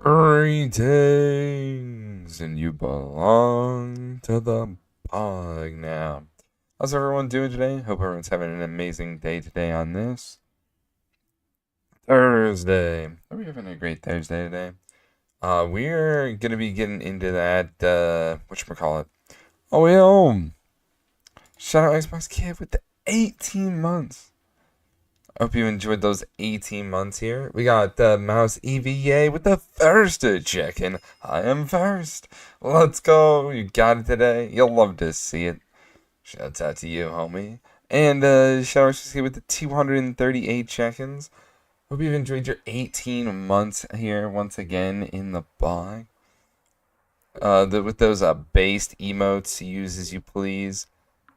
Greetings, and you belong to the bug now. How's everyone doing today? Hope everyone's having an amazing day today on this Thursday. Are we having a great Thursday today? We're gonna be getting into that, whatchamacallit. Oh, yeah, shout out Xbox Kid with the 18 months. I hope you enjoyed those 18 months here. We got Mouse EVA with the first check-in. I am first. Let's go. You got it today. You'll love to see it. Shouts out to you, homie. And shout out to you with the 238 check-ins. Hope you've enjoyed your 18 months here once again in the bog. With those based emotes, use as you please.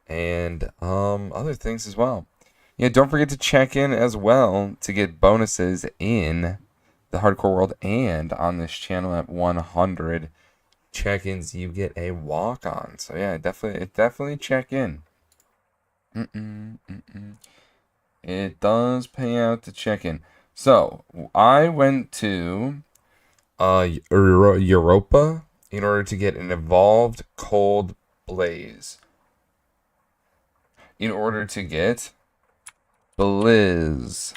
And other things as well. Yeah, don't forget to check in as well to get bonuses in the hardcore world and on this channel at 100 check-ins you get a walk-on. So yeah, definitely check in. It does pay out to check in. So I went to Europa in order to get an evolved cold blaze. In order to get Blizz.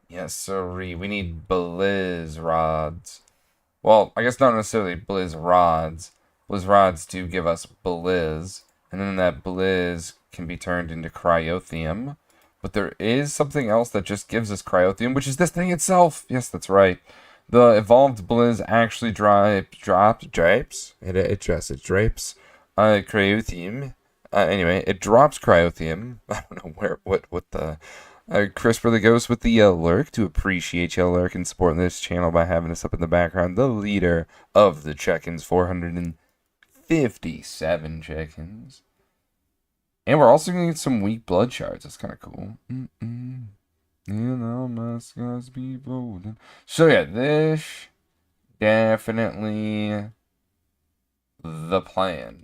Yes, sirree. We need Blizz rods. Well, I guess not necessarily Blizz rods. Blizz rods do give us Blizz. And then that Blizz can be turned into Cryotheum. But there is something else that just gives us Cryotheum, which is this thing itself. Yes, that's right. The evolved Blizz actually drapes. It drapes Cryotheum. Anyway, it drops Cryotheum. I don't know what the... Crisper the Ghost with the Yellow Lurk. To appreciate Yellow Lurk and supporting this channel by having us up in the background. The leader of the check-ins, 457 check-ins. And we're also going to get some weak blood shards. That's kind of cool. And all my scars be golden. So yeah, this definitely the plan.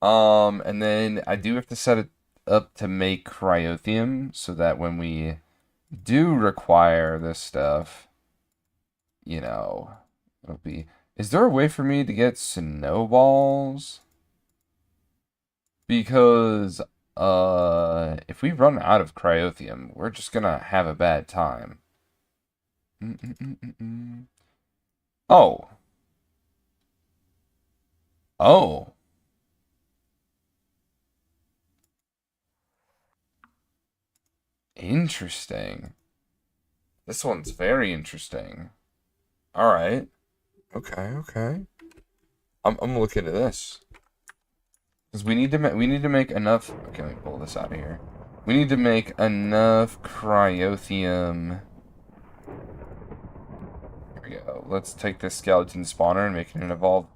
And then I do have to set it up to make Cryotheum so that when we do require this stuff, you know, it'll be... Is there a way for me to get snowballs? Because, if we run out of Cryotheum, we're just gonna have a bad time. Oh. Oh. Interesting. This one's very interesting. Alright. Okay. I'm looking at this. Because we need to make enough... Okay, let me pull this out of here. We need to make enough Cryotheum. Here we go. Let's take this skeleton spawner and make it an evolved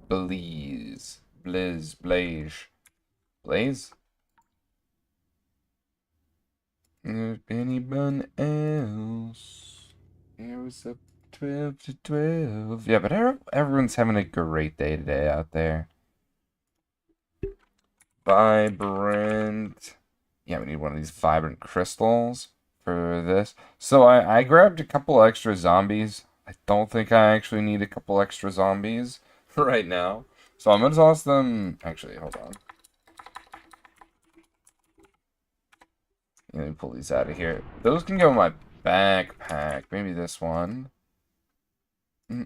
Blaze. Blaze. If anyone else, it was up 12 to 12. Yeah, but everyone's having a great day today out there. Vibrant. Yeah, we need one of these vibrant crystals for this. So I grabbed a couple extra zombies. I don't think I actually need a couple extra zombies right now. So I'm going to toss them... Actually, hold on. Let me pull these out of here. Those can go in my backpack. Maybe this one. Yeah,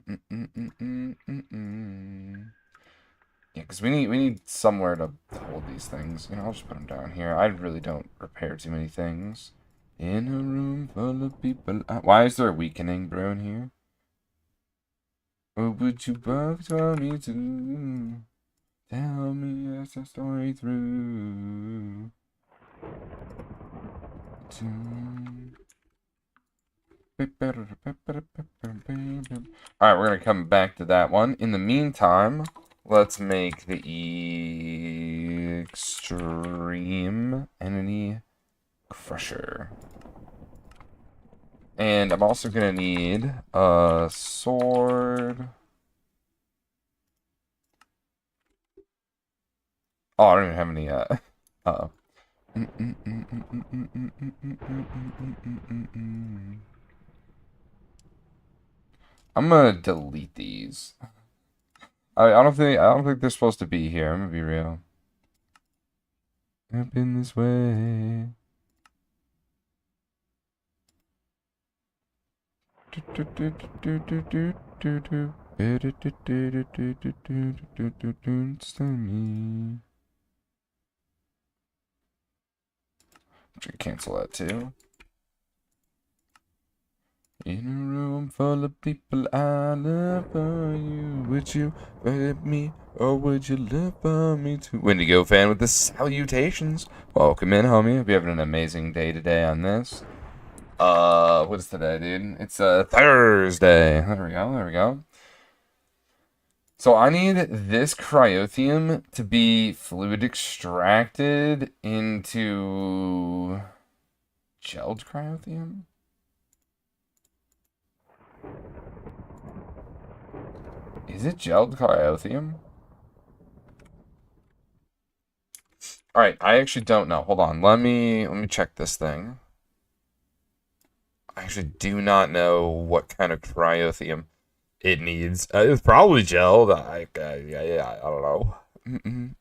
because we need somewhere to hold these things. You know, I'll just put them down here. I really don't repair too many things. In a room full of people... Why is there a weakening brewing here? What would you both want me to? Tell me as the story through. Alright, we're going to come back to that one. In the meantime, let's make the Extreme Entity Crusher. And I'm also going to need a sword. Oh, I don't even have any, uh-oh. I'm gonna delete these. I don't think they're supposed to be here. I'm gonna be real. I've been this way. Should cancel that too. In a room full of people, I love for you. Would you forget me, or would you live for me too? Wendigo fan with the salutations. Welcome in, homie. Hope you're having an amazing day today on this. What is today, dude? It's Thursday. There we go. There we go. So I need this cryotheum to be fluid extracted into gelled cryotheum. Is it gelled cryotheum? Alright, I actually don't know. Hold on. Let me check this thing. I actually do not know what kind of cryotheum it needs. It's probably gelled. I don't know.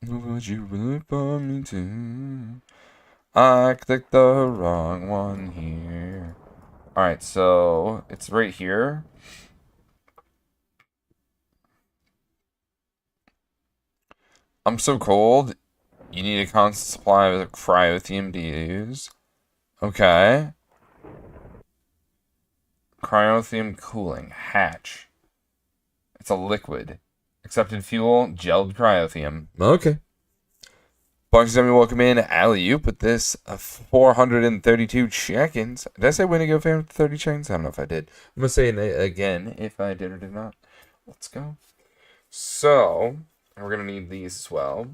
Would you really for me too? I clicked the wrong one here. Alright, so it's right here. I'm so cold. You need a constant supply of cryotheum to use. Okay. Cryotheum cooling. Hatch. It's a liquid. Accepted fuel. Gelled cryotheum. Okay. Bunch of welcome in. Alley-oop with this 432 check-ins. Did I say Wendigo fan with 30 check-ins? I don't know if I did. I'm going to say it again if I did or did not. Let's go. So, we're going to need these as well.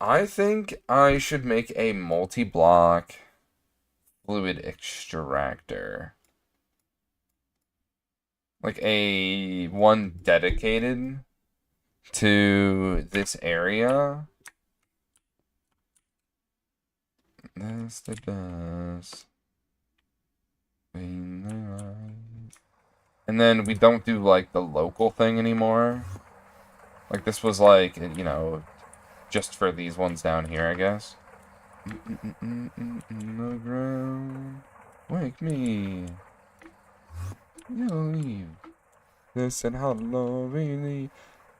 I think I should make a multi-block fluid extractor. Like a one dedicated to this area. That's the best. And then we don't do like the local thing anymore. Like this was like, you know, just for these ones down here, I guess. The ground, wake me. You'll leave. This and hello, really.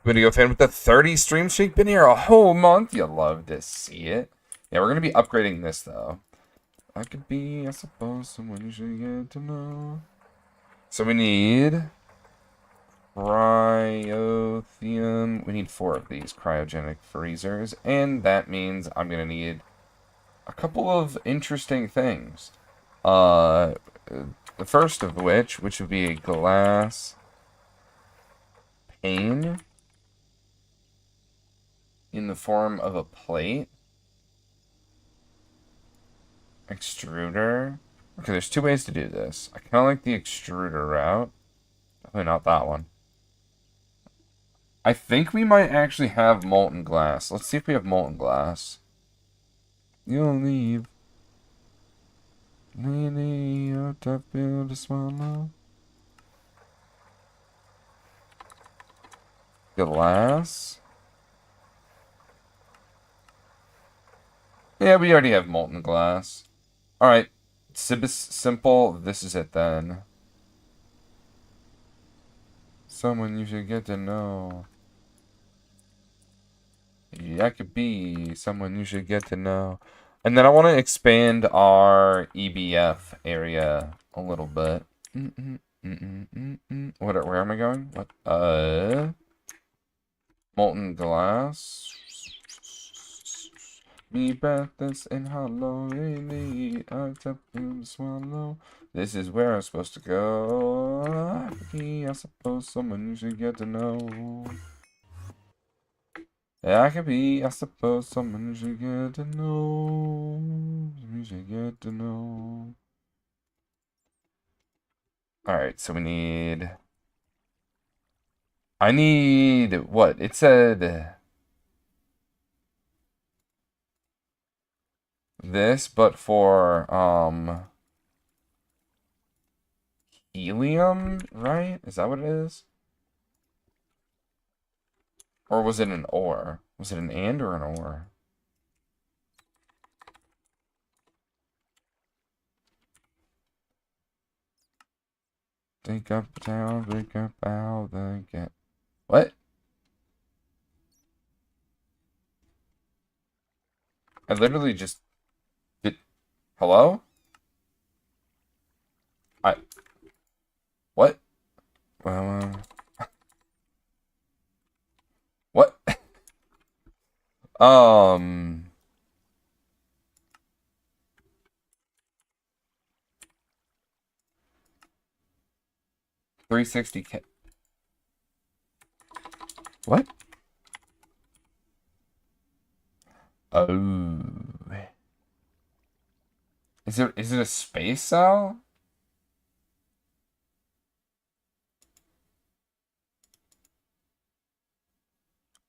Video fan with the 30 stream streak. Been here a whole month. You'll love to see it. Yeah, we're gonna be upgrading this though. I could be, I suppose, someone you should get to know. So we need cryotheum. We need 4 of these cryogenic freezers, and that means I'm gonna need a couple of interesting things. The first of which would be a glass pane in the form of a plate. Extruder. Okay, there's 2 ways to do this. I kind of like the extruder route. Definitely not that one. I think we might actually have molten glass. Let's see if we have molten glass. You'll leave. Lady, out to build a swallow. Glass. Yeah, we already have molten glass. Alright. Simple. This is it then. Someone you should get to know. Yeah, I could be someone you should get to know. And then I want to expand our EBF area a little bit. Where am I going? What? Molten glass. Me breathless and hollow, really, I tap to swallow. This is where I'm supposed to go. I suppose someone you should get to know. Yeah, I could be, I suppose someone you should get to know. You should get to know. Alright, so we need... I need... What? It said... This, but for, helium, right? Is that what it is? Or was it an or? Was it an and or an or? Think up down, think up out, then get. What? I literally just did. Hello? I. What? Well, what? 360K. What? Oh. Is it a space cell?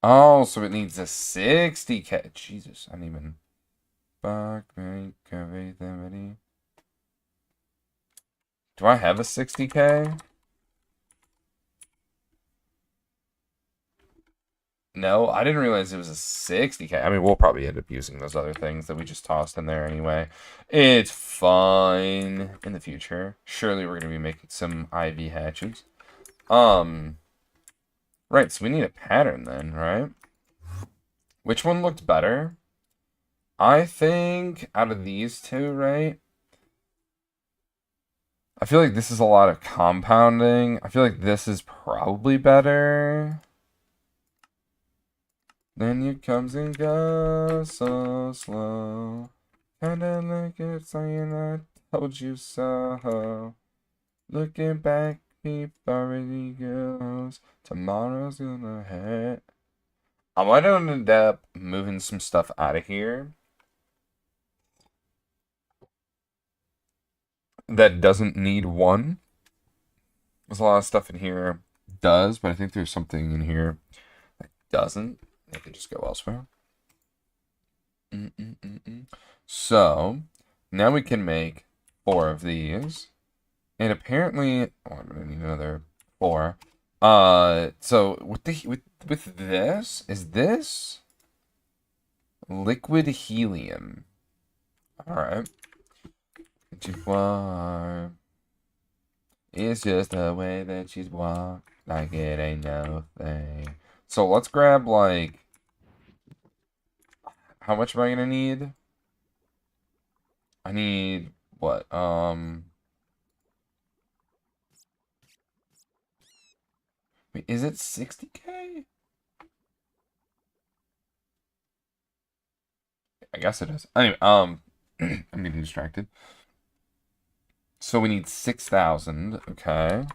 Oh, so it needs a 60K. Jesus, I didn't even. Fuck, make everything ready. Do I have a 60K? No, I didn't realize it was a 60K. I mean, we'll probably end up using those other things that we just tossed in there anyway. It's fine in the future. Surely we're going to be making some IV hatches. Right, so we need a pattern then, right? Which one looked better? I think out of these two, right? I feel like this is a lot of compounding. I feel like this is probably better. Then it comes and goes so slow. Kinda like it's saying I told you so. Looking back, peep already goes. Tomorrow's gonna hit. I might end up moving some stuff out of here that doesn't need one. There's a lot of stuff in here does, but I think there's something in here that doesn't. They could just go elsewhere. So now we can make 4 of these, and apparently, oh, I'm gonna need another 4. So with this, is this liquid helium? All right. It's just the way that she's walk, like it ain't no thing. So let's grab like, how much am I gonna need? I need what? Wait, is it 60K? I guess it is. Anyway, I'm getting distracted. So we need 6,000. Okay.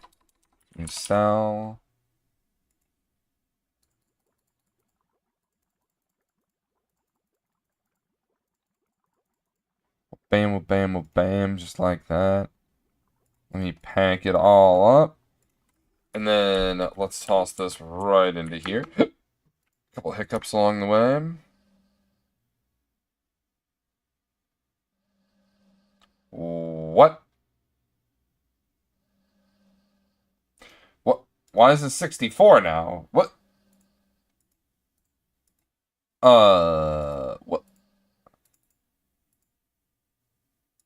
We sell. Bam, bam, bam, just like that. Let me pack it all up. And then let's toss this right into here. Couple hiccups along the way. What? What? Why is it 64 now? What? What?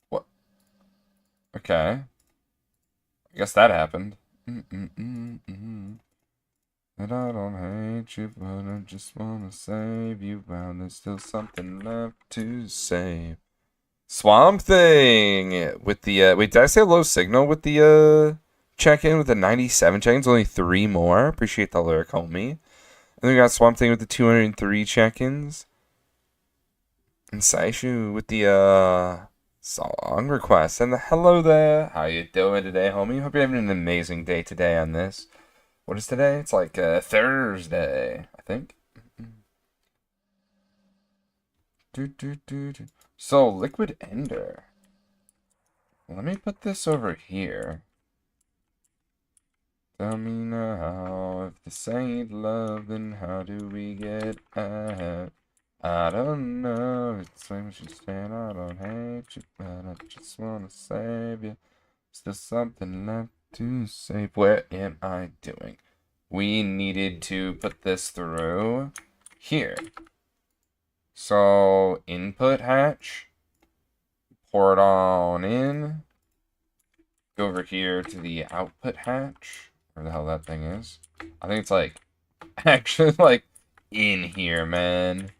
What? Okay. I guess that happened. And I don't hate you, but I just wanna save you. Well, there's still something left to save. Swamp Thing with the wait, did I say low signal with the check-in with the 97 check-ins? Only 3 more. Appreciate the lyric, homie. And then we got Swamp Thing with the 203 check-ins. And Saishu with the song request. And the hello there. How you doing today, homie? Hope you're having an amazing day today on this. What is today? It's like Thursday, I think. So, Liquid Ender. Let me put this over here. Tell me now, if this ain't love, then how do we get out? I don't know, it's like she's saying I don't hate you, but I just wanna save you. Still something left To save. What am I doing? We needed to put this through here. So, input hatch. Pour it on in. Go over here to the output hatch. Where the hell that thing is. I think it's like, actually like in here, man.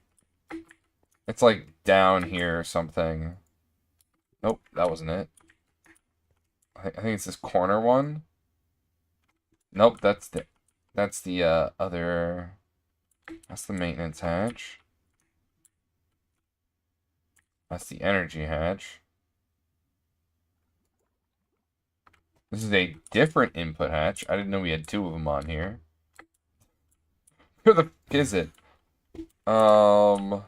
It's like down here or something. Nope, that wasn't it. I think it's this corner one. Nope, that's the other. That's the maintenance hatch. That's the energy hatch. This is a different input hatch. I didn't know we had two of them on here. Where the f is it? Oh.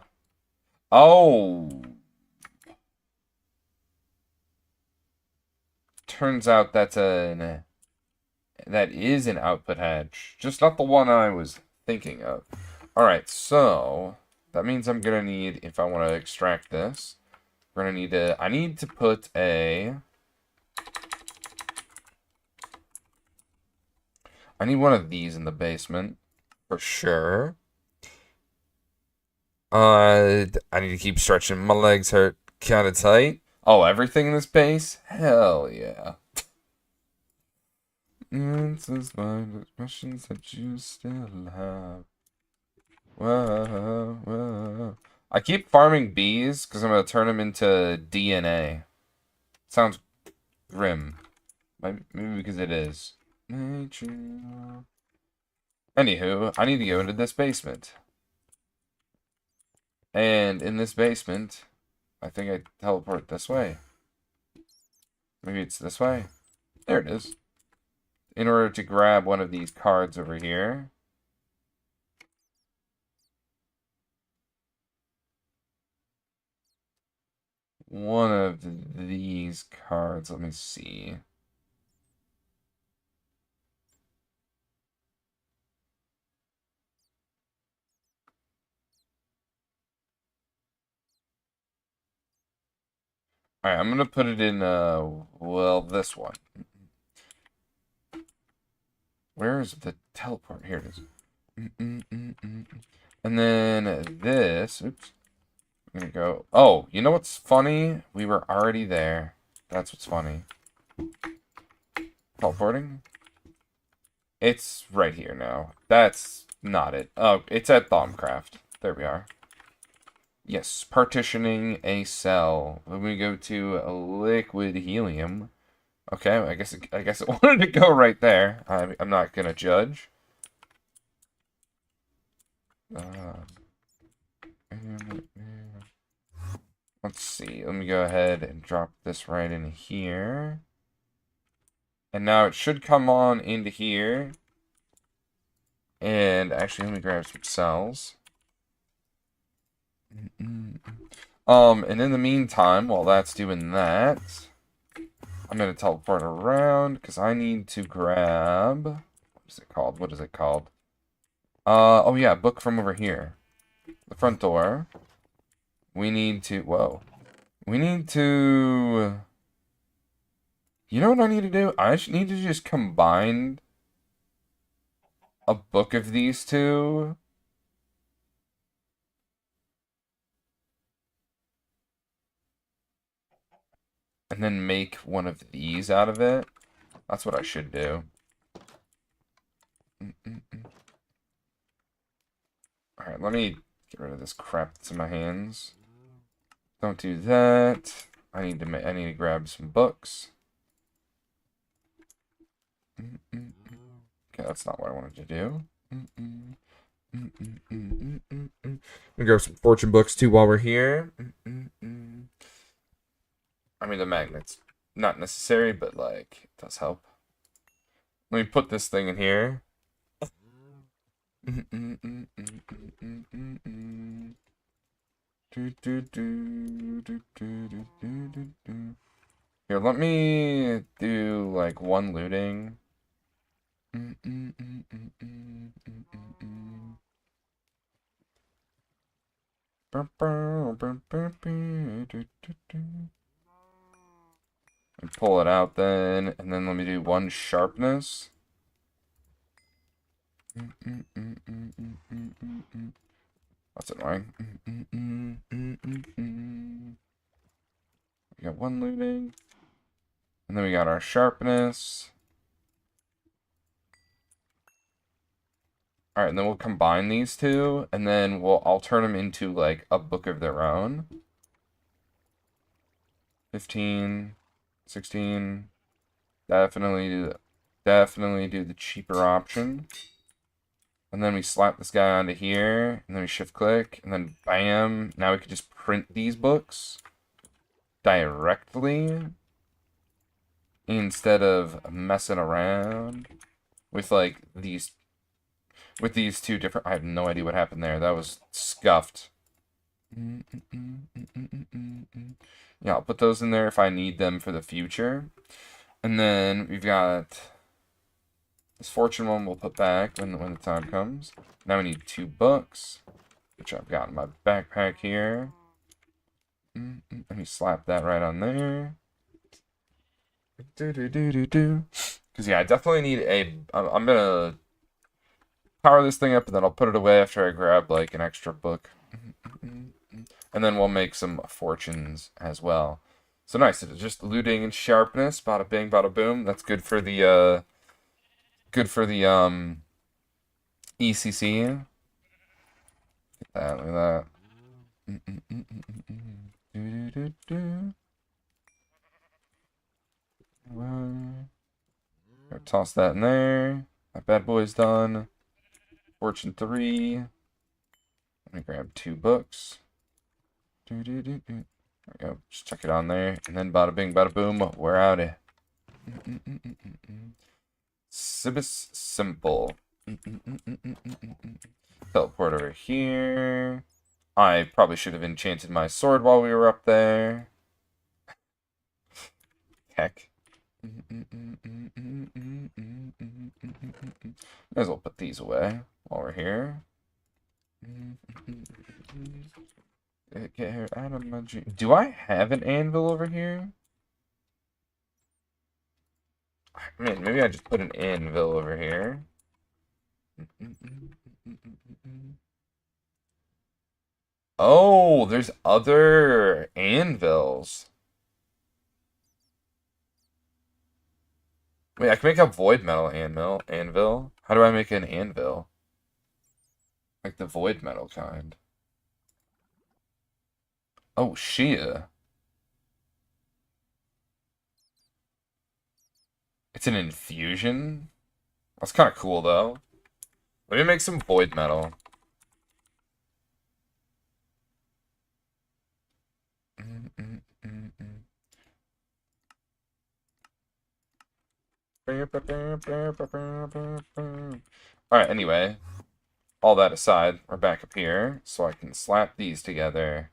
Turns out that is an output hatch. Just not the one I was thinking of. Alright, so that means I'm gonna need, if I want to extract this, we're gonna need I need to put I need one of these in the basement. For sure. I need to keep stretching. My legs hurt kind of tight. Oh, everything in this base? Hell yeah. Answers my questions that you still have. Whoa, whoa. I keep farming bees because I'm going to turn them into DNA. Sounds grim. Maybe because it is. Anywho, I need to go into this basement. And in this basement, I think I teleport this way. Maybe it's this way. There it is. In order to grab one of these cards over here. One of these cards, let me see. Alright, I'm gonna put it in, well, this one. Where is the teleport? Here it is. And then this, oops. I'm gonna go, oh, you know what's funny? We were already there. That's what's funny. Teleporting? It's right here now. That's not it. Oh, it's at Thaumcraft. There we are. Yes, partitioning a cell. When we go to a liquid helium. Okay, I guess it wanted to go right there. I'm not gonna judge. Let's see. Let me go ahead and drop this right in here. And now it should come on into here. And actually, let me grab some cells. And in the meantime, while that's doing that, I'm gonna teleport around because I need to grab. What is it called? What is it called? Oh yeah, book from over here. The front door. We need to. Whoa. We need to. You know what I need to do? I need to just combine a book of these two. And then make one of these out of it. That's what I should do. Alright, let me get rid of this crap that's in my hands. Don't do that. I need to grab some books. Okay, that's not what I wanted to do. We grab some fortune books too while we're here. I mean, the magnet's not necessary, but like, it does help. Let me put this thing in here. Here, let me do like one looting. And pull it out then, and then let me do 1 sharpness. That's annoying. We got 1 looting. And then we got our sharpness. Alright, and then we'll combine these two, and then I'll turn them into, like, a book of their own. 15, 16. Definitely do the cheaper option. And then we slap this guy onto here, and then we shift click, and then bam. Now we can just print these books directly instead of messing around with like these two different. I have no idea what happened there. That was scuffed. Yeah, I'll put those in there if I need them for the future. And then we've got this fortune one we'll put back when the time comes. Now we need 2 books, which I've got in my backpack here. Let me slap that right on there. Because yeah, I definitely need I'm gonna power this thing up and then I'll put it away after I grab like an extra book. And then we'll make some fortunes as well. So nice, it's just looting and sharpness, bada bing, bada boom. That's good for the ECC. Look at that. Toss that in there. That bad boy's done. Fortune 3. Let me grab 2 books. There we go. Just chuck it on there. And then bada bing, bada boom. We're out of Sibis Simple. Teleport over here. I probably should have enchanted my sword while we were up there. Heck. Might as well put these away while we're here. Get her out of my dream. Do I have an anvil over here? Man, maybe I just put an anvil over here. Oh, there's other anvils. Wait, I can make a void metal anvil. How do I make an anvil? Like the void metal kind. Oh, Shia. It's an infusion? That's kind of cool, though. Let me make some void metal. Alright, anyway. All that aside, we're back up here, so I can slap these together.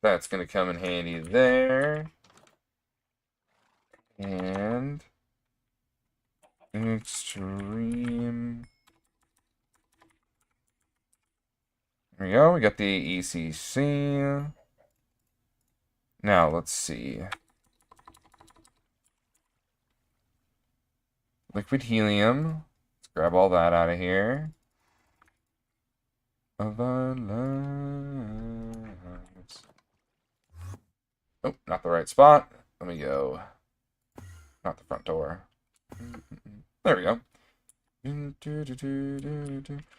That's going to come in handy there. And extreme. There we go. We got the ECC. Now, let's see. Liquid helium. Let's grab all that out of here. Of our lives. Oh, not the right spot. Let me go. Not the front door. There we go.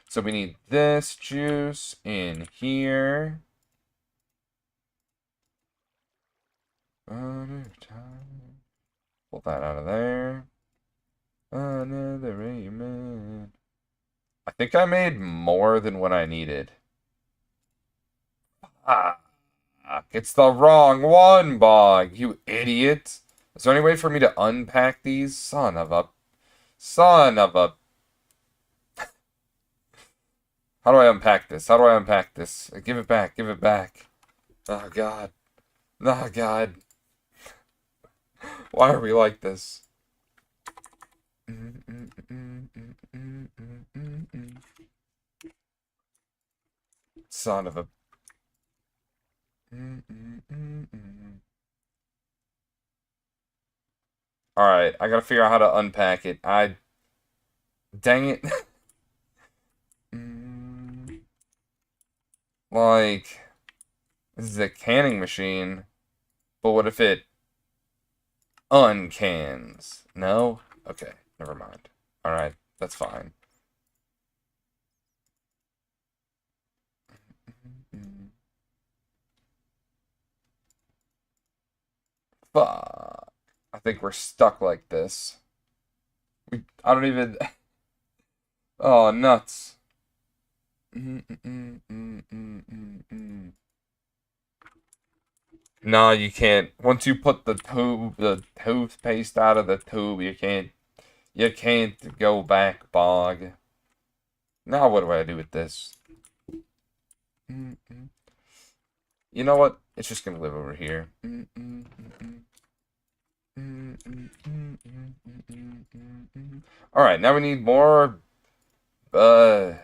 So we need this juice in here. Pull that out of there. Another amen. I think I made more than what I needed. Ah, it's the wrong one, Bog, you idiot. Is there any way for me to unpack these? Son of a... How do I unpack this? Give it back, give it back. Oh, God. Oh, God. Why are we like this? Son of a... Alright, I gotta figure out how to unpack it. Dang it. Like, this is a canning machine, but what if it uncans? No? Okay, never mind. Alright, that's fine. Fuck. I think we're stuck like this. I don't even... Oh, nuts. No, you can't. Once you put the toothpaste out of the tube, you can't go back, Bog. Now what do I do with this? You know what? It's just gonna live over here. Alright, now we need more. We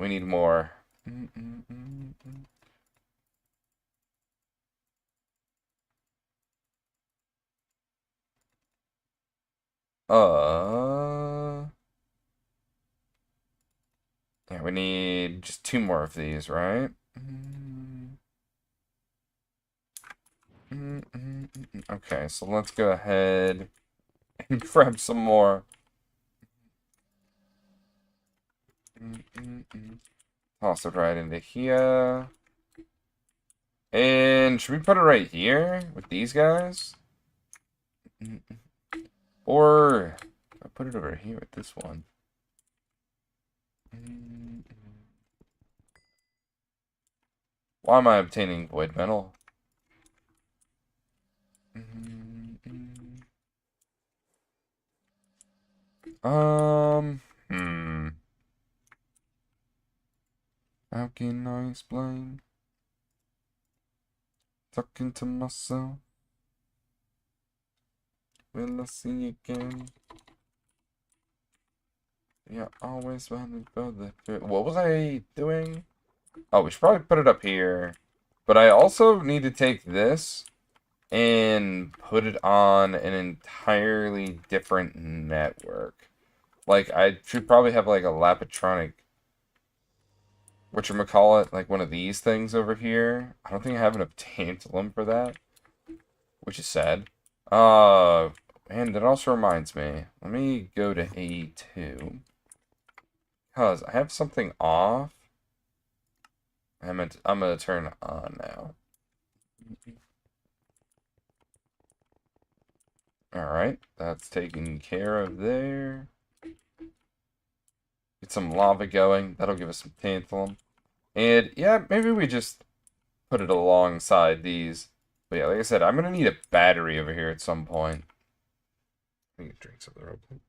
need more. Yeah, we need just 2 more of these, right? Okay, so let's go ahead and grab some more. Toss it right into here. And should we put it right here with these guys? Or I'll put it over here with this one. Why am I obtaining void metal? How can I explain? Talking to myself. Will I see you again? Yeah, always running for the... What was I doing? Oh, we should probably put it up here. But I also need to take this and put it on an entirely different network. Like, I should probably have, like, a Lapitronic... Whatchamacallit? Like, one of these things over here. I don't think I have enough tantalum for that. Which is sad. And that also reminds me. Let me go to A2. Because I have something off. I'm gonna turn it on now. Alright, that's taken care of there. Get some lava going. That'll give us some tantalum. And yeah, maybe we just put it alongside these. But yeah, like I said, I'm gonna need a battery over here at some point. I need to drink something real quick.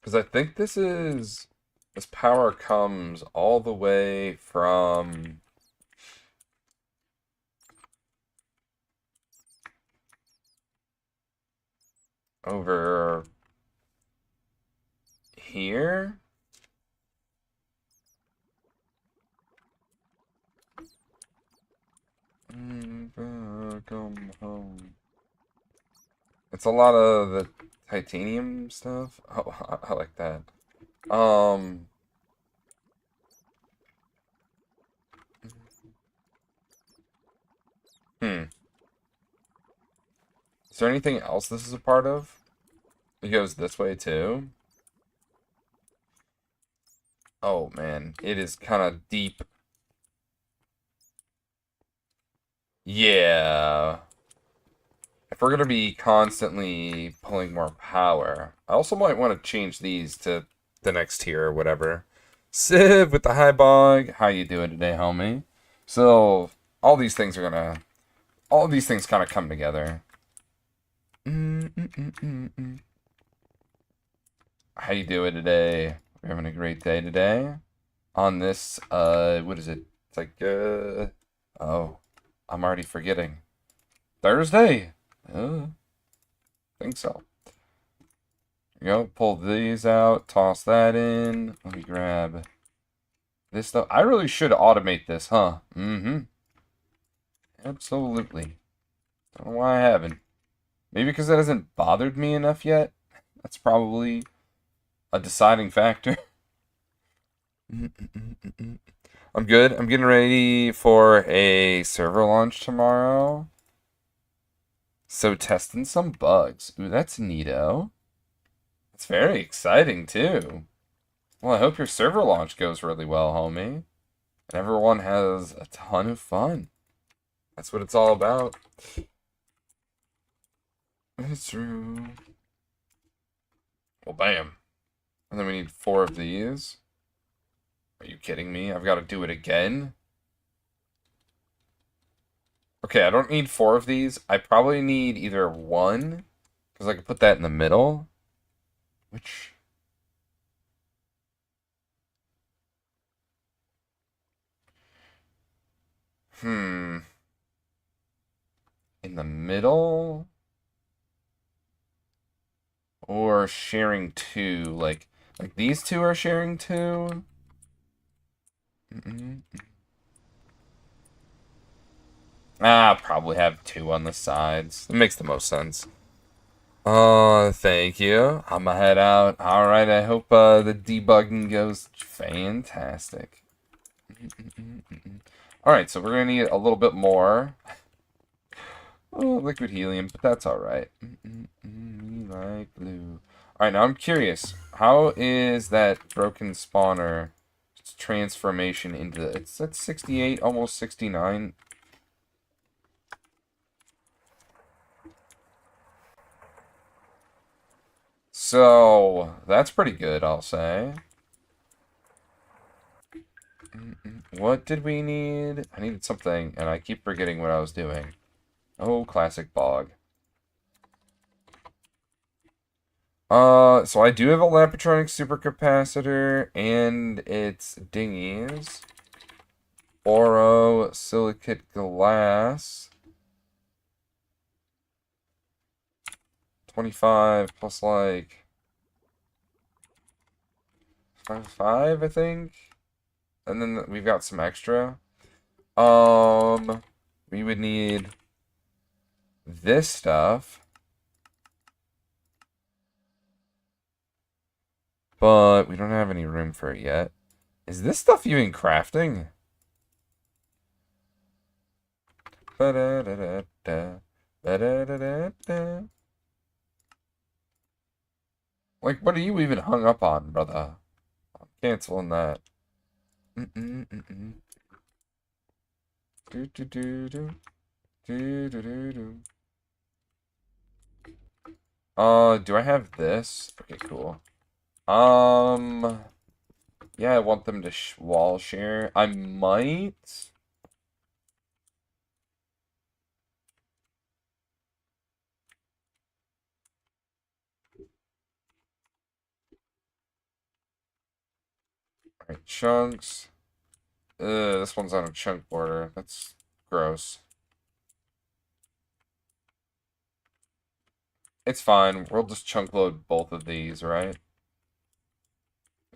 Because I think this power comes all the way from over here. Come home. It's a lot of the titanium stuff. Oh, I like that. Is there anything else this is a part of? It goes this way too. Oh man, it is kind of deep. Yeah. If we're gonna be constantly pulling more power, I also might want to change these to the next tier or whatever. Civ with the high bog. How you doing today, homie? So all these things kind of come together. How you doing today? We're having a great day today. On this, what is it? It's like, oh, I'm already forgetting. Thursday. Think so. There you go. Pull these out. Toss that in. Let me grab this stuff. I really should automate this, huh? Mm-hmm. Absolutely. Don't know why I haven't. Maybe because that hasn't bothered me enough yet. That's probably a deciding factor. I'm good. I'm getting ready for a server launch tomorrow. So testing some bugs. Ooh, that's neato. It's very exciting too. Well, I hope your server launch goes really well, homie. And everyone has a ton of fun. That's what it's all about. It's true. Well, bam. And then we need 4 of these. Are you kidding me? I've got to do it again? Okay, I don't need 4 of these. I probably need either 1, because I could put that in the middle. Which... In the middle? Or sharing 2, like these 2 are sharing 2? Ah, probably have 2 on the sides. It makes the most sense. Oh, thank you. I'ma head out. Alright, I hope the debugging goes fantastic. Alright, so we're gonna need a little bit more. Oh, liquid helium, but that's alright. Like blue. Alright, now I'm curious. How is that broken spawner transformation into... It's at 68, almost 69. So, that's pretty good, I'll say. What did we need? I needed something, and I keep forgetting what I was doing. Oh, classic bog. So I do have a Lampetronic supercapacitor, and its dinghies. Borosilicate glass. 25 plus like 5, I think. And then we've got some extra. We would need this stuff. But we don't have any room for it yet. Is this stuff even crafting? Ba-da-da-da-da. Ba-da-da-da-da. Like, what are you even hung up on, brother? I'm canceling that. Do-do-do-do. Do-do-do-do. Do I have this? Okay, cool. Yeah, I want them to wall share. I might. Alright, chunks. This one's on a chunk border. That's gross. It's fine. We'll just chunk load both of these, right?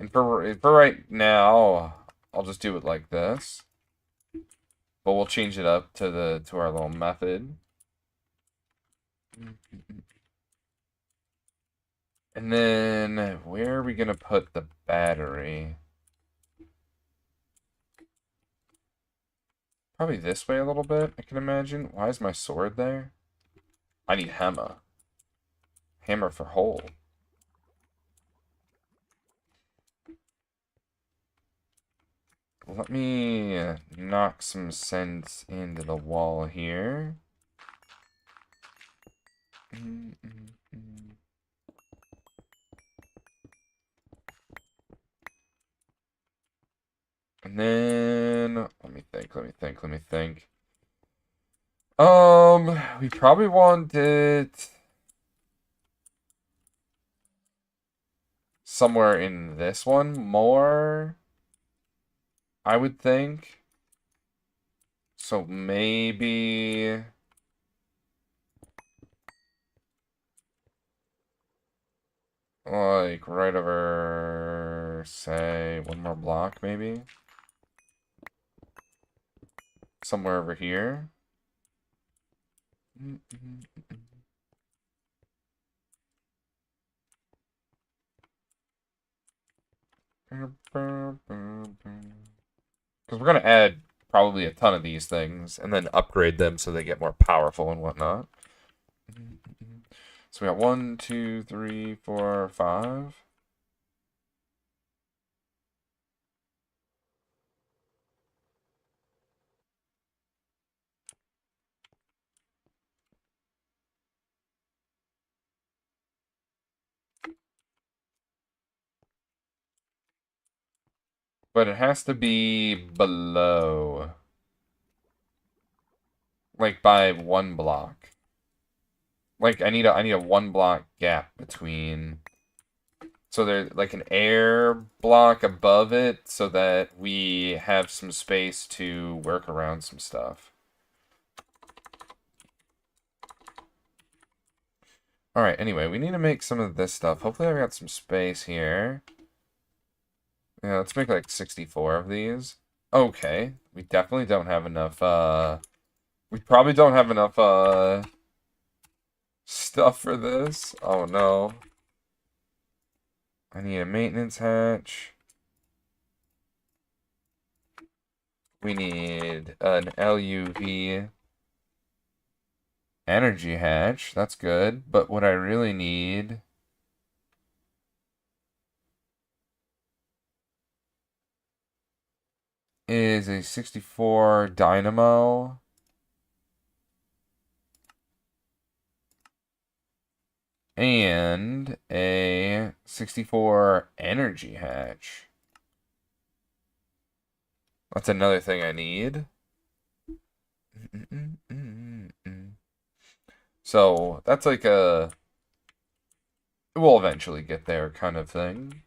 And for right now, I'll just do it like this. But we'll change it up to our little method. And then where are we gonna put the battery? Probably this way a little bit, I can imagine. Why is my sword there? I need hammer. Hammer for hole. Let me knock some sense into the wall here. And then, let me think. We probably want it somewhere in this one more, I would think. So maybe... like right over, say, one more block, maybe? somewhere over here. Because we're going to add probably a ton of these things and then upgrade them so they get more powerful and whatnot. So we got 1, 2, 3, 4, 5. But it has to be below. Like by 1 block. Like I need a 1 block gap between. So there's like an air block above it so that we have some space to work around some stuff. Alright, anyway, we need to make some of this stuff. Hopefully I've got some space here. Yeah, let's make like 64 of these. Okay, we definitely don't have enough, we probably don't have enough, stuff for this. Oh no. I need a maintenance hatch. We need an LUV energy hatch. That's good. But what I really need is a 64 dynamo. And a 64 energy hatch. That's another thing I need. So that's like a we'll eventually get there kind of thing.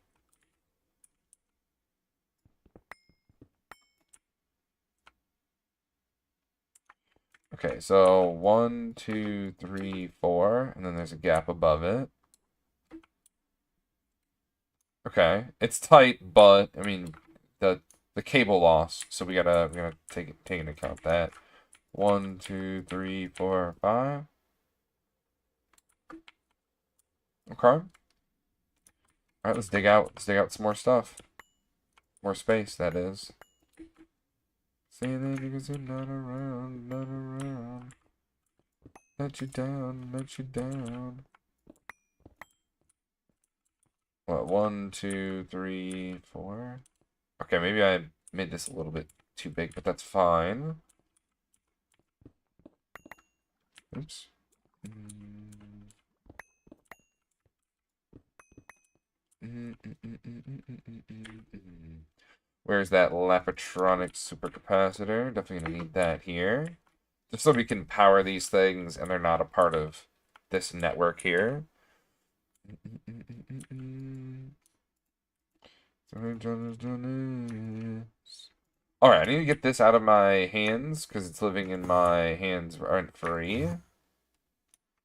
Okay, so 1, 2, 3, 4, and then there's a gap above it. Okay, it's tight, but I mean the cable loss, so we gotta take into account that. 1, 2, 3, 4, 5. Okay. All right, let's dig out some more stuff. More space, that is. Say that because you're not around, not around. Let you down, let you down. What, 1, 2, 3, 4? Okay, maybe I made this a little bit too big, but that's fine. Oops. Where's that Lapatronic supercapacitor? Definitely gonna need that here. Just so we can power these things and they're not a part of this network here. Alright, I need to get this out of my hands because it's living in my hands rent free.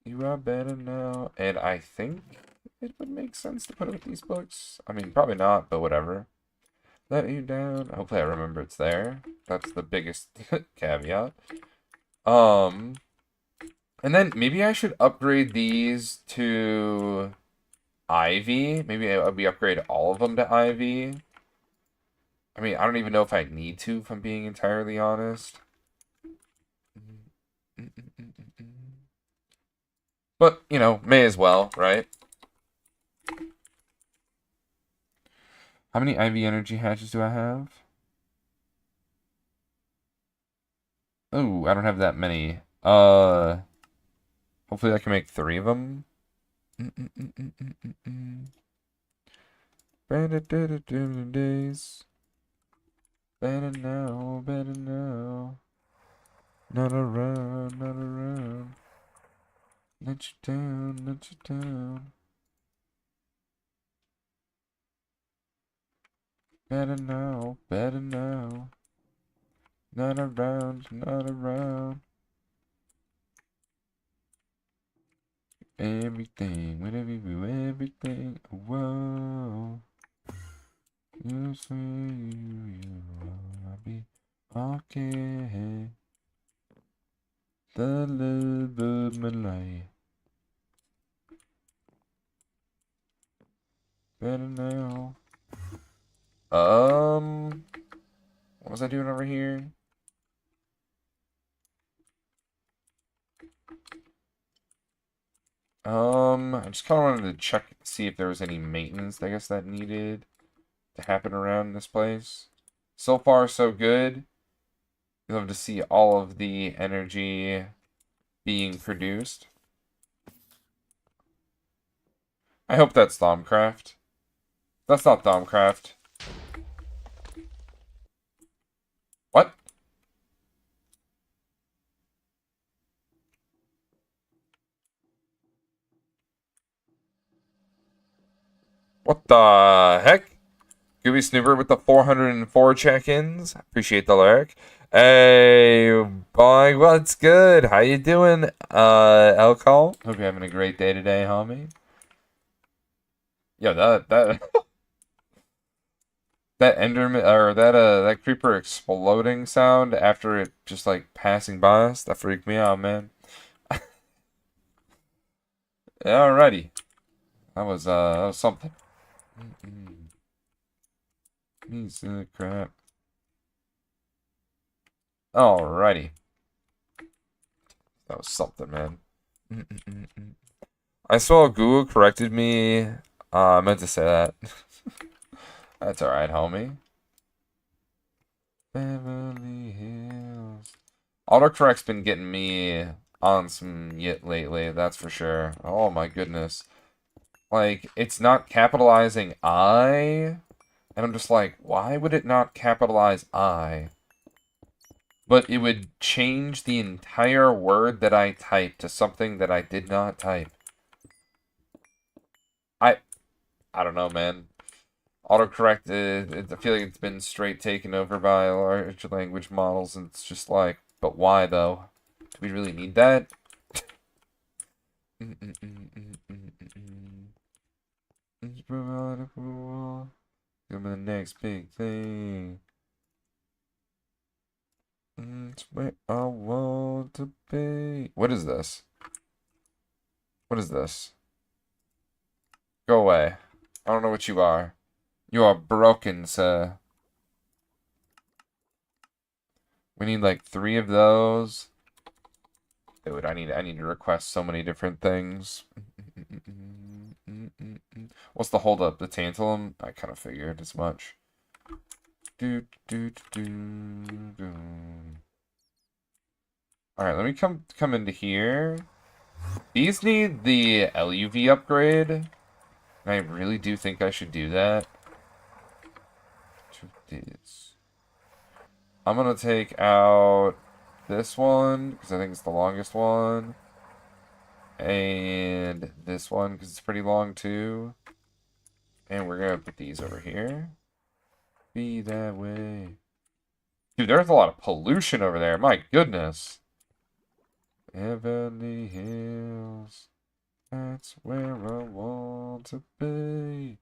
You are better now. And I think it would make sense to put it with these books. I mean, probably not, but whatever. Let you down. Hopefully I remember it's there. That's the biggest caveat. And then maybe I should upgrade these to Ivy. Maybe we upgrade all of them to Ivy. I mean, I don't even know if I need to, if I'm being entirely honest. But, you know, may as well, right? How many Ivy energy hatches do I have? Oh, I don't have that many. Hopefully I can make 3 of them. Days. Better now, better now. Not around, not around. Let you down, let you down. Better now, better now. Not around, not around. Everything, whatever you do, everything. Whoa. You say you wanna be Okay. The love of my life. Better now. What was I doing over here? I just kind of wanted to check, see if there was any maintenance, I guess, that needed to happen around this place. So far, so good. You'll have to see all of the energy being produced. I hope that's Thaumcraft. That's not Thaumcraft. What? What the heck? Gooby Snooper with the 404 check-ins. Appreciate the lyric. Hey, boy, what's good? How you doing, Elcol? Hope you're having a great day today, homie. Yo, that that Enderman or that creeper exploding sound after it just like passing by us, that freaked me out, man. Alrighty. That was something. Piece of crap. Alrighty. That was something, man. I saw Google corrected me. I meant to say that. That's alright, homie. Beverly Hills. Autocorrect's been getting me on some yit lately, that's for sure. Oh my goodness. Like, it's not capitalizing I, and I'm just like, why would it not capitalize I? But it would change the entire word that I typed to something that I did not type. I don't know, man. Autocorrect, I feel like it's been straight taken over by large language models, and it's just like, but why though? Do we really need that? Give me the next big thing. It's where I want to be. What is this? What is this? Go away. I don't know what you are. You are broken, sir. We need like 3 of those. Dude, I need to request so many different things. What's the holdup? The tantalum? I kind of figured as much. Alright, let me come into here. These need the LUV upgrade. And I really do think I should do that. I'm gonna take out this one, because I think it's the longest one. And this one, because it's pretty long too. And we're gonna put these over here. Be that way. Dude, there's a lot of pollution over there. My goodness. Beverly Hills. That's where I want to be.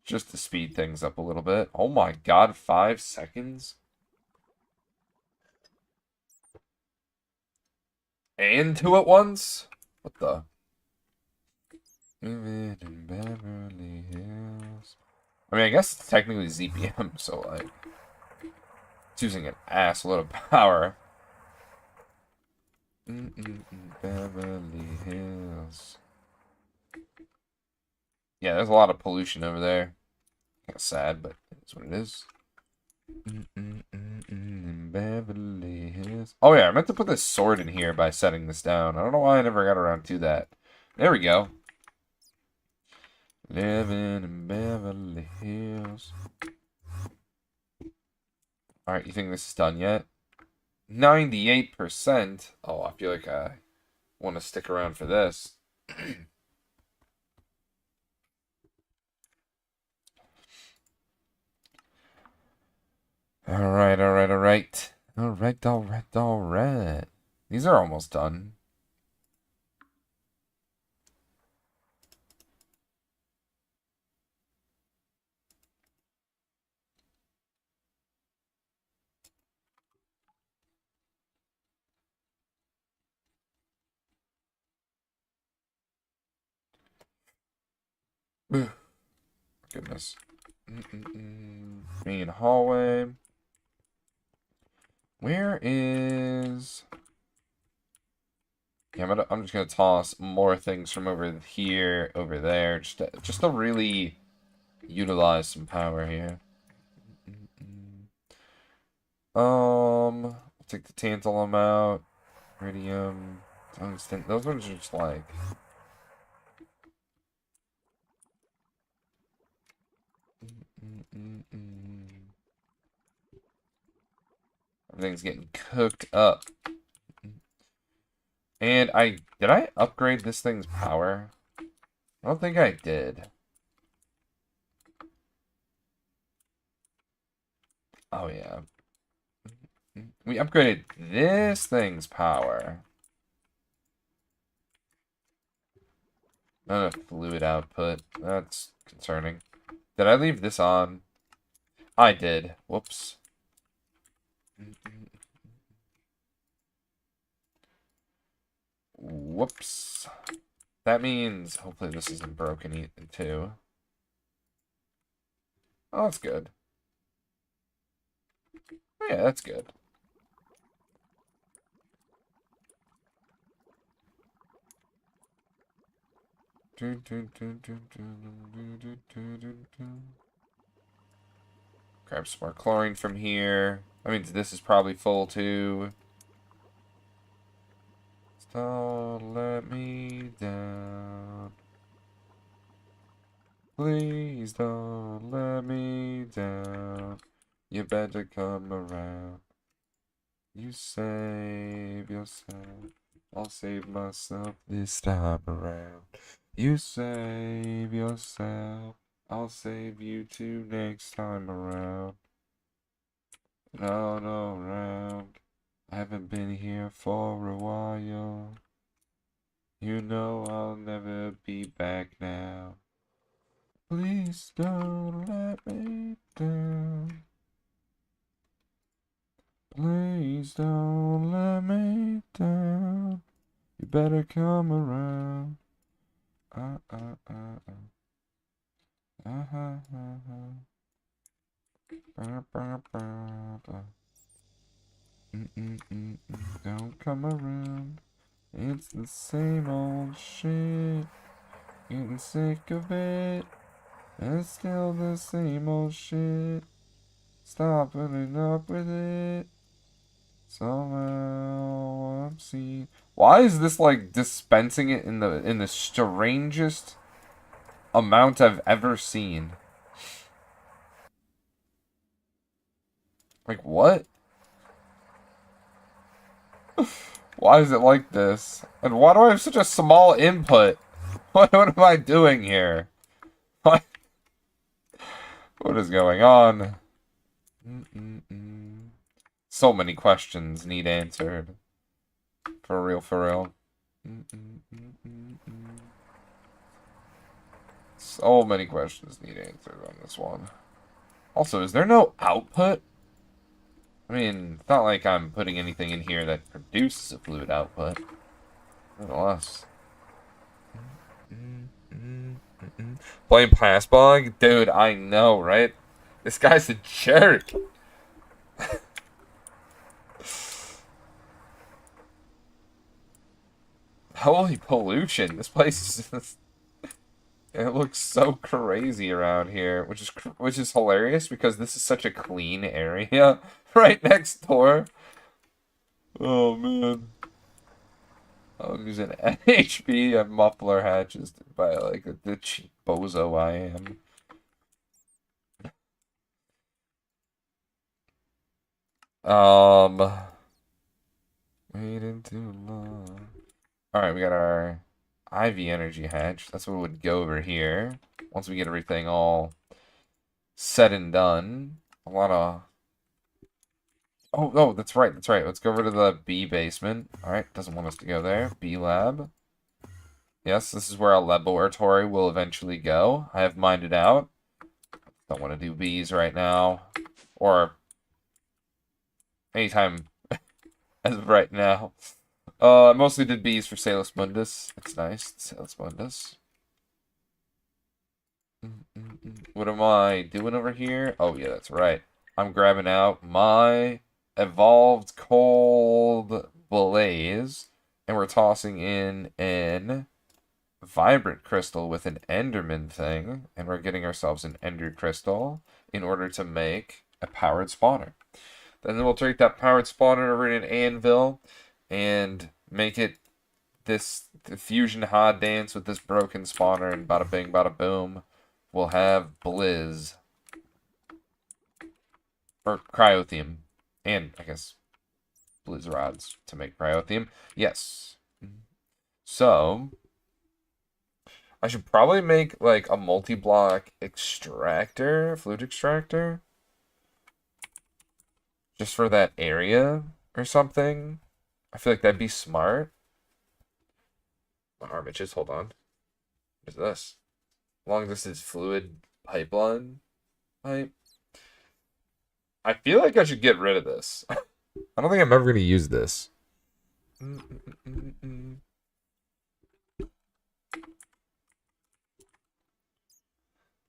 Just to speed things up a little bit. Oh my god, 5 seconds? And 2 at once? What the? In Beverly Hills. I mean, I guess it's technically ZPM, so like, it's using an ass load of power. Beverly Hills. Yeah, there's a lot of pollution over there. Kind of sad, but it's what it is. Beverly Hills. Oh yeah, I meant to put this sword in here by setting this down. I don't know why I never got around to that. There we go. Living in Beverly Hills. Alright, you think this is done yet? 98%. Oh, I feel like I want to stick around for this. Alright, alright, alright. Alright, alright, alright. These are almost done. Goodness. Main hallway. Where is... Yeah, I'm just gonna toss more things from over here, over there, just to really utilize some power here. I'll take the tantalum out, iridium, tungsten. Those ones are just like... Everything's getting cooked up. And did I upgrade this thing's power? I don't think I did. Oh yeah. We upgraded this thing's power. Not a fluid output. That's concerning. Did I leave this on? I did. Whoops. Whoops. That means hopefully this isn't broken too. Oh, that's good. Yeah, that's good. Grab some more chlorine from here. I mean, this is probably full too. Don't let me down. Please don't let me down. You better come around. You save yourself. I'll save myself this time around. You save yourself. I'll save you too next time around. Not around. I haven't been here for a while. You know I'll never be back now. Please don't let me down. Please don't let me down. You better come around. Don't come around. It's the same old shit. Getting sick of it. It's still the same old shit. Stop putting up with it. Somehow I'm seeing. Why is this like dispensing it in the strangest amount I've ever seen? Like what? Why is it like this? And why do I have such a small input? What am I doing here? What? What is going on? So many questions need answered. For real, for real. So many questions need answered on this one. Also, is there no output? I mean, it's not like I'm putting anything in here that produces a fluid output. Nonetheless. Playing Passbog? Dude, I know, right? This guy's a jerk. Holy pollution. This place is just... It looks so crazy around here, which is hilarious because this is such a clean area right next door. Oh man. I'm using NHP and muffler hatches by like the cheap bozo I am. Waiting too long. Alright, we got our IV energy hatch. That's what would go over here. Once we get everything all said and done. A lot of... Oh, that's right, that's right. Let's go over to the B basement. Alright, doesn't want us to go there. B lab. Yes, this is where our laboratory will eventually go. I have mined it out. Don't want to do B's right now. Or anytime as of right now. I mostly did B's for Salus Mundus. It's nice, Salus Mundus. What am I doing over here? Oh, yeah, that's right. I'm grabbing out my Evolved Cold Blaze, and we're tossing in an Vibrant Crystal with an Enderman thing, and we're getting ourselves an Ender Crystal in order to make a powered spawner. Then we'll take that powered spawner over in an anvil and make it the fusion hard dance with this broken spawner, and bada bing, bada boom, we'll have Blizz. Or Cryotheum. And, I guess, Blizz rods to make Cryotheum. Yes. So, I should probably make, like, a multi-block extractor, flute extractor. Just for that area or something. I feel like that'd be smart. My arm itches, hold on. What is this? Long distance fluid pipeline pipe. I feel like I should get rid of this. I don't think I'm ever going to use this.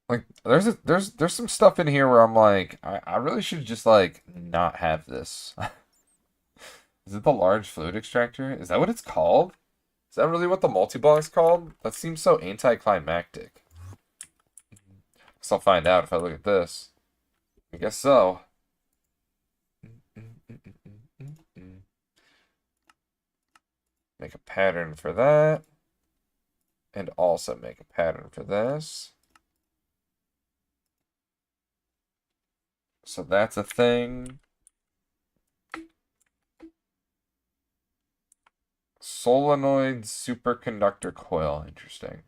Like, there's some stuff in here where I'm like, I really should just, like, not have this. Is it the large fluid extractor? Is that what it's called? Is that really what the multi-block's called? That seems so anticlimactic. Guess I'll find out if I look at this. I guess so. Make a pattern for that. And also make a pattern for this. So that's a thing. Solenoid superconductor coil. Interesting.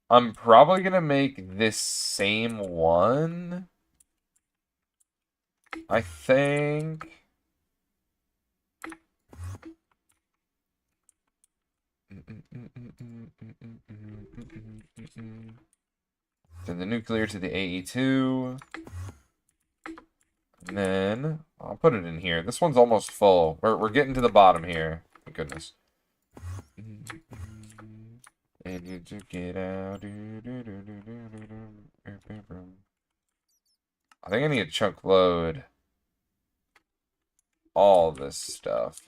I'm probably going to make this same one. I think. Then the nuclear to the AE2. And then I'll put it in here. This one's almost full. We're getting to the bottom here. Thank goodness. And you just get out. I think I need to chunk load all this stuff.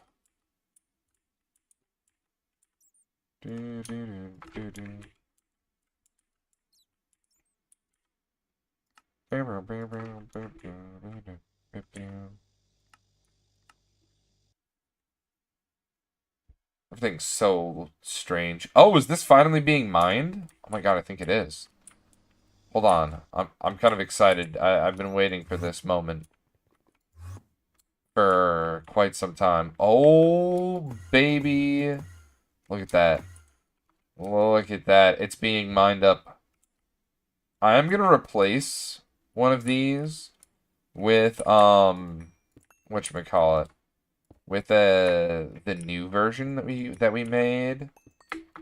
Everything's so strange. Oh, is this finally being mined? Oh my god, I think it is. Hold on. I'm kind of excited. I've been waiting for this moment for quite some time. Oh, baby. Look at that. Look at that. It's being mined up. I am going to replace one of these with, whatchamacallit, with the new version that we made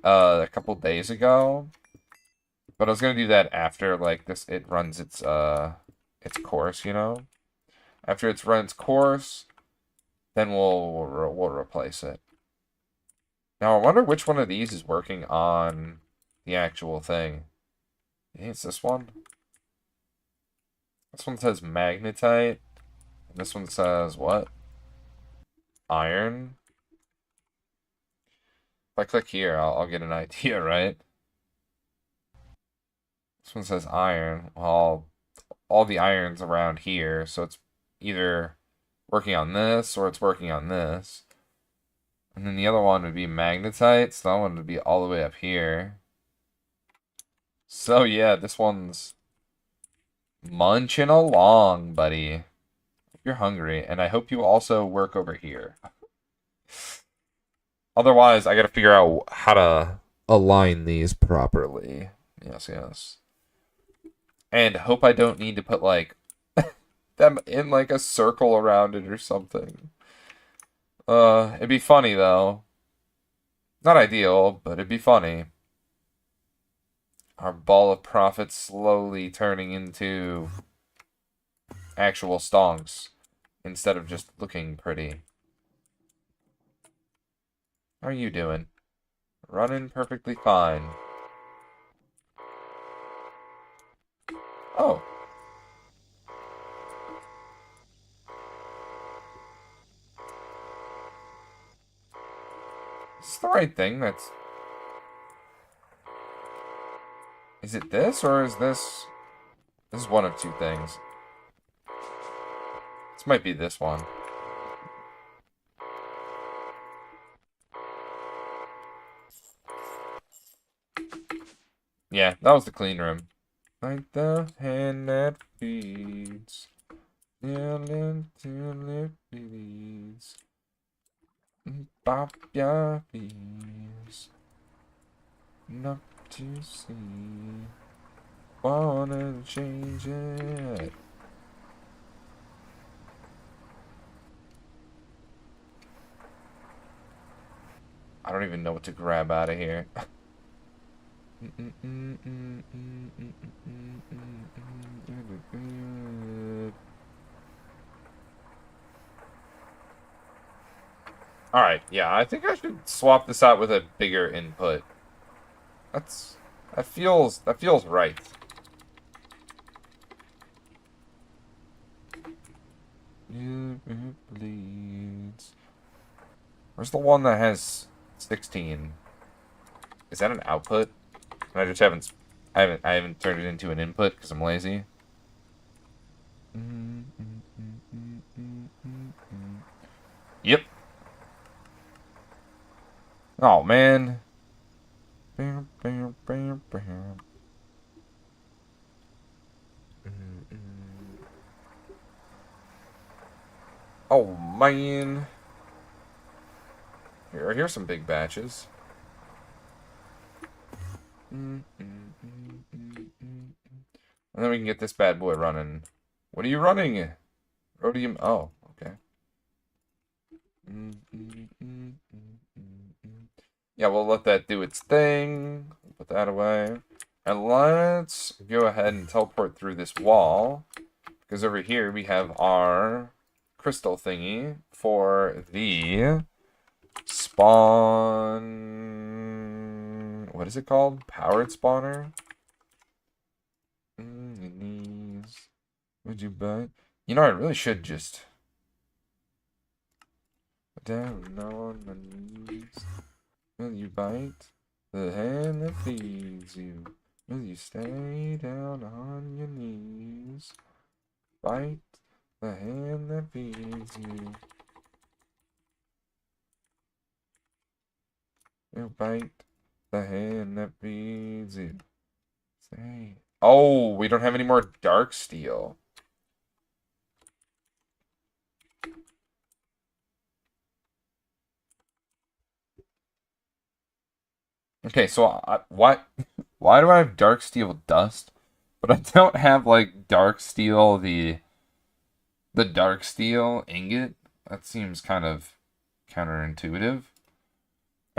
a couple days ago. But I was gonna do that after, like, it runs its course, you know? After it's run its course, then we'll replace it. Now, I wonder which one of these is working on the actual thing. I think it's this one. This one says magnetite. And this one says what? Iron. If I click here, I'll get an idea, right? This one says iron. Well, all the iron's around here, so it's either working on this or it's working on this. And then the other one would be magnetite, so that one would be all the way up here. So yeah, this one's munching along, buddy. You're hungry, and I hope you also work over here. Otherwise, I gotta figure out how to align these properly. Yes, yes. And hope I don't need to put, like, them in, like, a circle around it or something. It'd be funny, though. Not ideal, but it'd be funny. Our ball of profit slowly turning into actual stonks instead of just looking pretty. How are you doing? Running perfectly fine. Oh. Is this the right thing? That's... Is it this, or is this... This is one of two things. This might be this one. Yeah, that was the clean room. Like the hand that feeds, till it bleeds. Bop your bees, not to see. Wanna change it. I don't even know what to grab out of here. Alright, yeah, I think I should swap this out with a bigger input. That feels right. It bleeds. Where's the one that has 16? Is that an output? And I haven't turned it into an input because I'm lazy. Yep. Oh man. Oh man. Here's some big batches. And then we can get this bad boy running. What are you running? Rhodium. Oh, okay. Yeah, we'll let that do its thing. Put that away. And let's go ahead and teleport through this wall. Because over here we have our crystal thingy for the spawn... What is it called? Powered spawner? Your knees. Would you bet? You know, I really should just... Down on my knees. Will you bite the hand that feeds you? Will you stay down on your knees? Bite the hand that feeds you. You bite the hand that feeds you. Stay. Oh, we don't have any more dark steel. Okay, so why do I have dark steel dust, but I don't have like dark steel the dark steel ingot? That seems kind of counterintuitive.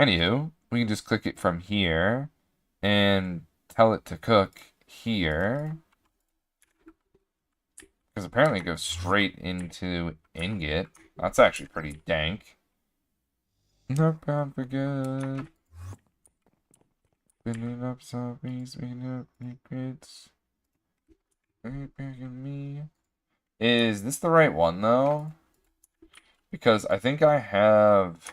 Anywho, we can just click it from here and tell it to cook here. Because apparently it goes straight into ingot. That's actually pretty dank. Not bad for good. Spinning up zombies, spinning up liquids. Me. Is this the right one though? Because I think I have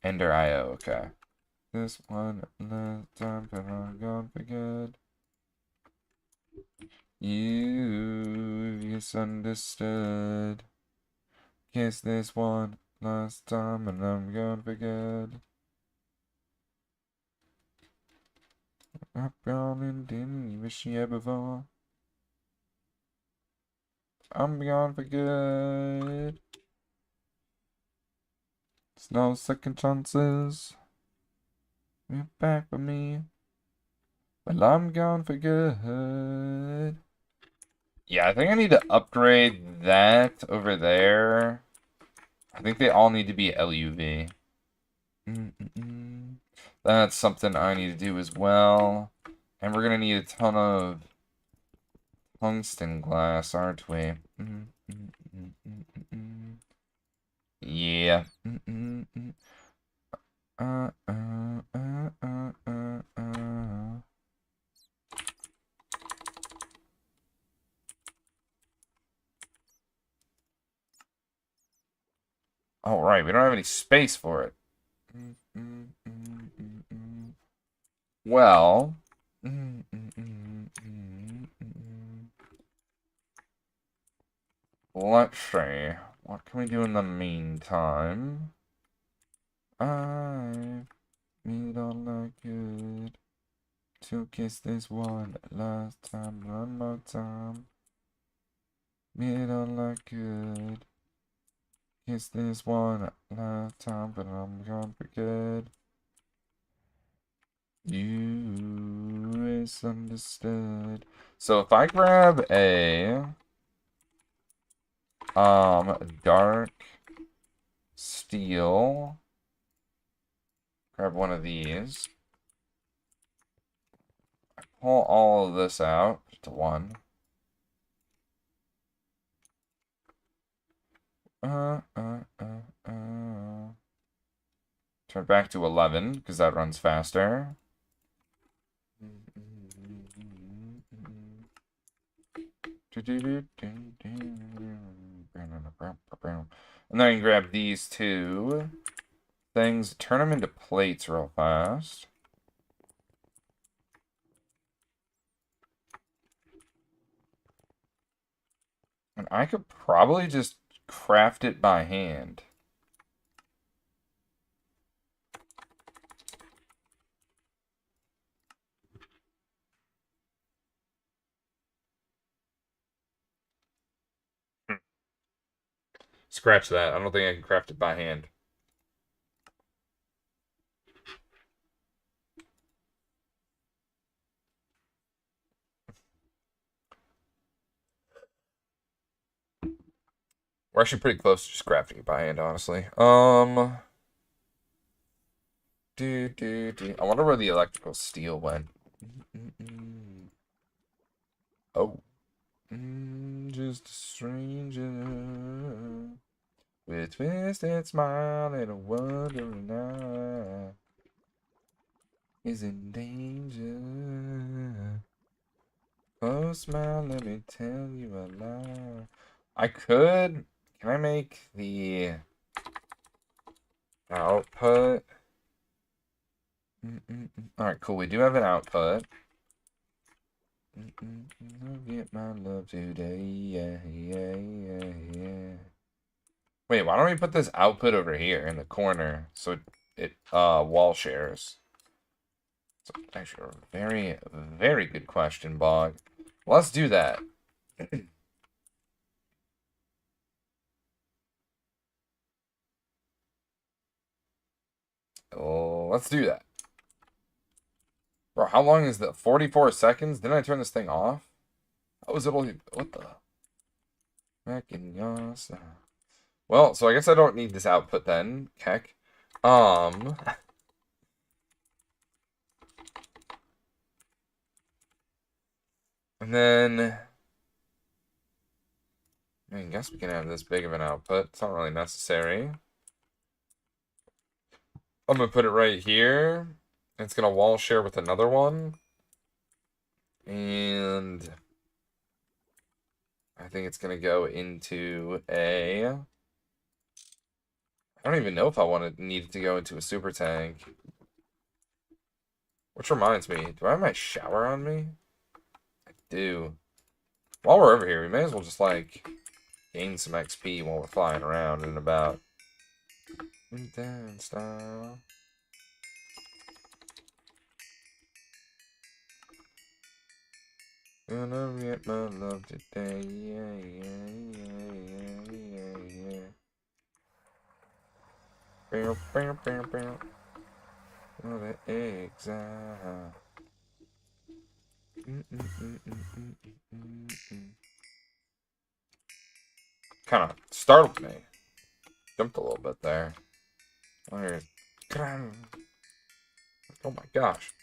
Ender IO, okay. This one last time, but I'm gone for good. You misunderstood. Kiss this one last time, and I'm gone for good. I've gone and didn't wish you before. I'm gone for good. There's no second chances. You're back with me. Well, I'm gone for good. Yeah, I think I need to upgrade that over there. I think they all need to be LUV. That's something I need to do as well. And we're going to need a ton of tungsten glass, aren't we? Yeah. Oh, right. We don't have any space for it. Well. Let's see. What can we do in the meantime? I need all I could to kiss this one last time, one more time. Did all I could kiss this one last time, but I'm gone for good. You misunderstood. So if I grab a dark steel, grab one of these, I pull all of this out to one. Turn back to 11 because that runs faster. And then I can grab these two things, turn them into plates real fast. And I could probably just craft it by hand. Scratch that. I don't think I can craft it by hand. We're actually pretty close to just crafting it by hand, honestly. I wonder where the electrical steel went. Oh. Just a stranger with twisted smile and a wondering eye is in danger. Oh, smile, let me tell you a lie. Can I make the output? Alright, cool. We do have an output. Get my love today. Yeah. Wait, why don't we put this output over here in the corner so it wall shares? So actually a very, very good question, Bog. Let's do that. Let's do that. Bro, how long is that? 44 seconds? Didn't I turn this thing off? How was it only... What the... Back in your side. Well, so I guess I don't need this output then. Heck. And then... I guess we can have this big of an output. It's not really necessary. I'm going to put it right here. It's going to wall share with another one. And I think it's going to go into a... I don't even know if I need it to go into a super tank. Which reminds me, do I have my shower on me? I do. While we're over here, we may as well just, like, gain some XP while we're flying around and about. Down style. Gonna get my love today, yeah. Bow. Oh, the exile. Kind of startled me. Jumped a little bit there. Oh my gosh.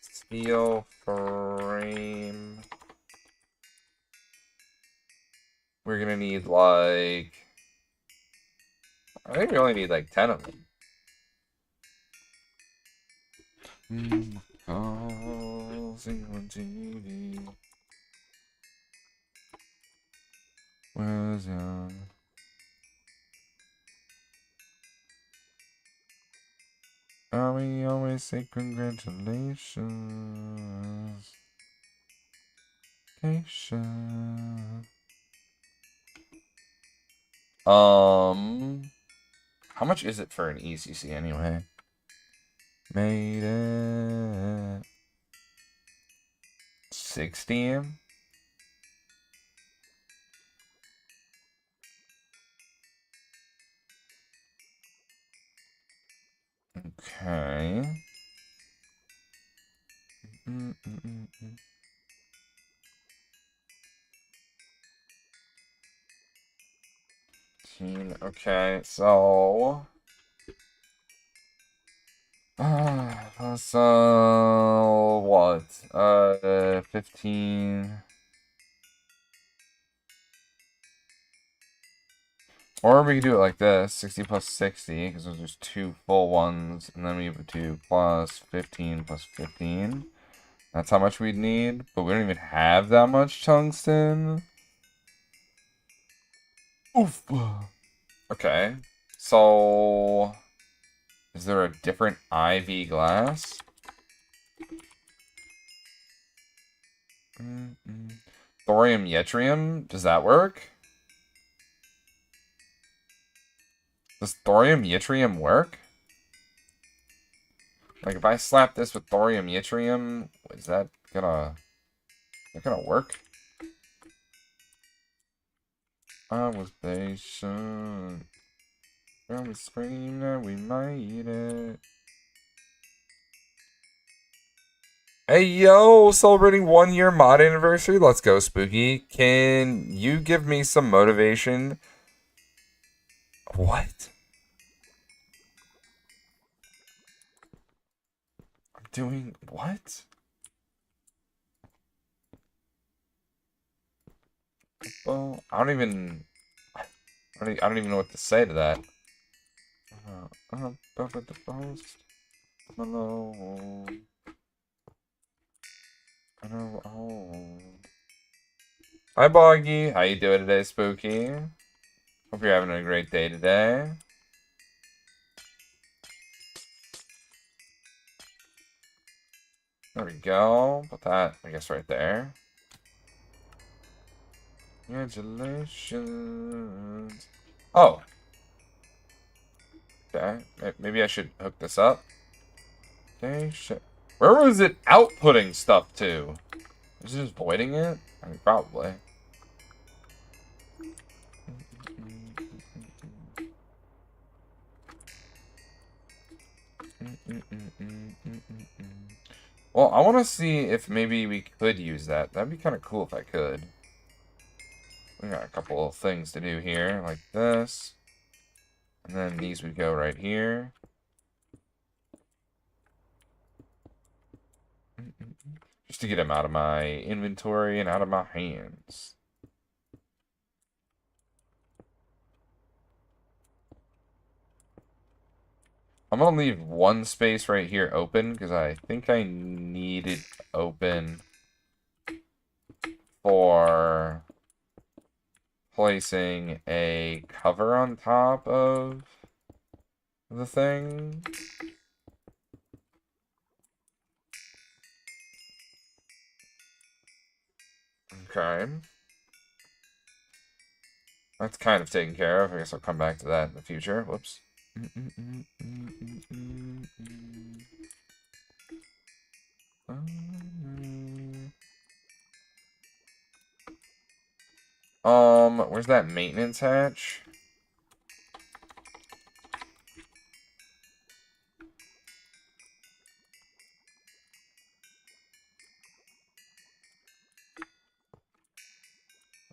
Steel frame. We're gonna need like... I think we only need like 10 of them. Calls on TV. Was young. We always say congratulations. How much is it for an ECC anyway? Made it 60. Okay. Okay, so so what? 15. Or we could do it like this, 60 plus 60, because those are just two full ones, and then we would do plus 15 plus 15. That's how much we'd need, but we don't even have that much tungsten. Oof. Okay, so is there a different IV glass? Thorium yttrium, does that work? Does thorium yttrium work? Like, if I slap this with thorium yttrium, is that gonna work? I was patient. And we screamed that we made it. Hey, yo, celebrating 1 year mod anniversary. Let's go, Spooky. Can you give me some motivation? What? I'm doing what? Well, I don't even know what to say to that. Up at the post, alone. Hi, Boggy. How you doing today, Spooky? Hope you're having a great day today. There we go. Put that, I guess, right there. Congratulations. Oh. Okay. Maybe I should hook this up. Okay, shit. Where was it outputting stuff to? Is it just voiding it? I mean, probably. Well, I want to see if maybe we could use that. That'd be kind of cool if I could. We got a couple of things to do here, like this. And then these would go right here. Just to get them out of my inventory and out of my hands. I'm going to leave one space right here open because I think I need it open for placing a cover on top of the thing. Okay. That's kind of taken care of. I guess I'll come back to that in the future. Whoops. Where's that maintenance hatch?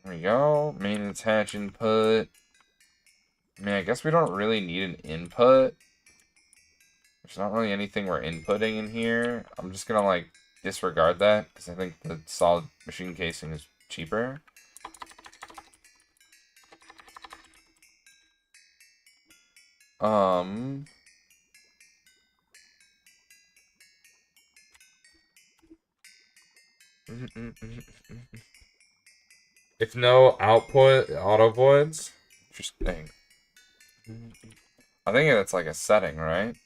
There we go. Maintenance hatch input. I mean, I guess we don't really need an input. There's not really anything we're inputting in here. I'm just gonna, like, disregard that, because I think the solid machine casing is cheaper. If no output, auto voids. Interesting. I think it's like a setting, right?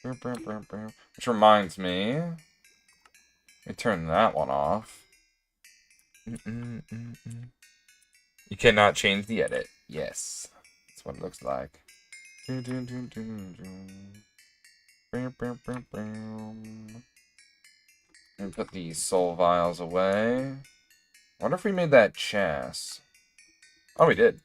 Which reminds me, let me turn that one off. You cannot change the edit. Yes, that's what it looks like. And put these soul vials away. Wonder if we made that chest. Oh, we did.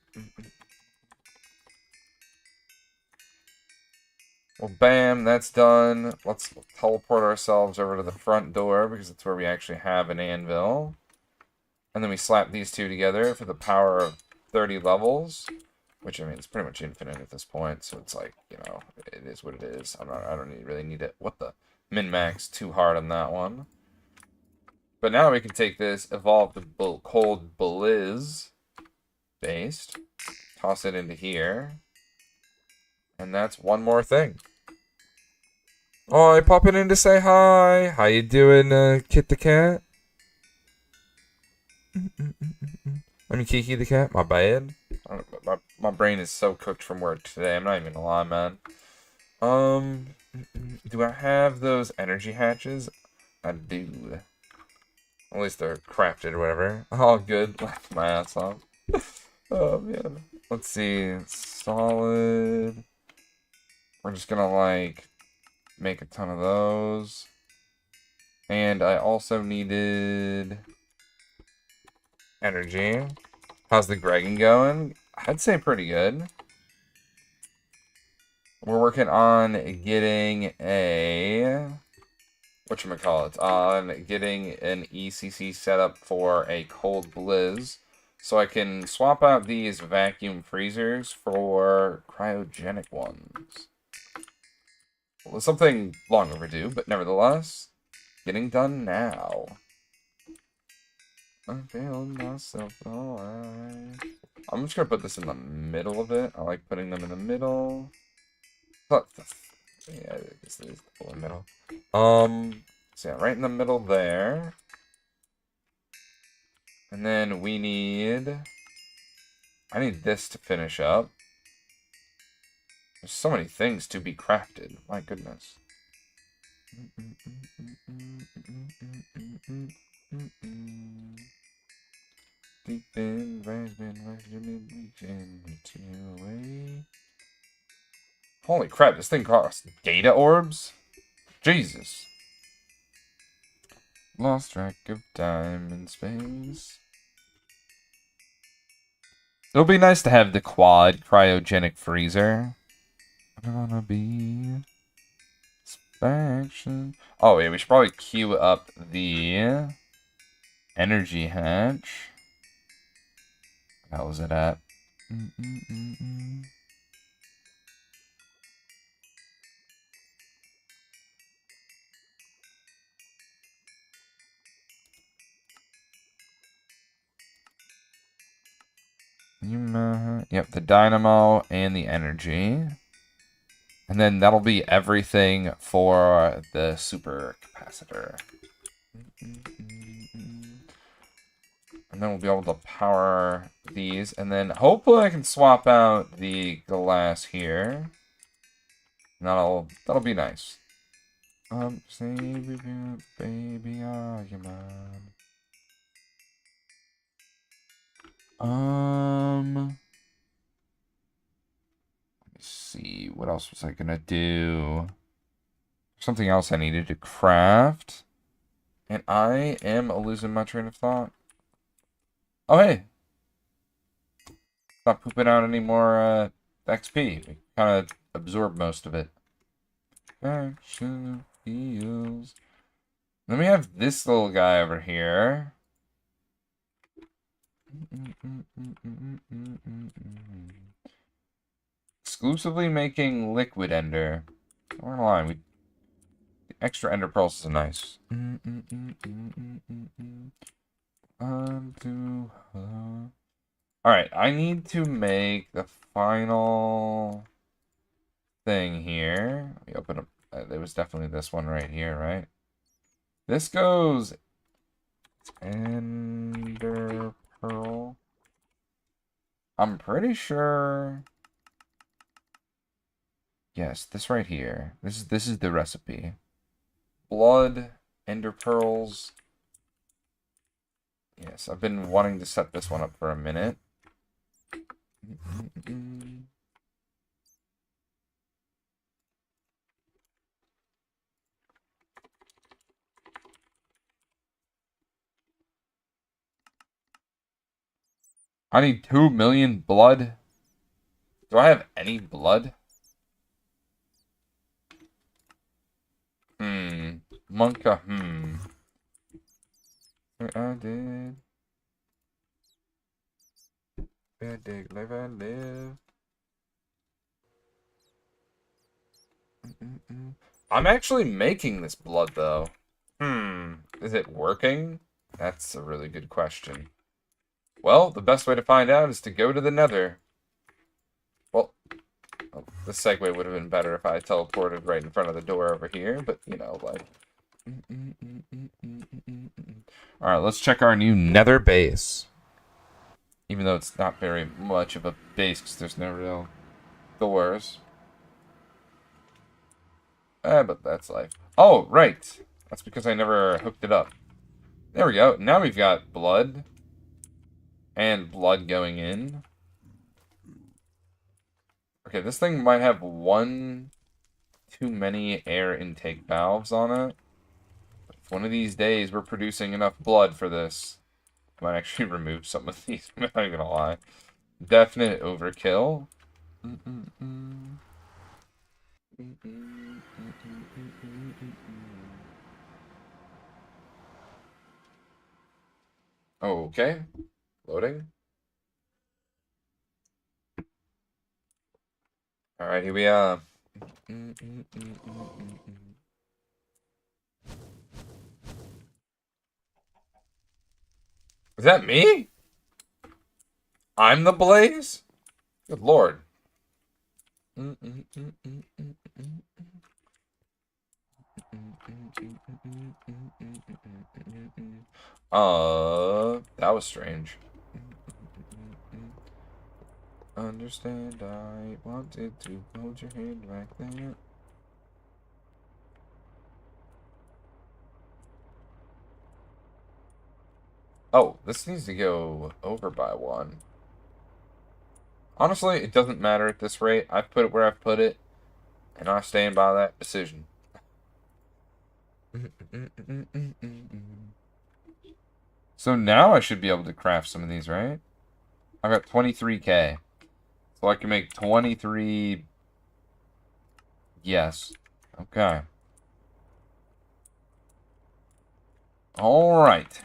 Well, bam, that's done. Let's teleport ourselves over to the front door because that's where we actually have an anvil. And then we slap these two together for the power of 30 levels. Which, I mean, it's pretty much infinite at this point. So it's like, you know, it is what it is. I don't really need it. What the? Min-max too hard on that one. But now we can take this, evolve the cold Blizz based, toss it into here, and that's one more thing. Oh, I popping in to say hi. How you doing, Kit the cat? I mean, Kiki the cat. My bad. My brain is so cooked from work today. I'm not even gonna lie, man. Do I have those energy hatches? I do. At least they're crafted or whatever. All good. Laughed my ass off. Oh, man. Let's see. Solid. We're just gonna, like, make a ton of those. And I also needed energy. How's the Gregan going? I'd say pretty good. We're working on getting a... whatchamacallit, on getting an ECC set up for a cold Blizz, so I can swap out these vacuum freezers for cryogenic ones. Well, something long overdue, but nevertheless, getting done now. I feel myself alright. I'm just gonna put this in the middle of it. I like putting them in the middle. Yeah, I guess it is the middle. So yeah, right in the middle there. And then we need... I need this to finish up. There's so many things to be crafted. My goodness. Deep in, away. Holy crap, this thing costs data orbs? Jesus. Lost track of time and space. It'll be nice to have the quad cryogenic freezer. I don't wanna be inspection. Oh yeah, we should probably queue up the energy hatch. How was it at? Yep, the dynamo and the energy. And then that'll be everything for the super capacitor. And then we'll be able to power these. And then hopefully I can swap out the glass here. And that'll be nice. Say, baby, are you mine? Let me see. What else was I gonna do? Something else I needed to craft. And I am losing my train of thought. Oh, hey. Not pooping out any more XP. We kind of absorbed most of it. Action feels. Then we have this little guy over here. Exclusively making liquid ender. We're in line. The extra ender pearls is nice. Alright, I need to make the final thing here. Let me open up. There was definitely this one right here, right? This goes ender pearl. I'm pretty sure. Yes, this right here. This is the recipe. Blood, ender pearls. Yes, I've been wanting to set this one up for a minute. I need 2 million blood. Do I have any blood? Monka, I did. Bad day, life I live. I'm actually making this blood, though. Is it working? That's a really good question. Well, the best way to find out is to go to the nether. Well, the segue would have been better if I teleported right in front of the door over here, but, you know, like... Alright, let's check our new nether base. Even though it's not very much of a base, because there's no real doors. But that's life. Oh, right. That's because I never hooked it up. There we go. Now we've got blood. And blood going in. Okay, this thing might have one too many air intake valves on it. If one of these days we're producing enough blood for this, I might actually remove some of these. I'm not gonna lie. Definite overkill. Okay. Loading. Alright, here we are. Is that me? I'm the blaze? Good lord. That was strange. Understand, I wanted to hold your hand right there. Oh, this needs to go over by one. Honestly, it doesn't matter at this rate. I've put it where I've put it, and I stand by that decision. So now I should be able to craft some of these, right? I've got 23k. So I can make 23... Yes. Okay. Alright.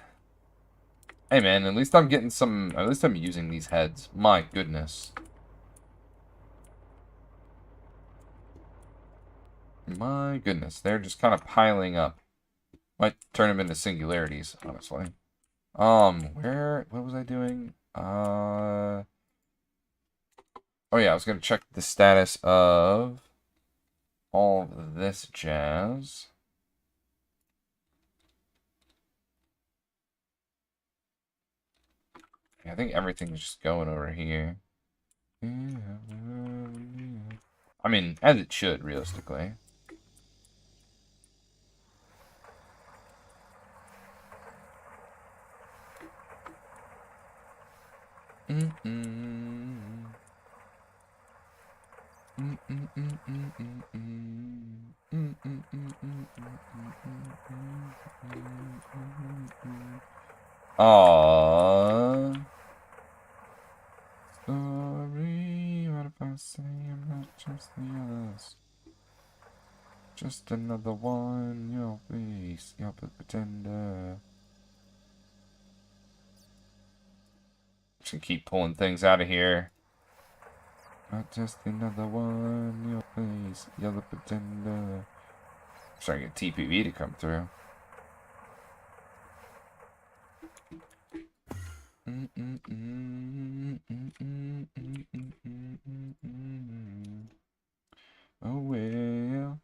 Hey man, at least I'm getting some... At least I'm using these heads. My goodness. My goodness. They're just kind of piling up. Might turn them into singularities, honestly. What was I doing? Oh yeah, I was gonna check the status of all of this jazz. I think everything's just going over here. I mean, as it should, realistically. Aww. Sorry, what if I say I'm not just the others? Just another one, your face, your pretender. Just gonna keep pulling things out of here. Not just another one, your face, you're the pretender. I'm trying to get TPV to come through. Oh well.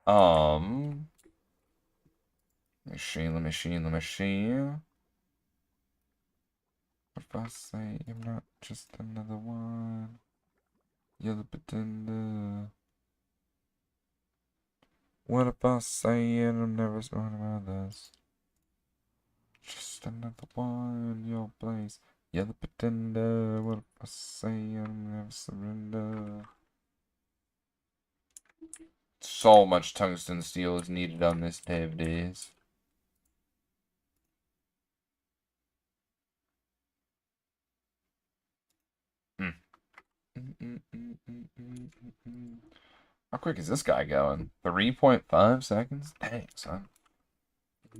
Um. Let me see. What if I say I'm not just another one? You're the pretender. What if I say I'm never one of others? Just another one in your place. You're the pretender. What if I say I'm never surrender? So much tungsten steel is needed on this day of days. How quick is this guy going? 3.5 seconds? Dang, son. I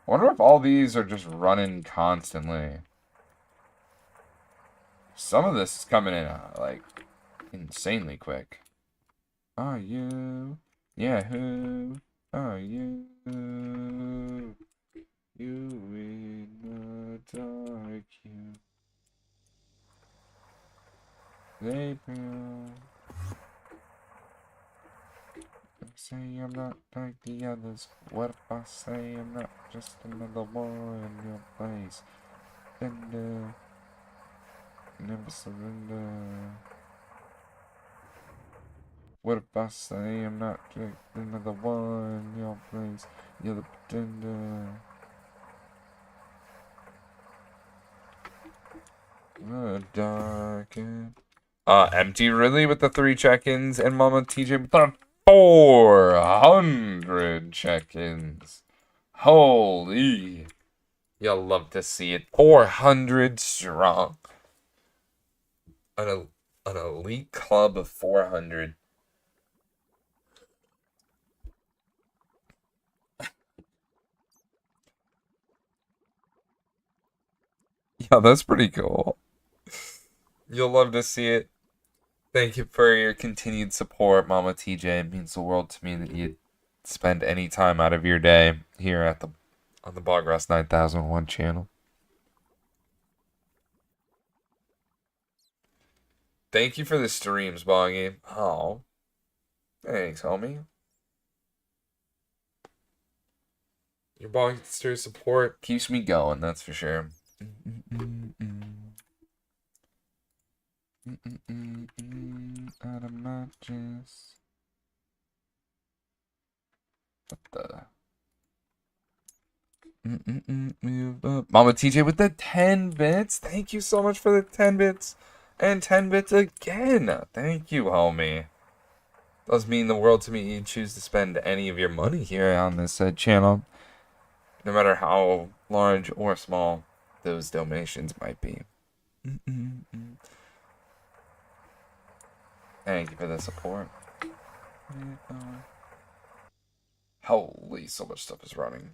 wonder if all these are just running constantly. Some of this is coming in, like, insanely quick. Are you? Yeah, who are you? You in the dark, you. They will say I'm not like the others. What if I say I'm not just another one in your place? Then never surrender. What if I say I'm not just another one in your place? You're the pretender. Darken. Empty really with the 3 check-ins and Mama TJ with the 400 check-ins. Holy. You'll love to see it. 400 strong. An elite club of 400. Yeah, that's pretty cool. You'll love to see it. Thank you for your continued support, Mama TJ. It means the world to me that you spend any time out of your day here at on the Boggrass 9001 channel. Thank you for the streams, Boggy. Oh. Thanks, homie. Your Bogster support keeps me going, that's for sure. Out of matches. What the? Mama TJ with the 10 bits. Thank you so much for the 10 bits. And 10 bits again. Thank you, homie. Does mean the world to me. You choose to spend any of your money here on this channel. No matter how large or small those donations might be. Thank you for the support. Holy, so much stuff is running.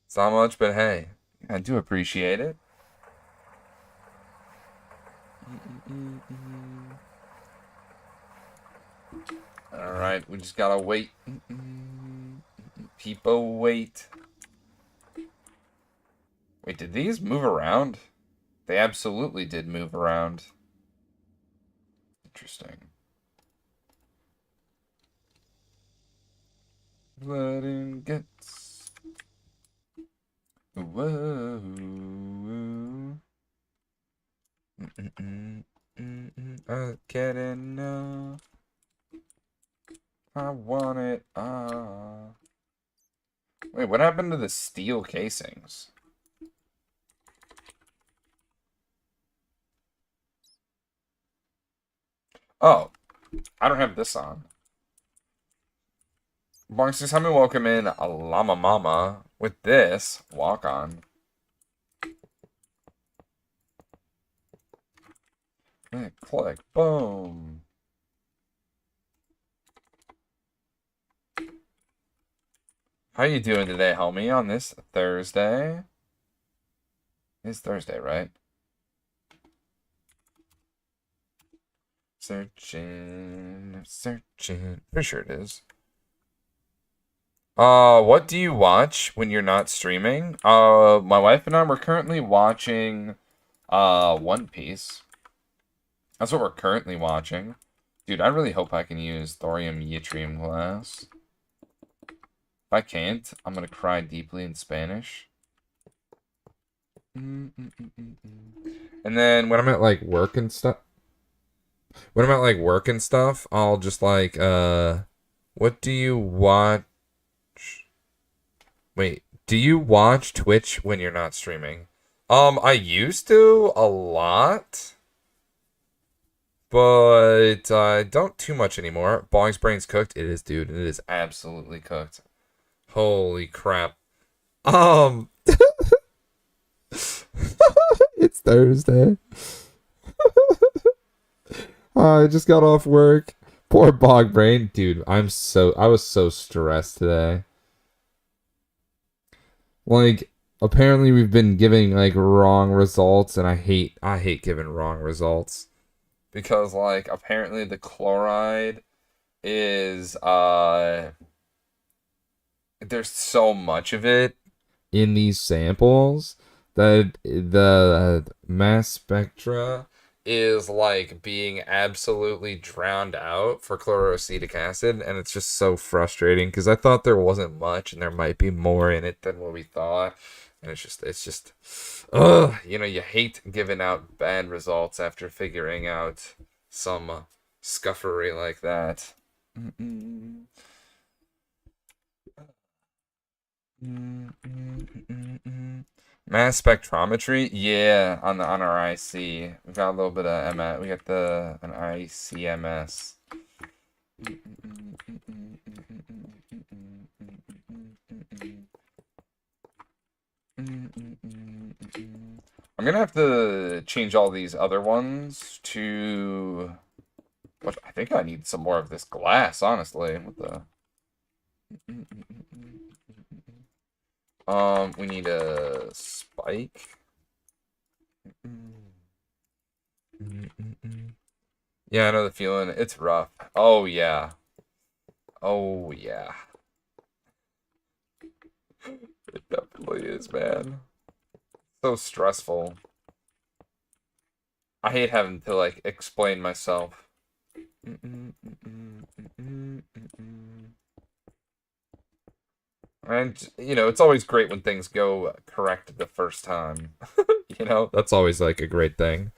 It's not much, but hey, I do appreciate it. Alright, we just gotta wait. People wait. Wait, did these move around? They absolutely did move around. Interesting. Blood gets. Whoa. I get enough. I want it. Wait, what happened to the steel casings? Oh, I don't have this on. Bonks, help me welcome in a Llama Mama with this walk on. Yeah, click, boom. How you doing today, homie, on this Thursday? It's Thursday, right? Searching. Pretty sure it is. What do you watch when you're not streaming? My wife and I were currently watching, One Piece. That's what we're currently watching. Dude, I really hope I can use thorium yttrium glass. If I can't, I'm gonna cry deeply in Spanish. And then when I'm at like work and stuff, I'll just like, what do you watch? Wait, do you watch Twitch when you're not streaming? I used to a lot, but I don't too much anymore. Bong's brain's cooked. It is, dude. It is absolutely cooked. Holy crap. It's Thursday. I just got off work. Poor Bog Brain. Dude, I was so stressed today. Like, apparently we've been giving like wrong results, and I hate giving wrong results. Because like apparently the chloride is there's so much of it in these samples that the mass spectra is like being absolutely drowned out for chloroacetic acid, and it's just so frustrating because I thought there wasn't much and there might be more in it than what we thought, and it's just you know, you hate giving out bad results after figuring out some scuffery like that. Mass spectrometry, yeah, on our IC, we got a little bit of MS. We got an ICMS. I'm gonna have to change all these other ones to. But I think I need some more of this glass, honestly. What the? We need a spike. Yeah, I know the feeling. It's rough. Oh, yeah. Oh, yeah. It definitely is, man. So stressful. I hate having to, like, explain myself. And, you know, it's always great when things go correct the first time. You know, that's always, like, a great thing.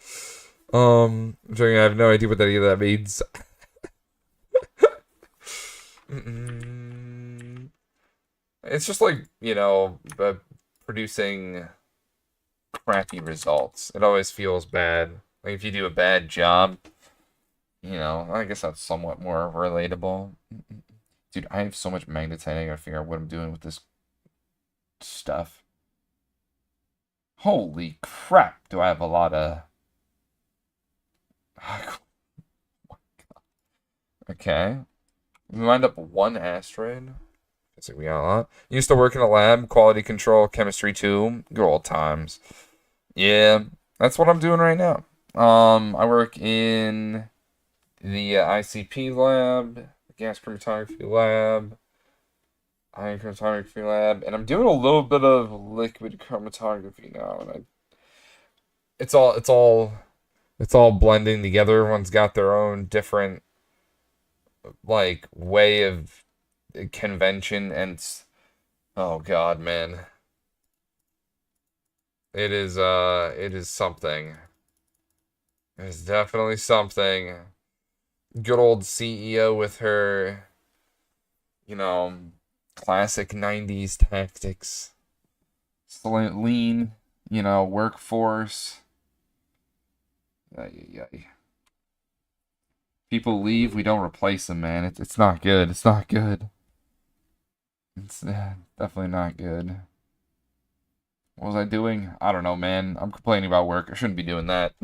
I have no idea what any of that means. It's just like, you know, producing crappy results. It always feels bad. Like, if you do a bad job, you know, I guess that's somewhat more relatable. Dude, I have so much magnetite, I gotta figure out what I'm doing with this stuff. Holy crap, do I have a lot of... Okay. We wind up one asteroid. Looks like we got a lot. Used to work in a lab, quality control, chemistry too. Good old times. Yeah, that's what I'm doing right now. I work in the ICP lab, gas chromatography lab, ion chromatography lab, and I'm doing a little bit of liquid chromatography now, and it's all blending together. Everyone's got their own different like way of convention, and oh god, man, it is something. It's definitely something. Good old CEO with her, you know, classic 90s tactics. Lean, you know, workforce. People leave, we don't replace them, man. It's not good. It's not good. It's definitely not good. What was I doing? I don't know, man. I'm complaining about work. I shouldn't be doing that.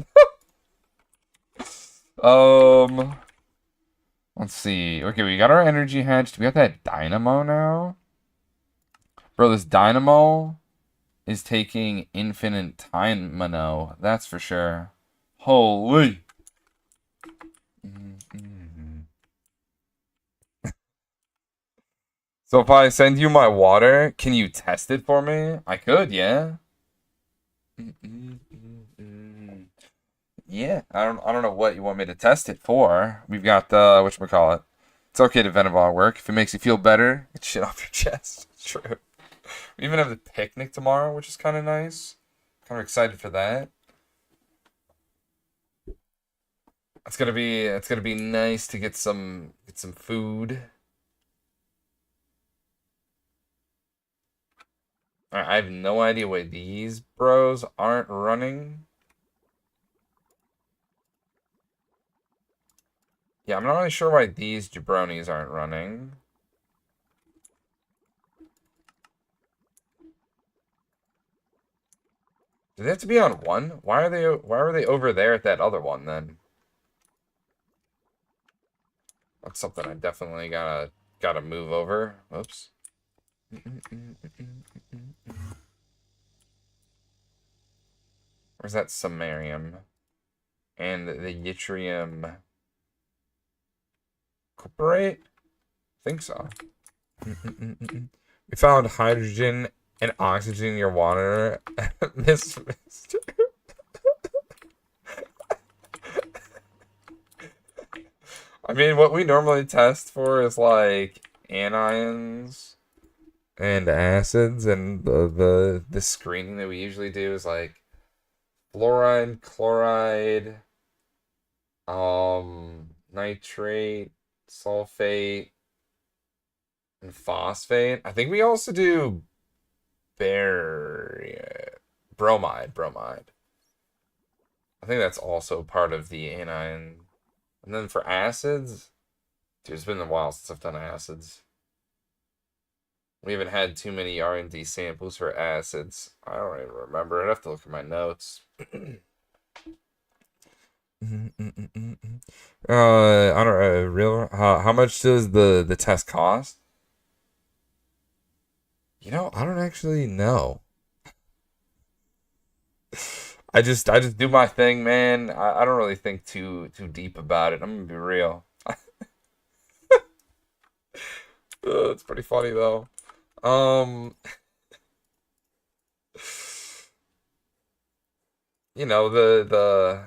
Let's see. Okay, we got our energy hatched. We got that dynamo now. Bro, this dynamo is taking infinite time, Mano. That's for sure. Holy. So if I send you my water, can you test it for me? I could, yeah. Yeah, I don't know what you want me to test it for. We've got the whatchamacallit. It's okay to Venivog work. If it makes you feel better, get shit off your chest. True. We even have the picnic tomorrow, which is kind of nice. Kind of excited for that. It's gonna be nice to get some food. Alright, I have no idea why these bros aren't running. Yeah, I'm not really sure why these jabronis aren't running. Do they have to be on one? Why are they over there at that other one then? That's something I definitely gotta move over. Oops. Where's that samarium? And the yttrium cuprate? Think so. We found hydrogen and oxygen in your water. Mister. I mean, what we normally test for is like anions and acids, and the screening that we usually do is like fluoride, chloride, nitrate, sulfate, and phosphate. I think we also do bromide. I think that's also part of the anion. And then for acids, dude, it's been a while since I've done acids. We haven't had too many R&D samples for acids. I don't even remember. I'd have to look at my notes. I don't know. Real. How much does the test cost? I don't actually know. I just do my thing, man. I don't really think too deep about it. I'm gonna be real. It's pretty funny though. Um, the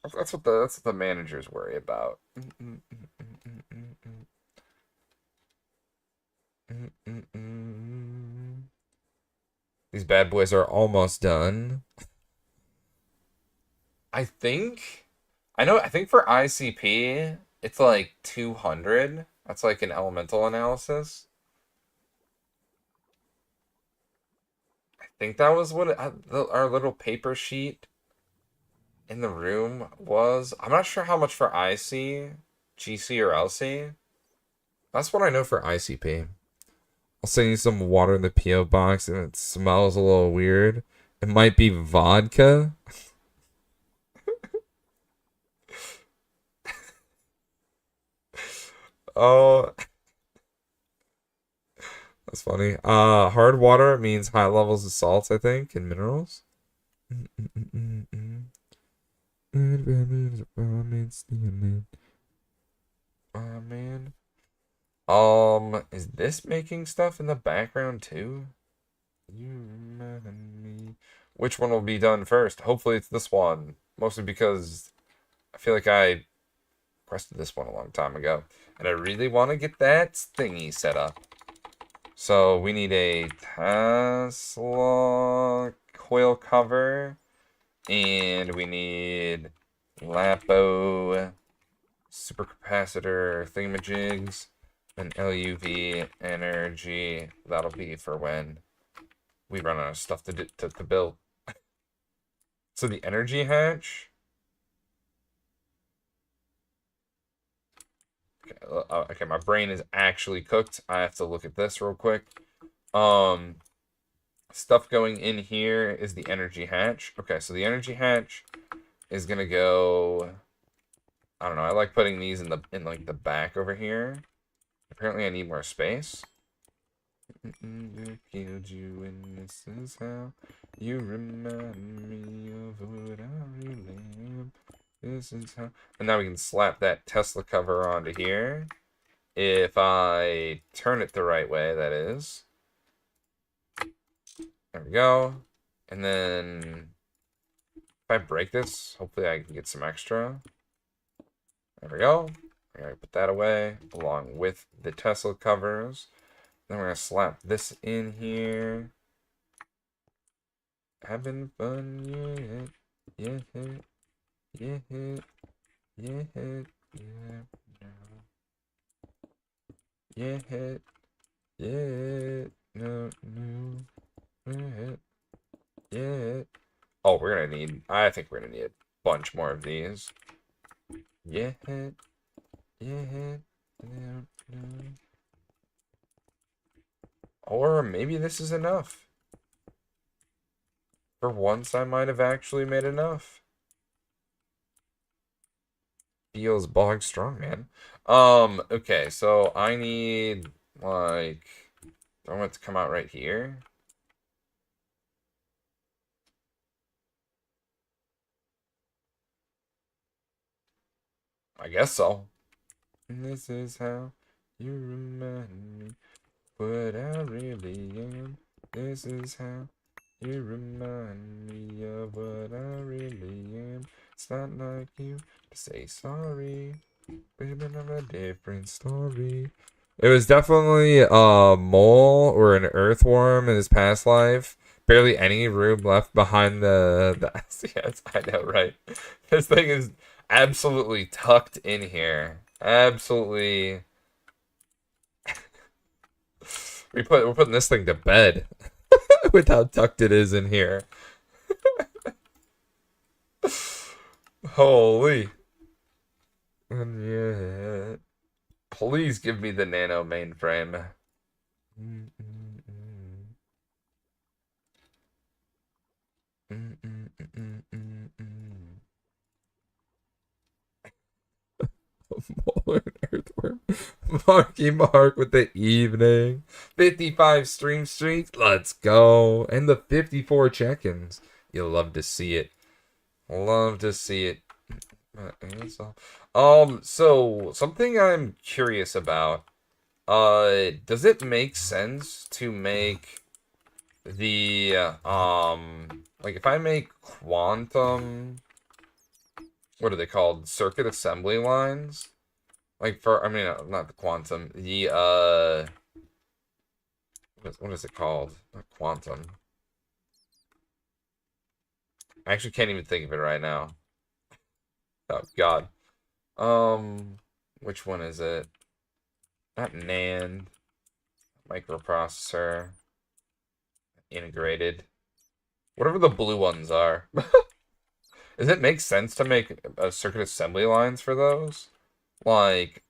that's what the managers worry about. These bad boys are almost done. I think I think for ICP it's like 200. That's like an elemental analysis. I think that was what our little paper sheet in the room was. I'm not sure how much for IC, GC, or LC. That's what I know for ICP. I'll send you some water in the PO box, and it smells a little weird. It might be vodka. Oh, that's funny. Hard water means high levels of salts, I think, and minerals. Oh man. Is this making stuff in the background too? You remember me. Which one will be done first? Hopefully it's this one. Mostly because I feel like I requested this one a long time ago. And I really want to get that thingy set up. So we need a Tesla coil cover. And we need LaPo supercapacitor thingamajigs. And LUV energy. That'll be for when we run out of stuff to build. So the energy hatch. Okay, my brain is actually cooked. I have to look at this real quick. Stuff going in here is the energy hatch. Okay, so the energy hatch is gonna go. I don't know. I like putting these in like the back over here. Apparently, I need more space. Killed you, and this is how you remind me of what I really am. This is how. And now we can slap that Tesla cover onto here. If I turn it the right way, that is. There we go. And then I break this, hopefully I can get some extra. There we go. I'm gonna put that away along with the Tesla covers. Then we're gonna slap this in here. Having fun, yeah, yeah, yeah, yeah, yeah, yeah, yeah, yeah, no, no, yeah, yeah. Oh, we're gonna need. I think we're gonna need a bunch more of these. Yeah, yeah, no, no. Or maybe this is enough. For once, I might have actually made enough. Feels bog strong, man. Okay, so I need, like, I want it to come out right here. I guess so. And this is how you remind me what I really am. This is how you remind me of what I really am. It's not like you to say sorry. We've been on a different story. It was definitely a mole or an earthworm in his past life. Barely any room left behind the yes, I know, right? This thing is absolutely tucked in here. Absolutely. We're putting this thing to bed with how tucked it is in here. Holy. Yeah. Please give me the nano mainframe. Molar earthworm. Marky Mark with the evening. 55 stream streaks. Let's go. And the 54 check-ins. You'll love to see it. Love to see it. So something I'm curious about. Does it make sense to make the like if I make quantum, what are they called? Circuit assembly lines? Like for, I mean, not the quantum, the what is it called? Not quantum. I actually can't even think of it right now. Oh God. Which one is it? Not NAND. Microprocessor. Integrated. Whatever the blue ones are. Does it make sense to make circuit assembly lines for those? Like,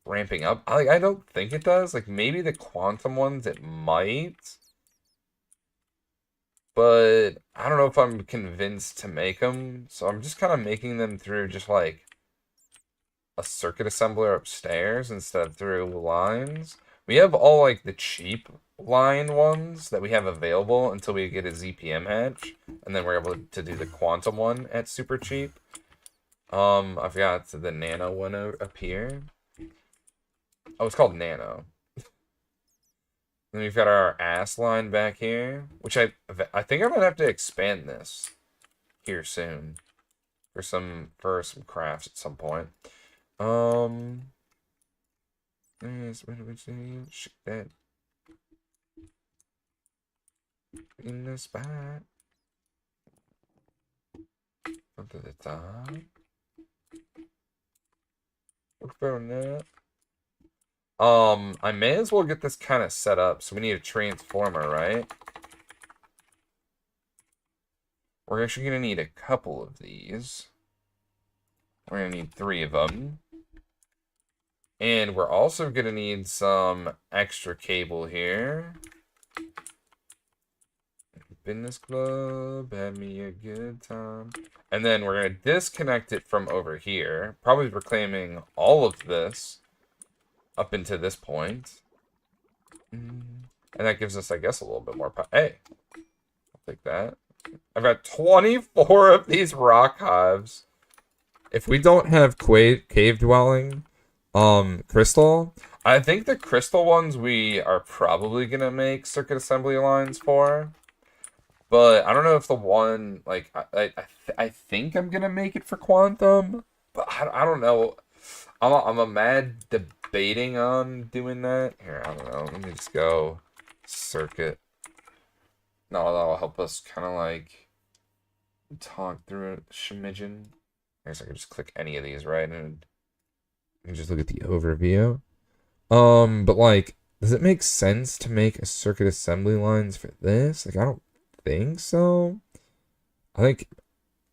ramping up? I don't think it does. Like, maybe the quantum ones, it might. But I don't know if I'm convinced to make them. So I'm just kind of making them through just like a circuit assembler upstairs instead of through lines. We have all like the cheap line ones that we have available until we get a ZPM hatch, and then we're able to do the quantum one at super cheap. I've got the nano one up here. Oh, it's called nano. Then we've got our ass line back here, which I think I'm gonna have to expand this here soon for some crafts at some point. Yes, shoot that in the spot. Up to the top. Look for that. I may as well get this kind of set up. So we need a transformer, right? We're actually gonna need a couple of these. We're gonna need 3 of them. And we're also gonna need some extra cable here. Fitness club, had me a good time. And then we're gonna disconnect it from over here. Probably reclaiming all of this up into this point. And that gives us, I guess, a little bit more power. Hey, I'll take that. I've got 24 of these rock hives. If we don't have cave dwelling, crystal, I think the crystal ones we are probably gonna make circuit assembly lines for. But I don't know if the one like I think I'm gonna make it for quantum, but I don't know. I'm a mad debating on doing that. Here, I don't know. Let me just go circuit. No, that'll help us kind of like talk through it. Shimijin. I guess I could just click any of these, right? And you can just look at the overview. But like, does it make sense to make a circuit assembly lines for this? Like, I don't think so. I think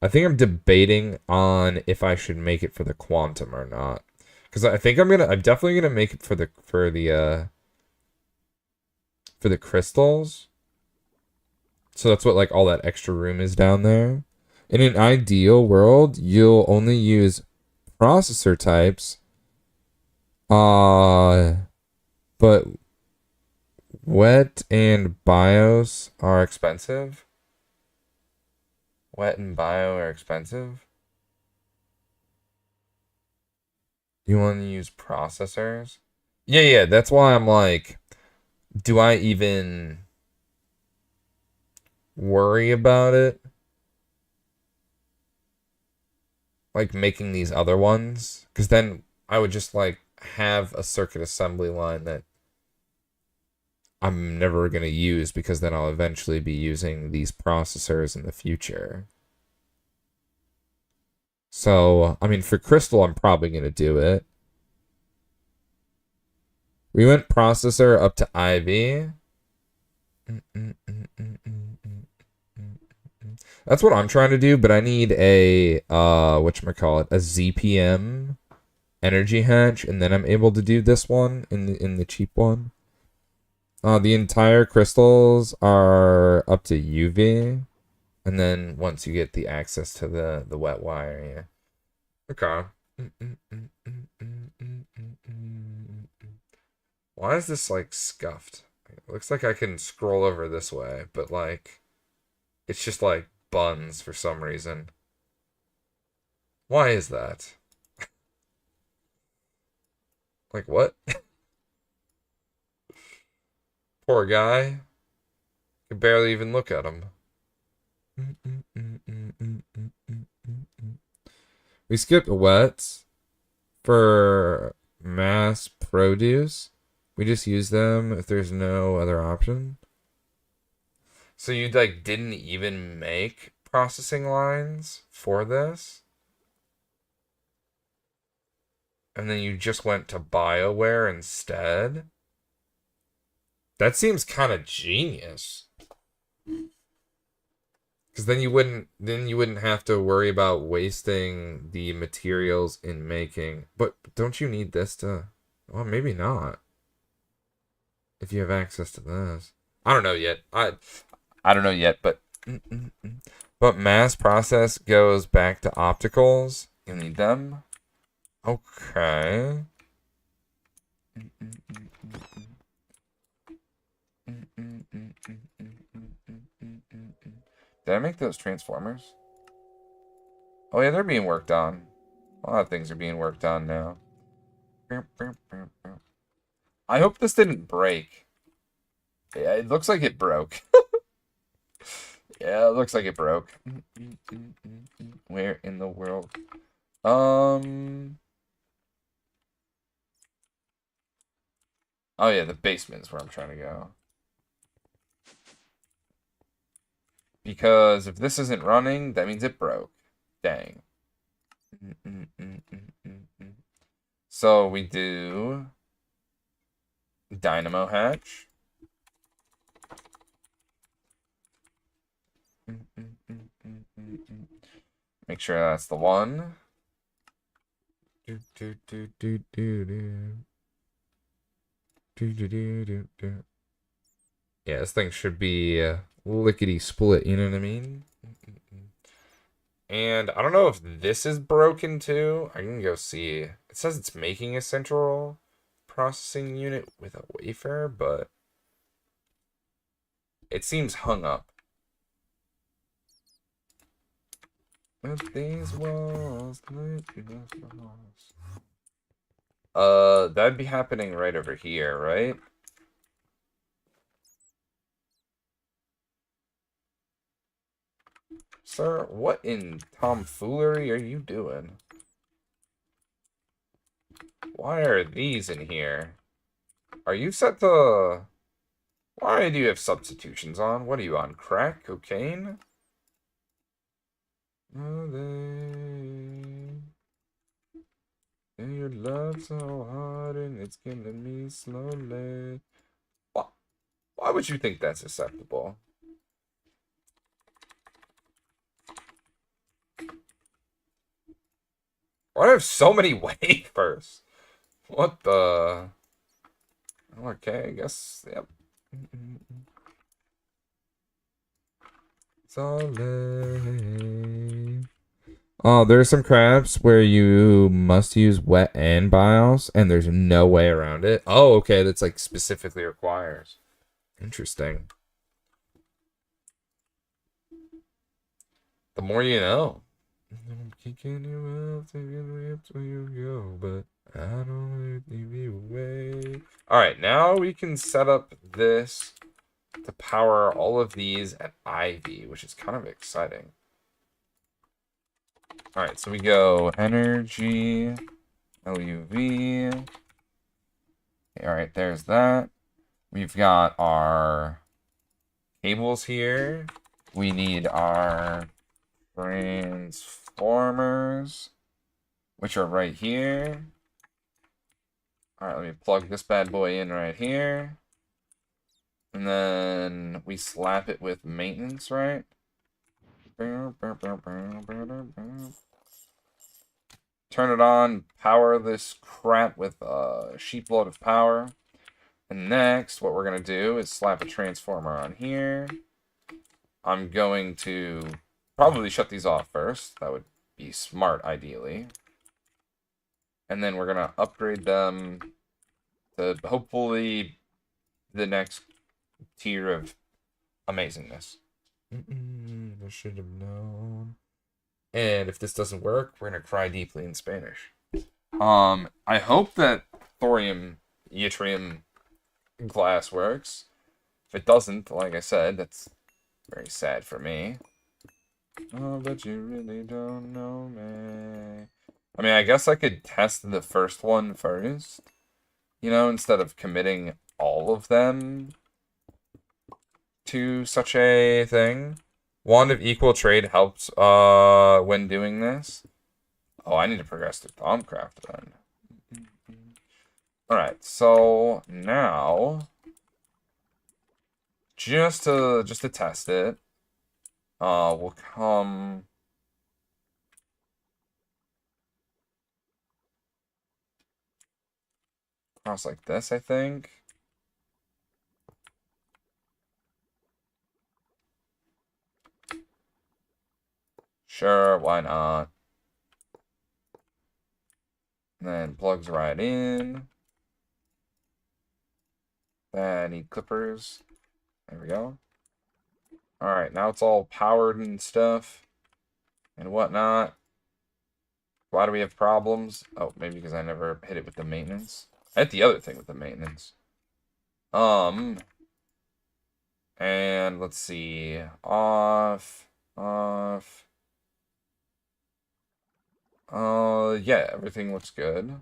I'm debating on if I should make it for the quantum or not. Because I think I'm definitely gonna make it for the crystals. So that's what like all that extra room is down there. In an ideal world, you'll only use processor types. But wet and BIOS are expensive. Wet and bio are expensive. You want to use processors? Yeah, that's why I'm like, do I even worry about it? Like making these other ones? Because then I would just like have a circuit assembly line that I'm never going to use because then I'll eventually be using these processors in the future. So, I mean, for Crystal, I'm probably going to do it. We went processor up to Ivy. That's what I'm trying to do, but I need a, whatchamacallit, a ZPM energy hatch, and then I'm able to do this one in the cheap one. The entire crystals are up to UV, and then once you get the access to the wet wire, yeah. Okay. Why is this like scuffed? It looks like I can scroll over this way, but like it's just like buns for some reason. Why is that? Like what? Poor guy. Can barely even look at him. We skipped wets for mass produce. We just use them if there's no other option. So you like didn't even make processing lines for this? And then you just went to BioWare instead? That seems kind of genius. Because then you wouldn't have to worry about wasting the materials in making. But don't you need this to? Well, maybe not. If you have access to this, I don't know yet. I don't know yet, but mass process goes back to opticals. You need them. Okay. Did I make those transformers? Oh yeah, they're being worked on. A lot of things are being worked on now. I hope this didn't break. Yeah, it looks like it broke. Yeah, it looks like it broke. Where in the world? Oh yeah, the basement's where I'm trying to go. Because if this isn't running, that means it broke. Dang. So we do Dynamo Hatch. Make sure that's the one. Yeah, this thing should be lickety split, you know what I mean? And I don't know if this is broken too. I can go see. It says it's making a central processing unit with a wafer, but it seems hung up. With these walls, that'd be happening right over here, right? Sir, what in tomfoolery are you doing? Why are these in here? Are you set to... Why do you have substitutions on? What are you on? Crack? Cocaine? Oh, and your love so hard and it's killing me slowly. Why would you think that's acceptable? Why do I have so many wafers? What the... Okay, I guess, yep. Solid. Oh, there's some crafts where you must use wet and BIOS, and there's no way around it. Oh, okay, that's like specifically requires. Interesting. The more you know. I'm kicking you out, taking rips where you go, but I don't leave you away. Alright, now we can set up this to power all of these at Ivy, which is kind of exciting. Alright, so we go energy, LUV. Alright, there's that. We've got our cables here. We need our transformers, which are right here. Alright, let me plug this bad boy in right here. And then we slap it with maintenance, right? Turn it on, power this crap with a sheepload of power. And next, what we're going to do is slap a transformer on here. I'm going to probably shut these off first. That would be smart, ideally. And then we're going to upgrade them to hopefully the next tier of amazingness. I should have known. And if this doesn't work, we're going to cry deeply in Spanish. I hope that thorium, yttrium glass works. If it doesn't, like I said, that's very sad for me. Oh, but you really don't know me. I mean, I guess I could test the first one first. You know, instead of committing all of them to such a thing. Wand of equal trade helps when doing this. Oh, I need to progress to Thaumcraft then. Alright, so now just to test it, we'll come across like this, I think. Sure, why not? And then plugs right in. I need clippers. There we go. Alright, now it's all powered and stuff and whatnot. Why do we have problems? Oh, maybe because I never hit it with the maintenance. I hit the other thing with the maintenance. And let's see. Off. Yeah, everything looks good.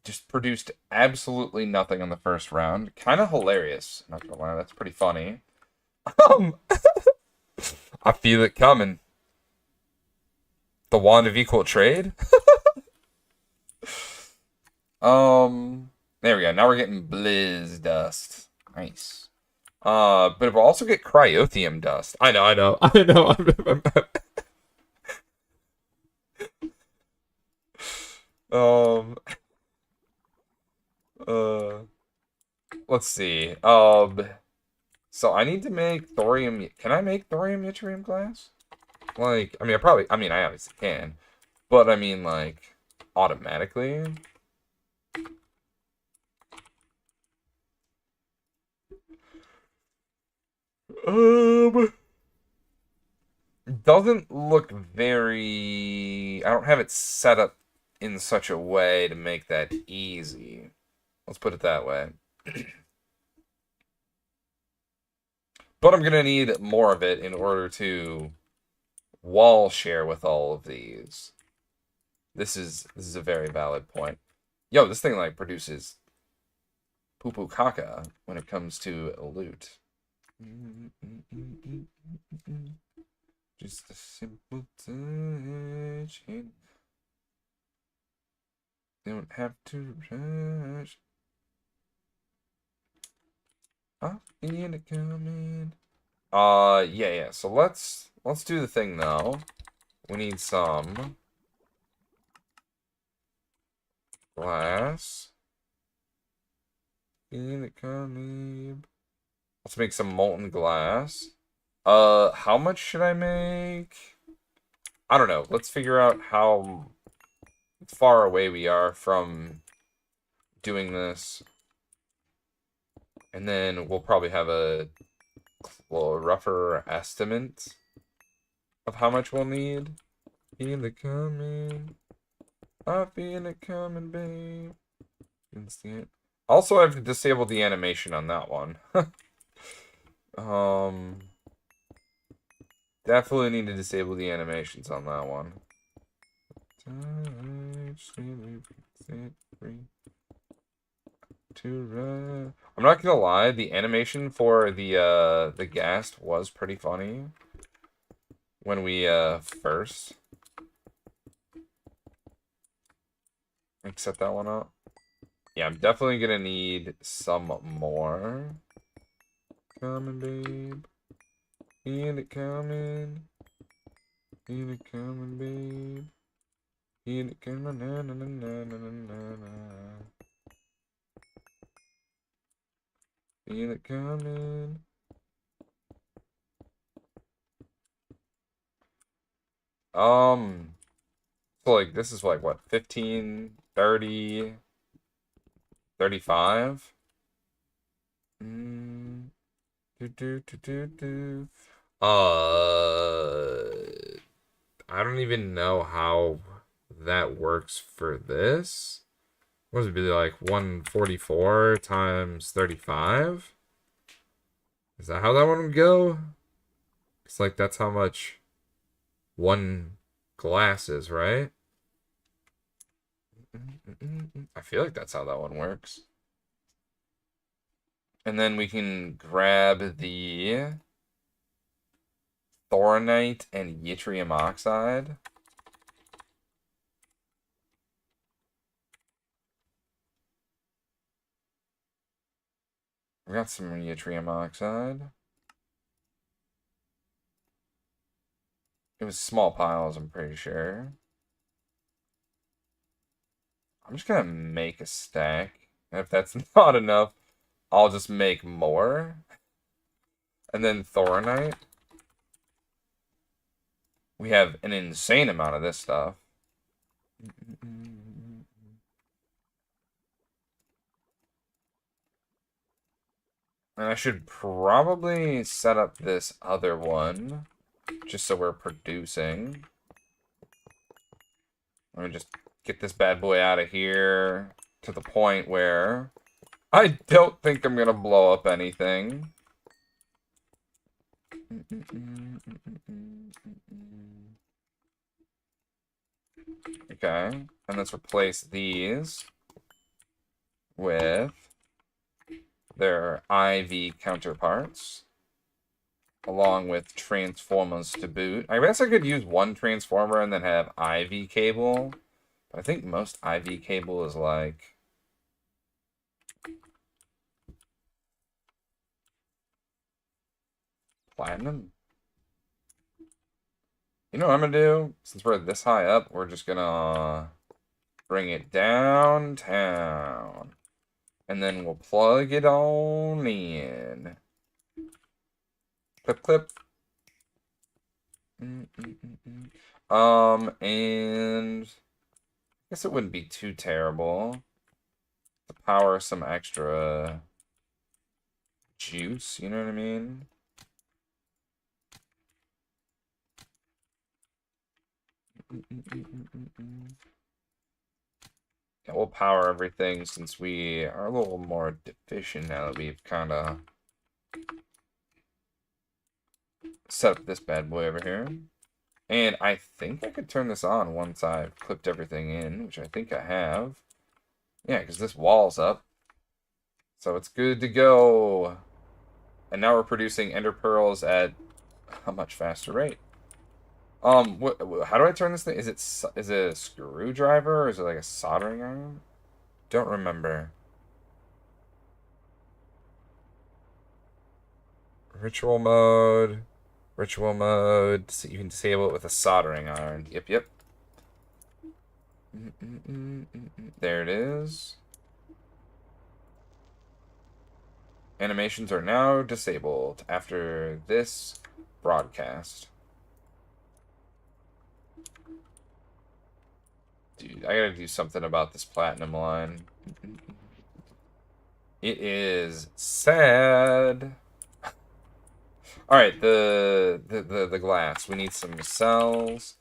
Just produced absolutely nothing on the first round. Kind of hilarious, not gonna lie, that's pretty funny. I feel it coming. The wand of equal trade? There we go. Now we're getting Blizz dust. Nice. But we'll also get Cryothium dust. I know. Let's see. So I need to make thorium. Can I make thorium yttrium glass? Like, I mean, I obviously can. But I mean, like, automatically. Doesn't look very... I don't have it set up in such a way to make that easy. Let's put it that way. But I'm gonna need more of it in order to wall share with all of these. This is a very valid point. Yo, this thing like produces poo poo caca when it comes to loot. Just a simple touch. Don't have to rush. I'll be in the coming. Yeah. So let's do the thing though. We need some glass. In the coming. Let's make some molten glass. How much should I make? I don't know. Let's figure out how far away we are from doing this. And then we'll probably have a rougher estimate of how much we'll need. In the coming. I feel it coming, babe. Instant. Also, I've disabled the animation on that one. Definitely need to disable the animations on that one. I'm not gonna lie, the animation for the ghast was pretty funny when we first set that one up. Yeah, I'm definitely gonna need some more. Coming, babe. In it coming. In it coming, babe. In it coming, na na na na na na na. In it coming. So like this is like what, 15, 30, 35? I don't even know how that works for this. What would it be like 144 times 35? Is that how that one would go? It's like that's how much one glass is, right? I feel like that's how that one works. And then we can grab the thoronite and yttrium oxide. We got some yttrium oxide. It was small piles, I'm pretty sure. I'm just gonna make a stack. And if that's not enough, I'll just make more. And then thoronite. We have an insane amount of this stuff. And I should probably set up this other one, just so we're producing. Let me just get this bad boy out of here to the point where I don't think I'm gonna blow up anything. Okay, and let's replace these with their IV counterparts, along with transformers to boot. I guess I could use one transformer and then have IV cable, but I think most IV cable is like platinum. You know what I'm gonna do? Since we're this high up, we're just gonna bring it downtown. And then we'll plug it on in. Clip, clip. And I guess it wouldn't be too terrible to power some extra juice, you know what I mean? Yeah, we'll power everything since we are a little more deficient now that we've kind of set up this bad boy over here. And I think I could turn this on once I've clipped everything in, which I think I have. Yeah, because this wall's up. So it's good to go. And now we're producing ender pearls at a much faster rate. How do I turn this thing? Is it a screwdriver or is it like a soldering iron? Don't remember. Ritual mode. Ritual mode. So you can disable it with a soldering iron. Yep. There it is. Animations are now disabled after this broadcast. Dude, I gotta do something about this platinum line. It is sad. Alright, the glass. We need some cells.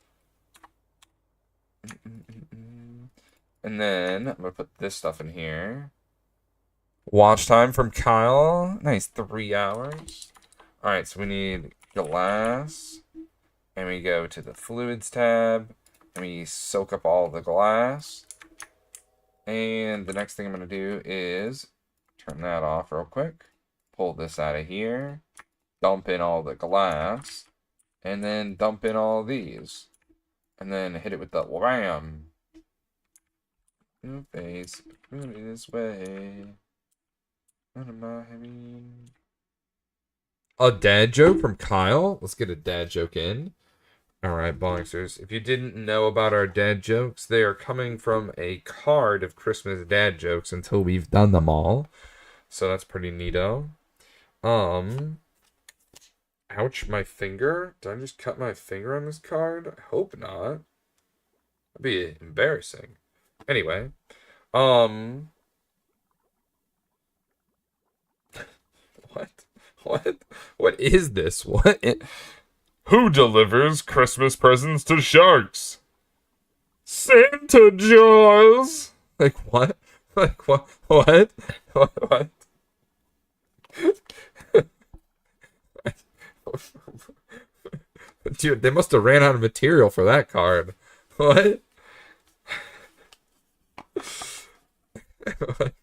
And then I'm gonna put this stuff in here. Watch time from Kyle. Nice, 3 hours. Alright, so we need glass. And we go to the fluids tab. And we soak up all the glass. And the next thing I'm going to do is turn that off real quick. Pull this out of here. Dump in all the glass. And then dump in all these. And then hit it with the wham. Your face, put it this way. What am I having? A dad joke from Kyle? Let's get a dad joke in. Alright, Boxers. If you didn't know about our dad jokes, they are coming from a card of Christmas dad jokes until we've done them all. So that's pretty neato. Ouch, my finger? Did I just cut my finger on this card? I hope not. That'd be embarrassing. Anyway. What? What is this? What? Who delivers Christmas presents to sharks? Santa Jaws! Like what? Like what? What? What? Dude, they must have ran out of material for that card. What? What?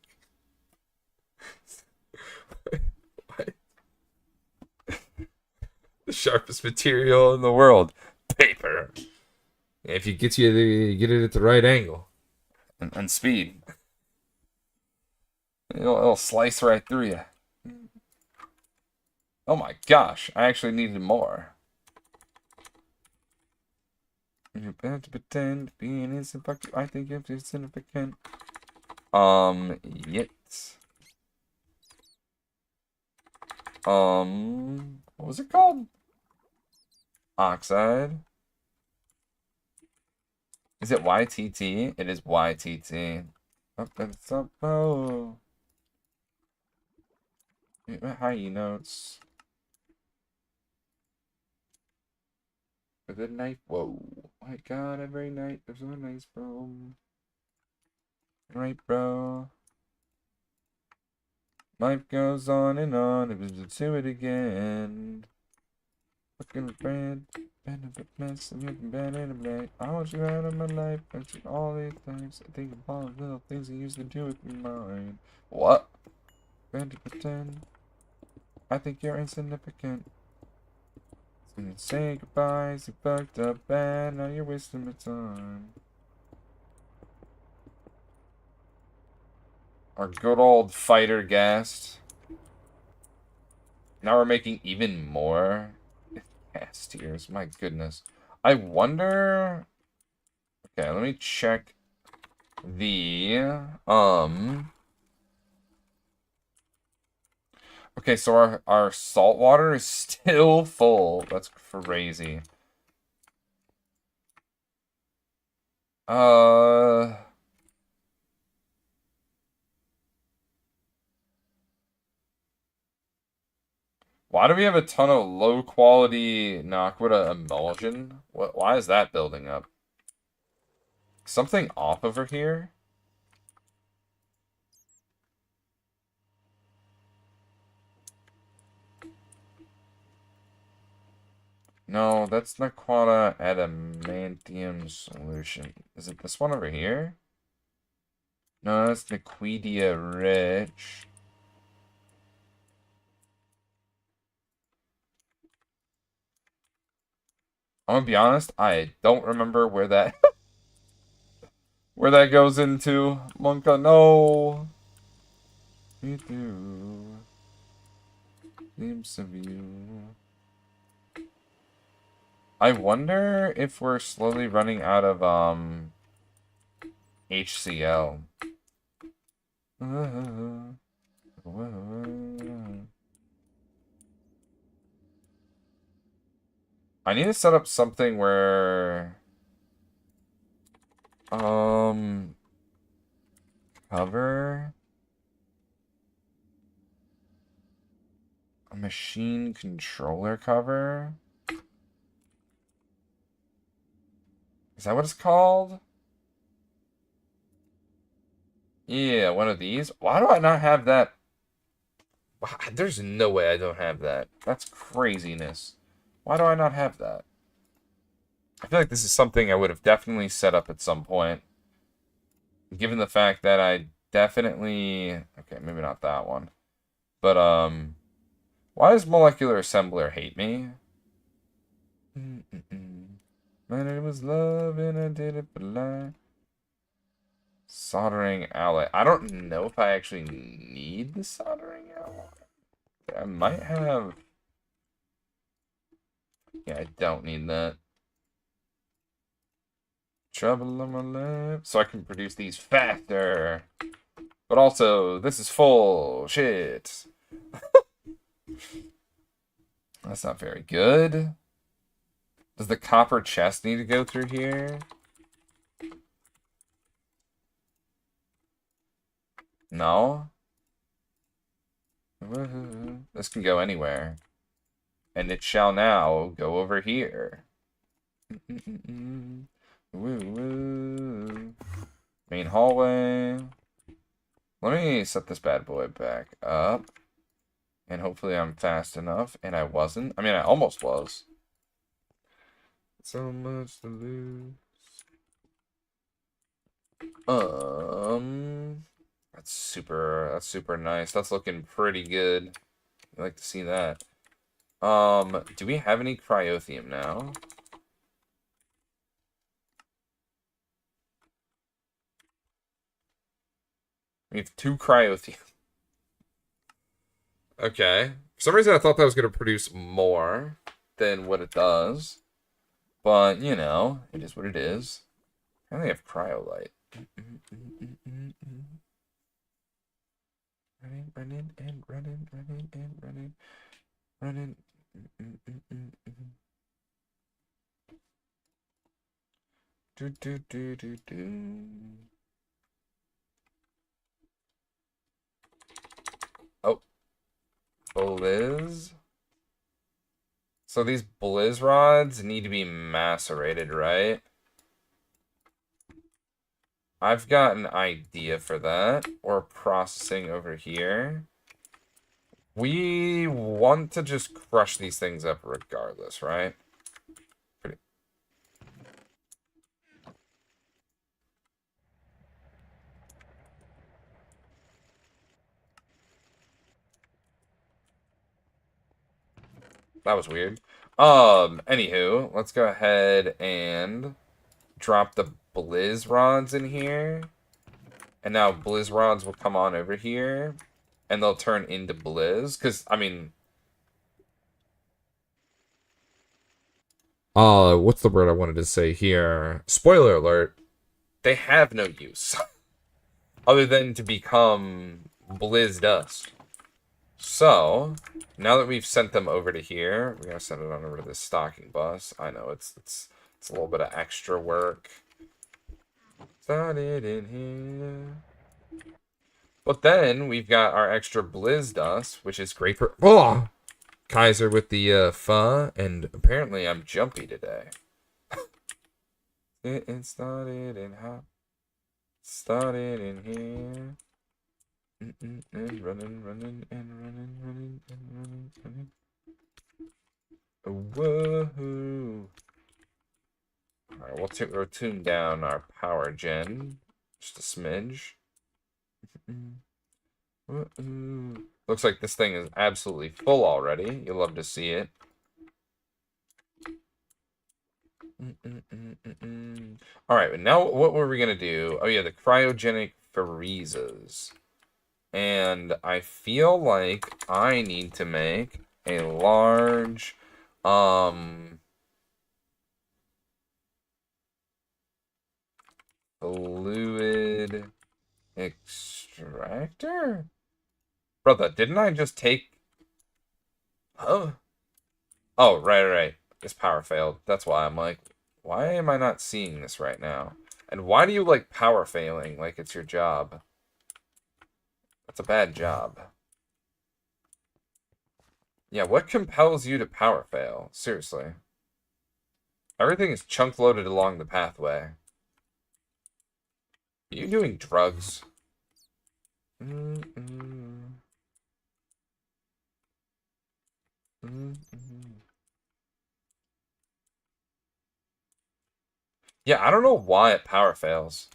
The sharpest material in the world. Paper. If you get it at the right angle. And speed. It'll slice right through you. Oh my gosh, I actually needed more. You're about to pretend to be an innocent fuck you. I think you're insignificant. Yet. What was it called? Oxide. Is it YTT? It is YTT. Up and up. Oh. High notes. For the night. Whoa. My God, every night there's a nice bro. Right, bro. Life goes on and on. It was to it again. Fucking friend. Benefit mess. I'm looking bad in a bag. I want you out of my life. I see all these things. I think of all the little things I used to do with my mind. What? Going to pretend. I think you're insignificant. And say goodbyes, you fucked up bad, now you're wasting my time. Our good old fighter gassed. Now we're making even more gas tiers, my goodness. I wonder... Okay, let me check the, Okay, so our salt water is still full. That's crazy. Why do we have a ton of low quality Naquita emulsion? Why is that building up? Something off over here? No, that's Naquata adamantium solution. Is it this one over here? No, that's Naquidia rich. I'm gonna be honest, I don't remember where that where that goes into. Monka, no. You do. Glimpse of you. I wonder if we're slowly running out of HCl. I need to set up something where cover a machine controller cover. Is that what it's called? Yeah, one of these. Why do I not have that? There's no way I don't have that. That's craziness. Why do I not have that? I feel like this is something I would have definitely set up at some point. Given the fact that I definitely... Okay, maybe not that one. But, why does Molecular Assembler hate me? My name was love and I did it for life. Soldering alloy. I don't know if I actually need the soldering alloy. I might have... Yeah, I don't need that. Trouble on my life. So I can produce these faster. But also, this is full shit. That's not very good. Does the copper chest need to go through here? No? This can go anywhere. And it shall now go over here. Main hallway. Let me set this bad boy back up. And hopefully I'm fast enough. And I wasn't. I mean, I almost was. So much to lose. That's super nice. That's looking pretty good. I like to see that. Do we have any cryothium now? We have 2 cryothium. Okay. For some reason I thought that was going to produce more than what it does. But, you know, it is what it is. I only have cryolite. Running and running. Oh. Blizz. So these Blizz rods need to be macerated, right? I've got an idea for that. Or processing over here. We want to just crush these things up regardless, right? That was weird. Anywho, let's go ahead and drop the Blizz rods in here. And now Blizz rods will come on over here. And they'll turn into Blizz. Because, I mean... what's the word I wanted to say here? Spoiler alert. They have no use. Other than to become Blizz dust. So, now that we've sent them over to here, we're going to send it on over to this stocking bus. I know, it's a little bit of extra work. Started in here. But then we've got our extra Blizz dust, which is great for... Oh! Kaiser with the pho, and apparently I'm jumpy today. It started in hot. Started in here. And running. Woohoo. Alright, we'll tune down our power gen. Just a smidge. Looks like this thing is absolutely full already. You'll love to see it. Alright, but now what were we going to do? Oh yeah, the cryogenic freezes. And I feel like I need to make a large fluid extractor? Brother, didn't I just take... Huh? Oh, right. This power failed. That's why I'm like, why am I not seeing this right now? And why do you like power failing like it's your job? That's a bad job. Yeah, what compels you to power fail? Seriously. Everything is chunk loaded along the pathway. Are you doing drugs? Yeah, I don't know why it power fails.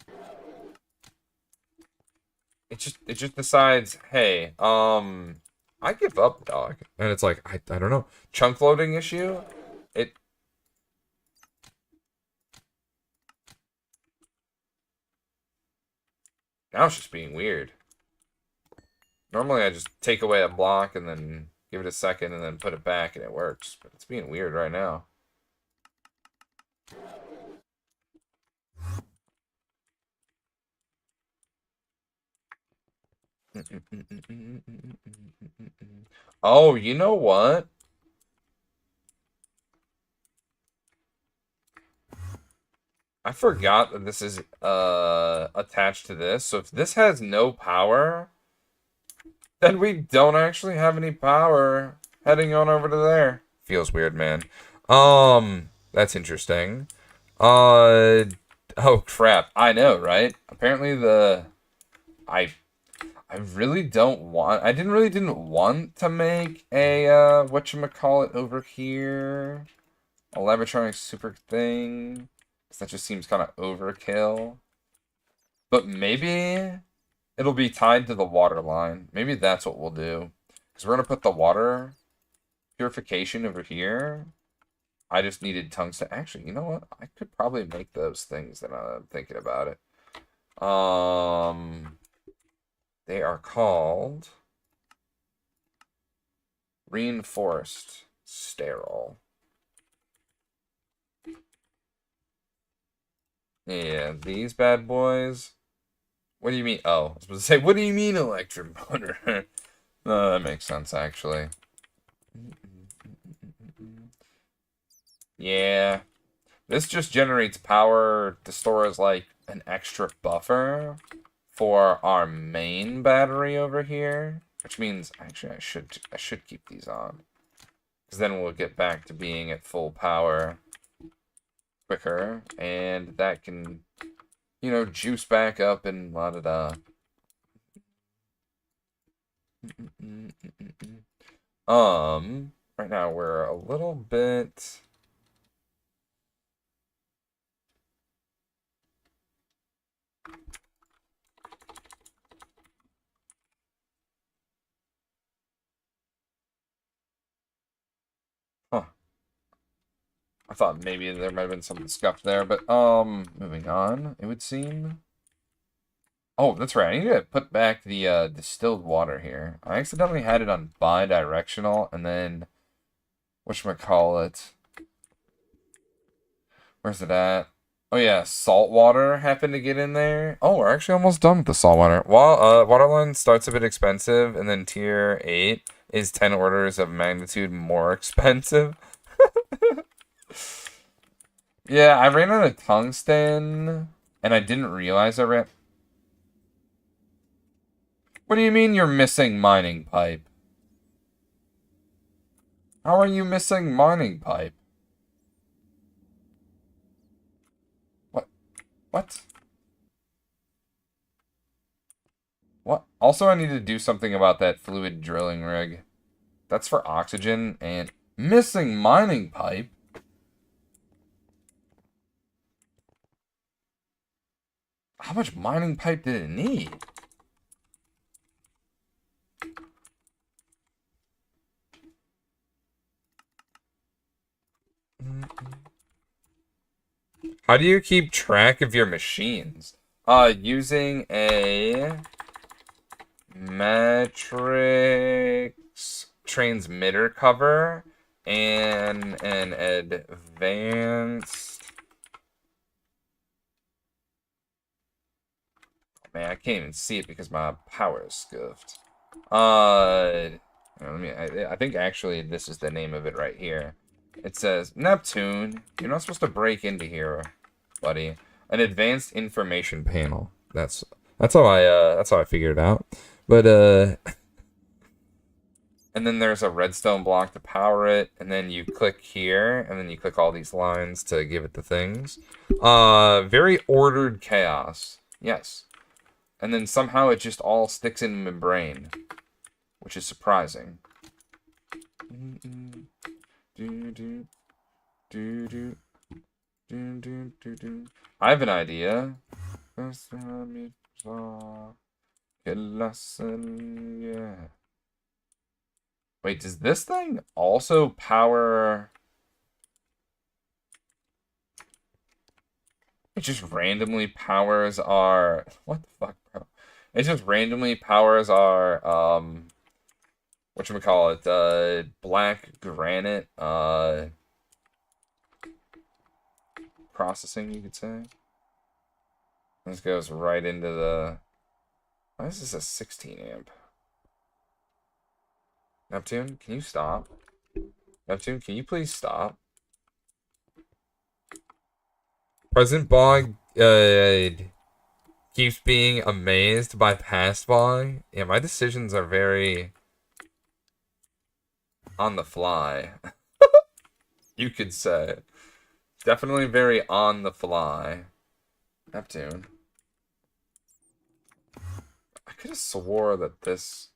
It just decides, hey, I give up, dog. And it's like, I don't know. Chunk loading issue? Now it's just being weird. Normally I just take away a block and then give it a second and then put it back and it works. But it's being weird right now. Oh, you know what? I forgot that this is attached to this. So if this has no power, then we don't actually have any power heading on over to there. Feels weird, man. That's interesting. Oh crap. I know, right? Apparently I really didn't want to make a whatchamacallit over here. A Laboratronic super thing. Cause that just seems kind of overkill. But maybe it'll be tied to the water line. Maybe that's what we'll do. Because we're gonna put the water purification over here. I just needed tungsten. Actually, you know what? I could probably make those things that I'm thinking about it. They are called reinforced sterile. Yeah, these bad boys. What do you mean? Oh, I was supposed to say, what do you mean electric motor? No, that makes sense, actually. Yeah. This just generates power to store as, like, an extra buffer for our main battery over here. Which means, actually, I should keep these on. Because then we'll get back to being at full power quicker. And that can, you know, juice back up and la-da-da. Right now we're a little bit... Huh. I thought maybe there might have been something scuffed there, but, moving on, it would seem. Oh, that's right. I need to put back the distilled water here. I accidentally had it on bi-directional, and then whatchamacallit? Where's it at? Oh yeah, salt water happened to get in there. Oh, we're actually almost done with the salt water. Well, waterline starts a bit expensive, and then tier 8 is 10 orders of magnitude more expensive. Yeah, I ran out of tungsten, and I didn't realize I ran... What do you mean you're missing mining pipe? How are you missing mining pipe? What? What? What? Also, I need to do something about that fluid drilling rig. That's for oxygen, and Missing mining pipe? How much mining pipe did it need? How do you keep track of your machines? Using a matrix transmitter cover and an advanced... Man, I can't even see it because my power is scuffed. I think actually this is the name of it right here. It says, Neptune, you're not supposed to break into here, buddy. An advanced information panel. That's how I figured it out. But and then there's a redstone block to power it, and then you click here, and then you click all these lines to give it the things. Very ordered chaos. Yes. And then somehow it just all sticks in my brain, which is surprising. I have an idea. Wait, does this thing also power... It just randomly powers our... What the fuck, bro? It just randomly powers our, whatchamacallit, black granite, processing, you could say. This goes right into the... Why is this a 16 amp? Neptune, can you stop? Neptune, can you please stop? President Bog keeps being amazed by past Bog. Yeah, my decisions are very on the fly. You could say. Definitely very on the fly. Neptune. I could have swore that this...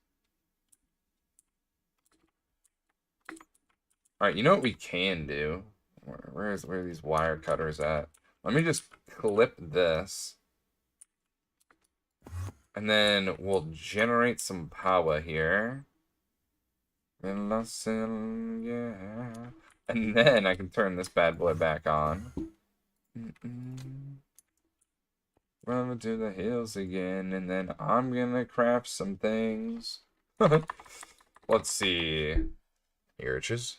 Alright, you know what we can do? Where are these wire cutters at? Let me just clip this. And then we'll generate some power here. Yeah. And then I can turn this bad boy back on. Run to the hills again, and then I'm gonna craft some things. Let's see. Here it is.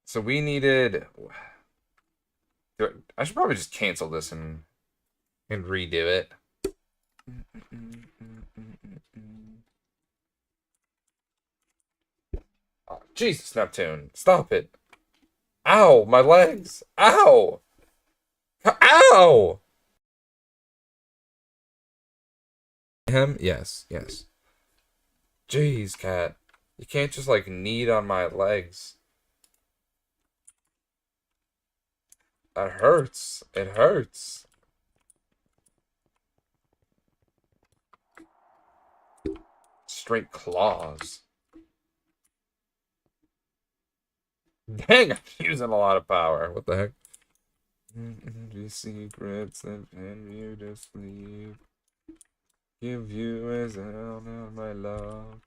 So we needed... I should probably just cancel this and redo it. Oh, Jesus, Neptune. Stop it. Ow, my legs. Ow. Ow. Him? Yes, yes. Jeez, cat. You can't just, like, knead on my legs. That hurts. It hurts. Straight claws. Dang, I'm using a lot of power. What the heck? These secrets that send you to sleep. Give you as hell my love.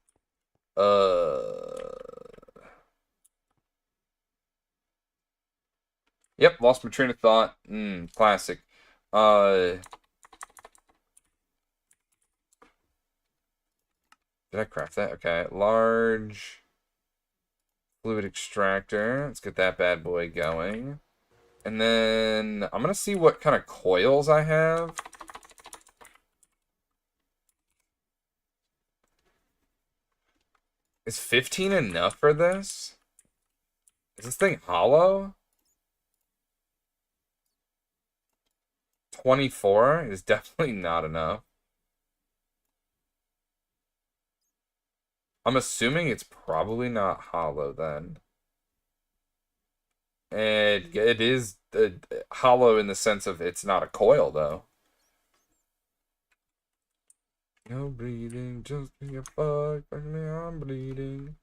Yep, lost my train of thought. Classic. Did I craft that? Okay. Large fluid extractor. Let's get that bad boy going. And then I'm gonna see what kind of coils I have. Is 15 enough for this? Is this thing hollow? 24 is definitely not enough. I'm assuming it's probably not hollow then. And it is hollow in the sense of it's not a coil though. No breathing, just be a fuck, but me I'm bleeding.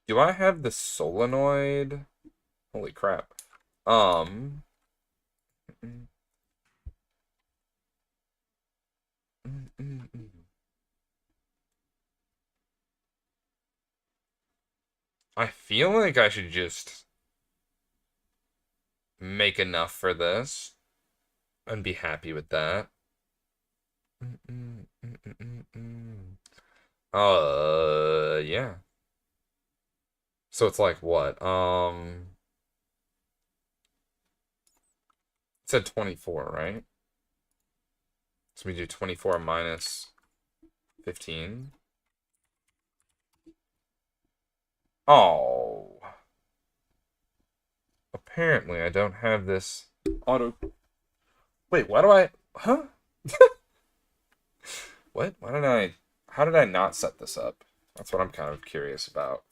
Do I have the solenoid? Holy crap. Um. I feel like I should just make enough for this and be happy with that. Yeah. So it's like what? It said 24, right? So we do 24 minus 15. Oh. Apparently I don't have this auto. Wait, why do I? Huh? What? Why did I? How did I not set this up? That's what I'm kind of curious about.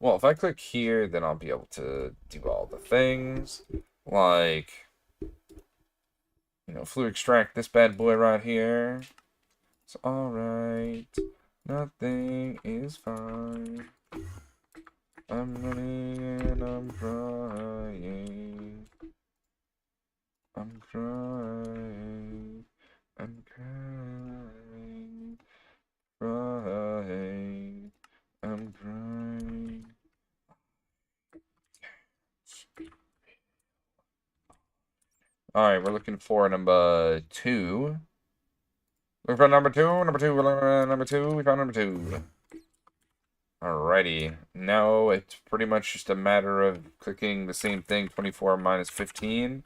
Well, if I click here, then I'll be able to do all the things. Like, fluid extract this bad boy right here. It's alright. Nothing is fine. I'm running and I'm crying. I'm crying. I'm crying. Crying. I'm crying. Alright, we're looking for number 2. Looking for number 2, number 2, number 2, we found number 2. Alrighty, now it's pretty much just a matter of clicking the same thing, 24 minus 15.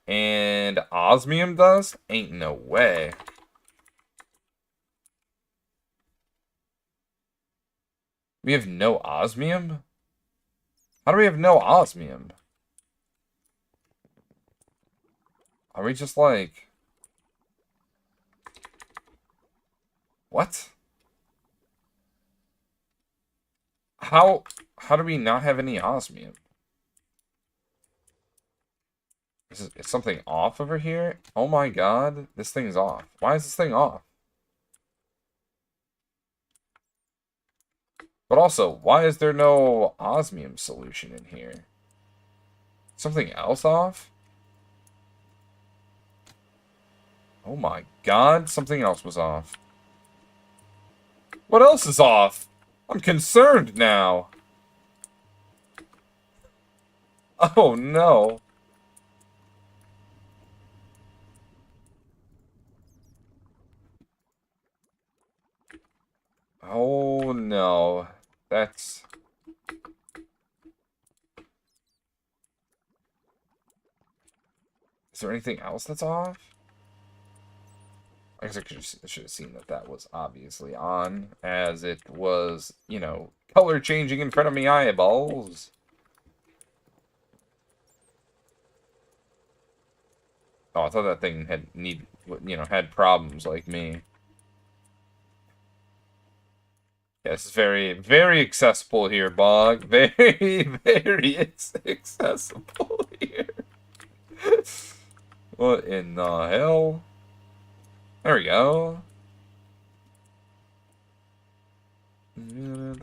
And osmium dust? Ain't no way. We have no osmium? How do we have no osmium? Are we just like... What? How do we not have any osmium? Is something off over here? Oh my god, this thing's off. Why is this thing off? But also, why is there no osmium solution in here? Something else off? Oh my god, something else was off. What else is off? I'm concerned now. Oh no. Oh no. That's... Is there anything else that's off? I guess I should have seen that that was obviously on, as it was, color changing in front of me eyeballs. Oh, I thought that thing had problems like me. Yeah, this is very, very accessible here, Bog. Very, very accessible here. What in the hell? There we go. There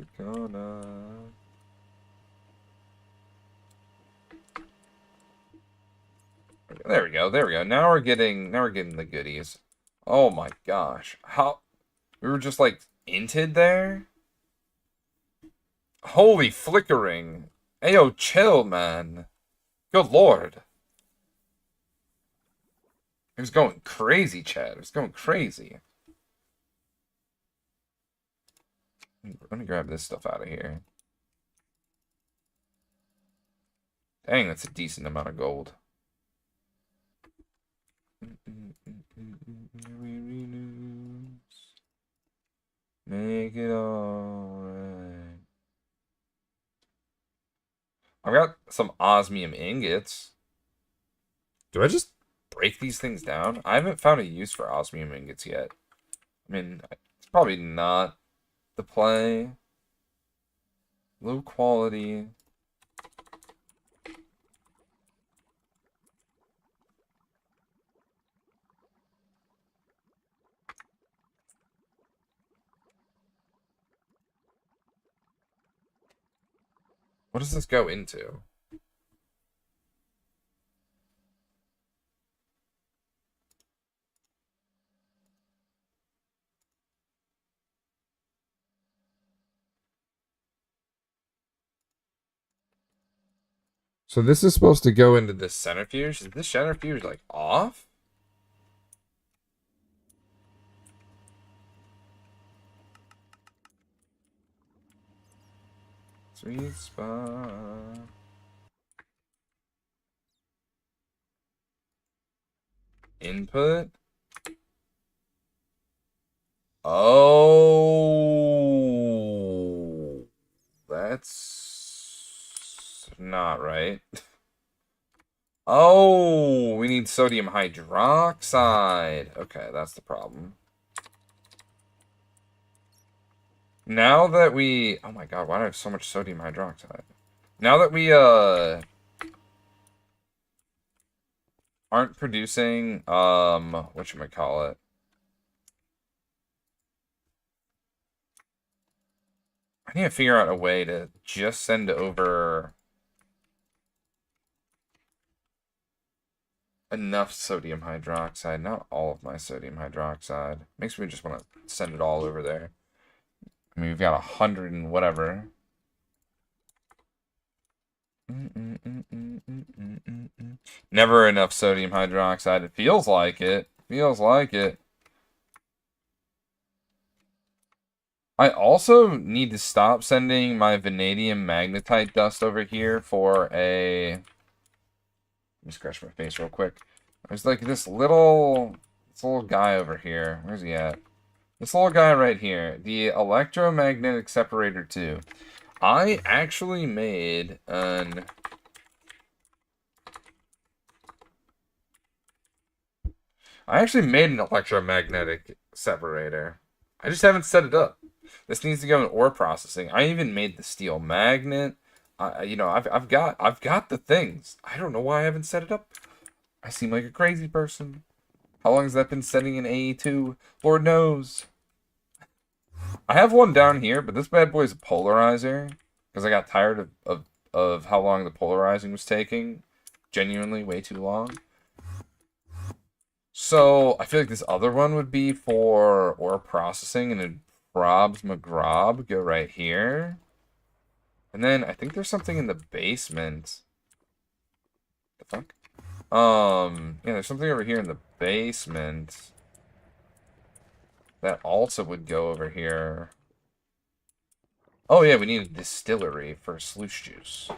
we go. There we go. Now we're getting the goodies. Oh my gosh. How we were just like inted there? Holy flickering. Ayo, chill, man. Good lord. It was going crazy, Chad. It was going crazy. Let me grab this stuff out of here. Dang, that's a decent amount of gold. Make it alright. I've got some osmium ingots. Do I just break these things down? I haven't found a use for osmium ingots yet. I mean, it's probably not the play. Low quality. What does this go into? So this is supposed to go into this centrifuge. Is this centrifuge like off? Sweet spot. Input. Oh, that's not right. Oh, we need sodium hydroxide. Okay, that's the problem. Now that we... Oh my god, why do I have so much sodium hydroxide? Now that we, aren't producing, whatchamacallit? I need to figure out a way to just send over enough sodium hydroxide. Not all of my sodium hydroxide. Makes me just want to send it all over there. I mean, we've got 100 and whatever. Never enough sodium hydroxide. It feels like it. Feels like it. I also need to stop sending my vanadium magnetite dust over here for a... Let me scratch my face real quick. There's like this little guy over here. Where's he at? This little guy right here. The electromagnetic separator 2. I actually made an... electromagnetic separator. I just haven't set it up. This needs to go in ore processing. I even made the steel magnet. I've got the things. I don't know why I haven't set it up. I seem like a crazy person. How long has that been setting in AE2? Lord knows. I have one down here, but this bad boy is a polarizer. Because I got tired of how long the polarizing was taking. Genuinely way too long. So, I feel like this other one would be for ore processing, and it'd Probs McGrob go right here. And then I think there's something in the basement. The fuck? Yeah, there's something over here in the basement. That also would go over here. Oh yeah, we need a distillery for sluice juice.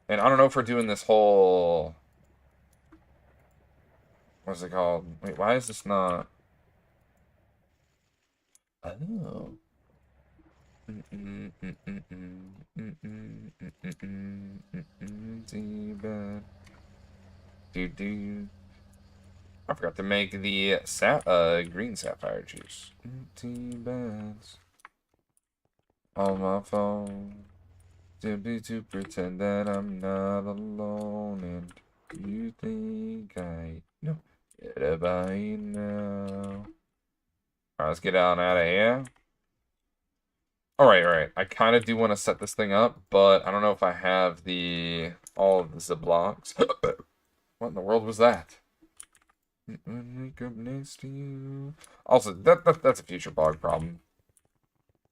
And I don't know if we're doing this whole... What's it called? Wait, why is this not... Oh. I forgot to make the green sapphire juice. On my phone. Simply to pretend that I'm not alone, and you think I know it about you now. Alright, let's get on out of here. Alright. I kind of do want to set this thing up, but I don't know if I have all of the Ziplocs. What in the world was that? Wake up next to you. Also, that's a future bog problem.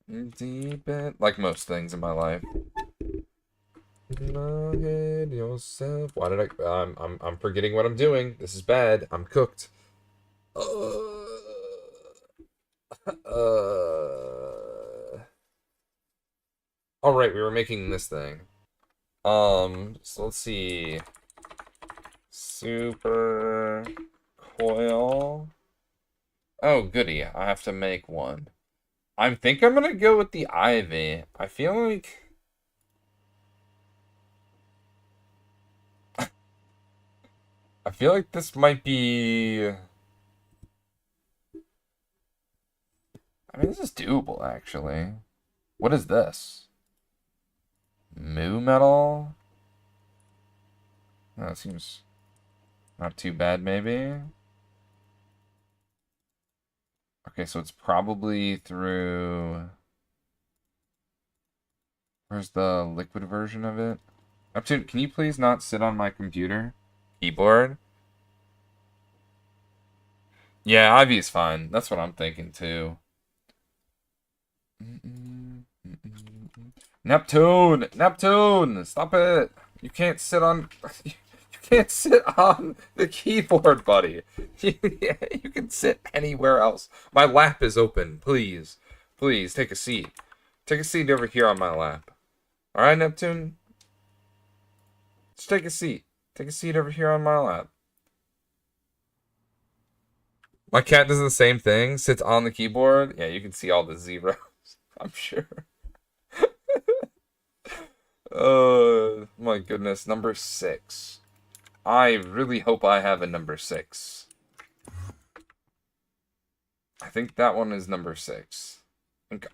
Deep end, like most things in my life. Head yourself. Why did I'm forgetting what I'm doing. This is bad. I'm cooked. All right, we were making this thing. So let's see. Super coil. Oh, goody. I have to make one. I think I'm gonna go with the ivy. I feel like... I feel like this might be... I mean, this is doable, actually. What is this? Moo metal? That seems not too bad, maybe. Okay, so it's probably through... Where's the liquid version of it? Neptune, can you please not sit on my computer? Keyboard? Yeah, Ivy's fine. That's what I'm thinking too. Neptune! Neptune! Stop it! You can't sit on... You can't sit on the keyboard, buddy. You can sit anywhere else. My lap is open. Please. Please, take a seat. Take a seat over here on my lap. Alright, Neptune? Just take a seat. Take a seat over here on my lap. My cat does the same thing. Sits on the keyboard. Yeah, you can see all the zeros. I'm sure. My goodness. Number 6. I really hope I have a number 6. I think that one is number 6.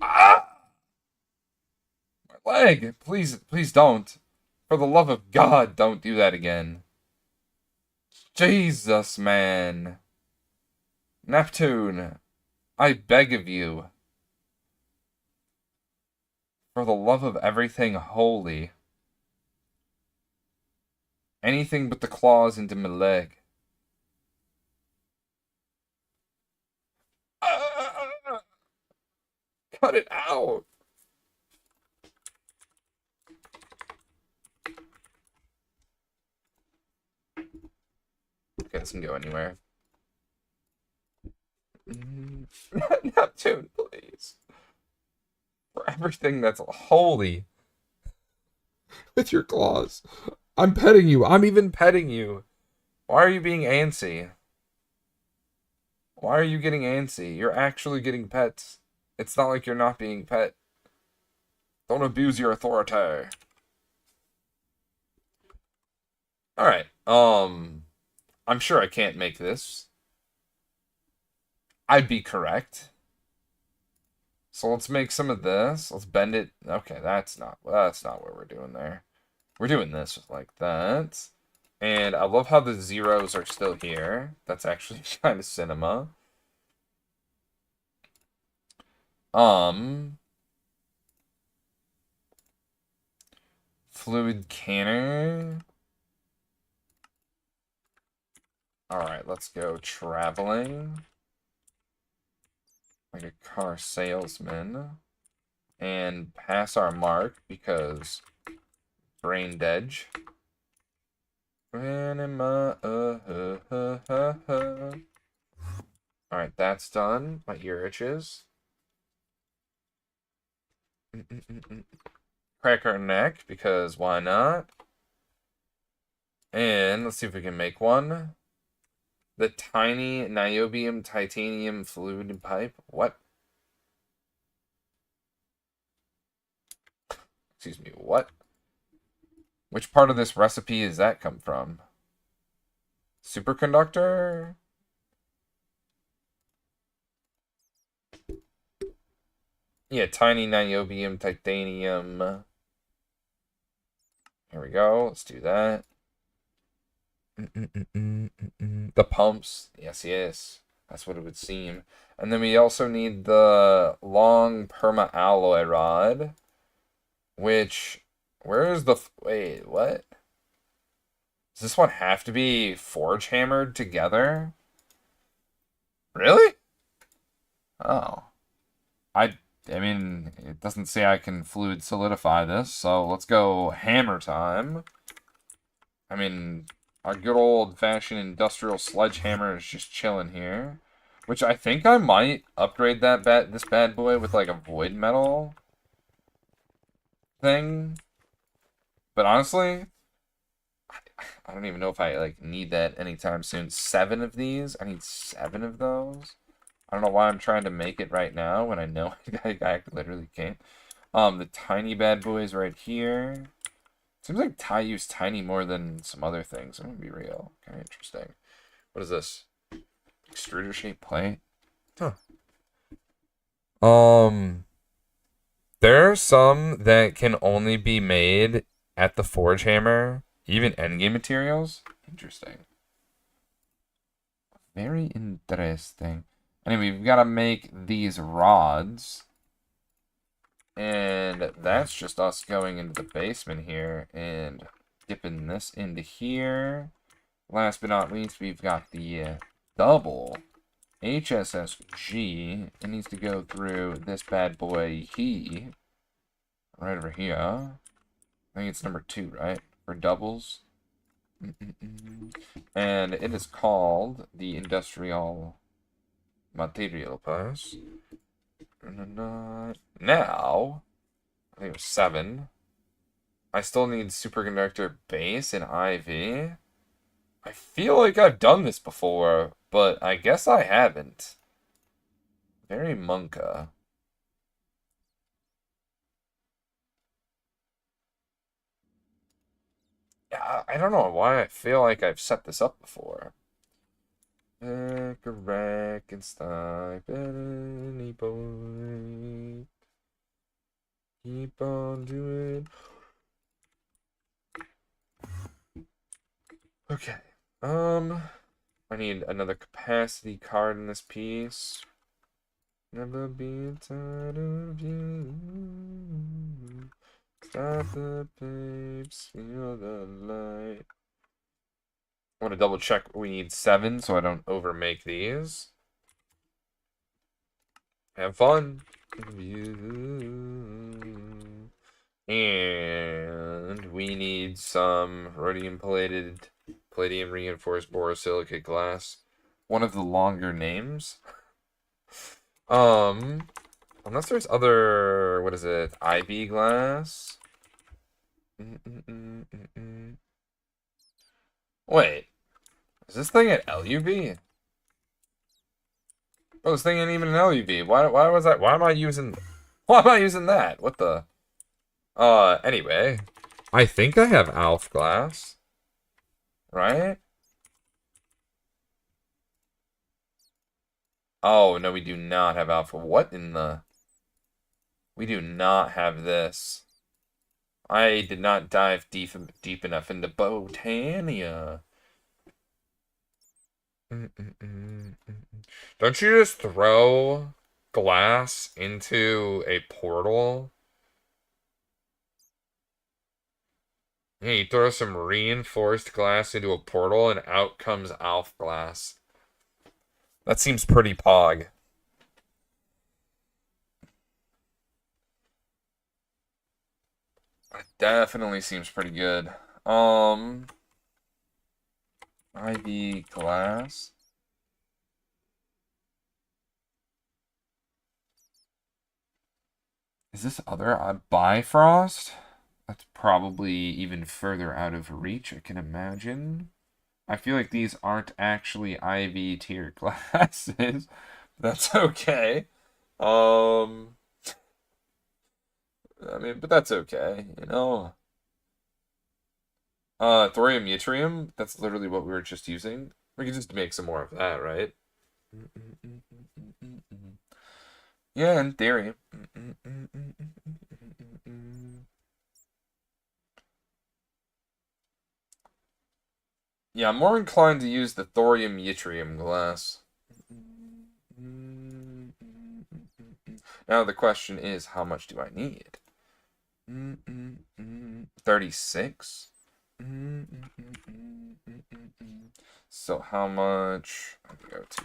Ah! My leg! Please, please don't. For the love of God, don't do that again. Jesus, man. Neptune, I beg of you. For the love of everything holy. Anything but the claws into my leg. Cut it out! Okay, this can go anywhere. Neptune, please. For everything that's holy. With your claws. I'm petting you. I'm even petting you. Why are you being antsy? Why are you getting antsy? You're actually getting pets. It's not like you're not being pet. Don't abuse your authority. Alright, I'm sure I can't make this. I'd be correct. So let's make some of this. Let's bend it. Okay, that's not what we're doing there. We're doing this like that. And I love how the zeros are still here. That's actually kind of cinema. Fluid canner. Alright, let's go traveling. Like a car salesman. And pass our mark because brain dead. Alright, that's done. My ear itches. Crack our neck, because why not? And let's see if we can make one. The tiny niobium titanium fluid pipe. What? Excuse me, what? Which part of this recipe does that come from? Superconductor? Yeah, tiny niobium titanium. Here we go. Let's do that. The pumps. Yes, yes. That's what it would seem. And then we also need the long perma alloy rod. Which, where is the... Wait, what? Does this one have to be forge hammered together? Really? Oh. I mean, it doesn't say I can fluid solidify this, so let's go hammer time. I mean, our good old-fashioned industrial sledgehammer is just chilling here. Which I think I might upgrade this bad boy with like a void metal thing. But honestly, I don't even know if I like need that anytime soon. 7 of these? I need 7 of those. I don't know why I'm trying to make it right now when I know I literally can't. The tiny bad boys right here. Seems like I use tiny more than some other things. I'm gonna be real. Kind of interesting. What is this? Extruder shaped plate? Huh. There are some that can only be made at the forge hammer, even endgame materials. Interesting. Very interesting. Anyway, we've got to make these rods. And that's just us going into the basement here and dipping this into here. Last but not least, we've got the double HSSG. It needs to go through this bad boy key right over here. I think it's number 2, right? For doubles. And it is called the Industrial Material Pass. Now, I think it was 7. I still need superconductor base and IV. I feel like I've done this before, but I guess I haven't. Very Monka. Yeah, I don't know why I feel like I've set this up before. Rack and stop any boy. Keep on doing. Okay. I need another capacity card in this piece. Never be tired of you. Stop the babes, feel the light. I want to double check we need 7 so I don't overmake these. Have fun. And we need some rhodium plated, palladium reinforced borosilicate glass. One of the longer names. Unless there's other, what is it, IB glass? Wait, is this thing at LUV? Oh, this thing ain't even an LUV. Why was that? Why am I using that? What the? Anyway. I think I have ALF glass. Right? Oh, no, we do not have alpha. What in the... We do not have this. I did not dive deep enough into Botania. Don't you just throw glass into a portal? Yeah, you throw some reinforced glass into a portal and out comes ALF glass. That seems pretty pog. That definitely seems pretty good. IV glass. Is this other Bifrost? That's probably even further out of reach, I can imagine. I feel like these aren't actually IV tier classes. That's okay. I mean, but that's okay, you know. Thorium yttrium, that's literally what we were just using. We could just make some more of that, right? Yeah, in theory. Yeah, I'm more inclined to use the thorium yttrium glass. Now the question is, how much do I need? 36? So how much? I can go to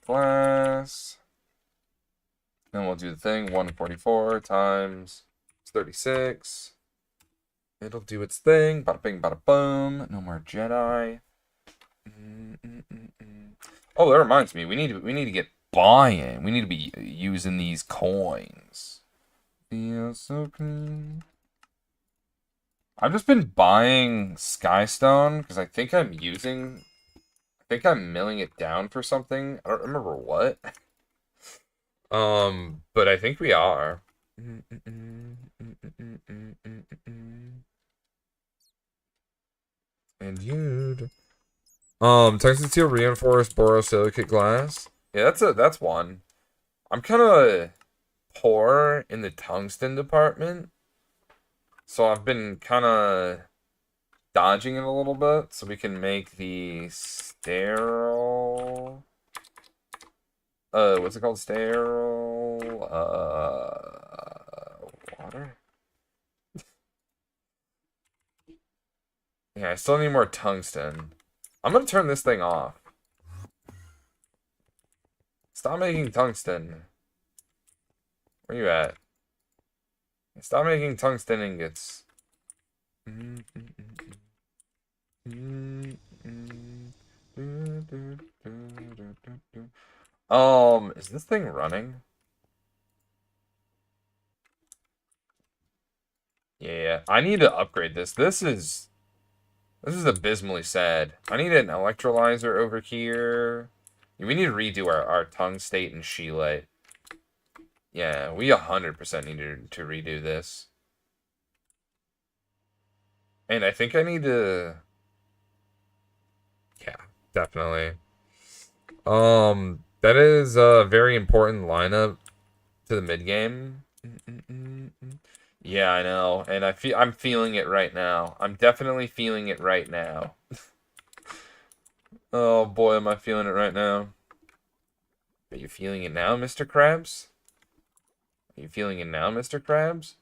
glass. Then we'll do the thing. 144 times 36. It'll do its thing. Bada bing, bada boom. No more Jedi. Oh, that reminds me. We need to get buying. We need to be using these coins. Feels so clean. I've just been buying Skystone because I think I'm milling it down for something. I don't remember what. But I think we are. And you'd tungsten steel reinforced borosilicate glass. Yeah, that's one. I'm kind of poor in the tungsten department, so I've been kind of dodging it a little bit so we can make the sterile. What's it called? Sterile. Yeah, I still need more tungsten. I'm gonna turn this thing off. Stop making tungsten. Where you at? Stop making tungsten ingots. Is this thing running? Yeah, I need to upgrade this. This is abysmally sad. I need an electrolyzer over here. We need to redo our tungstate and scheelite. Yeah, we 100% need to redo this. And I think I need to... Yeah, definitely. That is a very important lineup to the mid game. Yeah, I know, and I'm feeling it right now. I'm definitely feeling it right now. Oh boy, am I feeling it right now. Are you feeling it now, Mr. Krabs? Are you feeling it now, Mr. Krabs?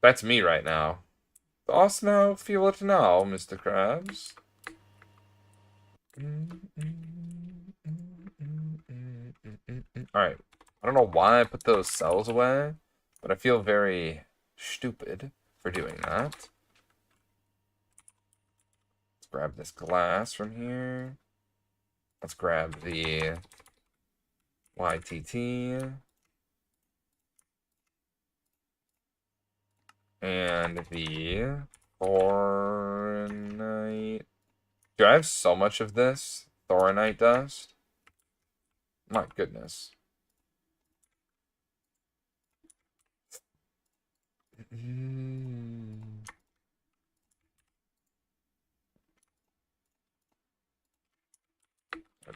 That's me right now. Boss now, feel it now, Mr. Krabs. Alright. I don't know why I put those cells away, but I feel very stupid for doing that. Let's grab this glass from here. Let's grab the YTT. And the Thoronite. Do I have so much of this Thoronite dust? My goodness.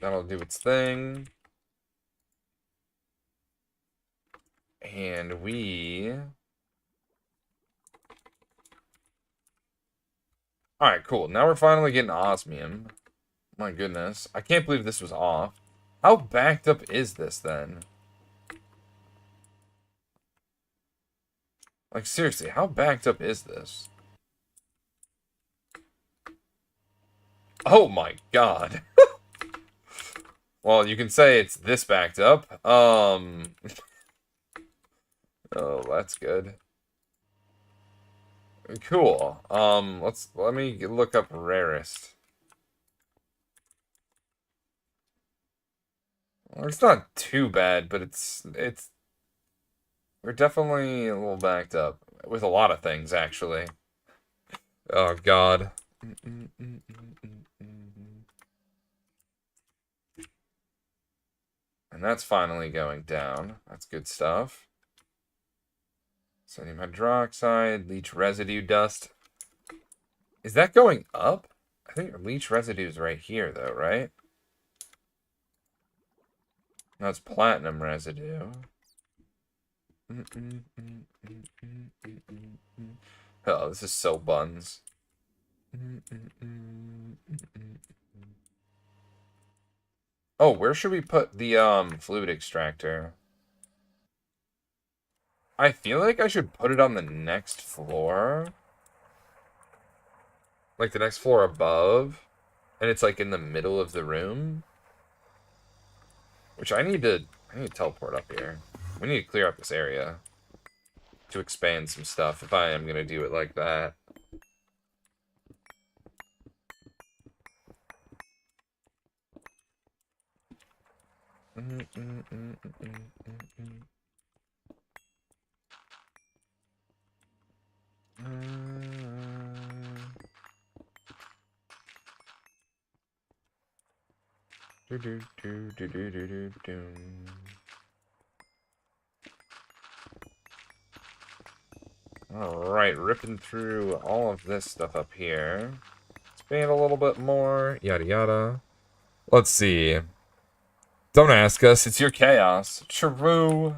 That'll do its thing. And we... Alright, cool. Now we're finally getting osmium. My goodness. I can't believe this was off. How backed up is this, then? Like, seriously, how backed up is this? Oh my god. Well, you can say it's this backed up. Oh, that's good. Cool. Let me look up rarest. Well, it's not too bad, but we're definitely a little backed up with a lot of things, actually. Oh god. And that's finally going down. That's good stuff. Sodium hydroxide, leech residue dust. Is that going up? I think leech residue is right here, though, right? No, it's platinum residue. Oh, this is so buns. Oh, where should we put the fluid extractor? I feel like I should put it on the next floor. Like the next floor above. And it's like in the middle of the room. Which I need to teleport up here. We need to clear up this area to expand some stuff if I am gonna do it like that. Alright, ripping through all of this stuff up here. Expand a little bit more, yada yada. Let's see. Don't ask us, it's your chaos. True.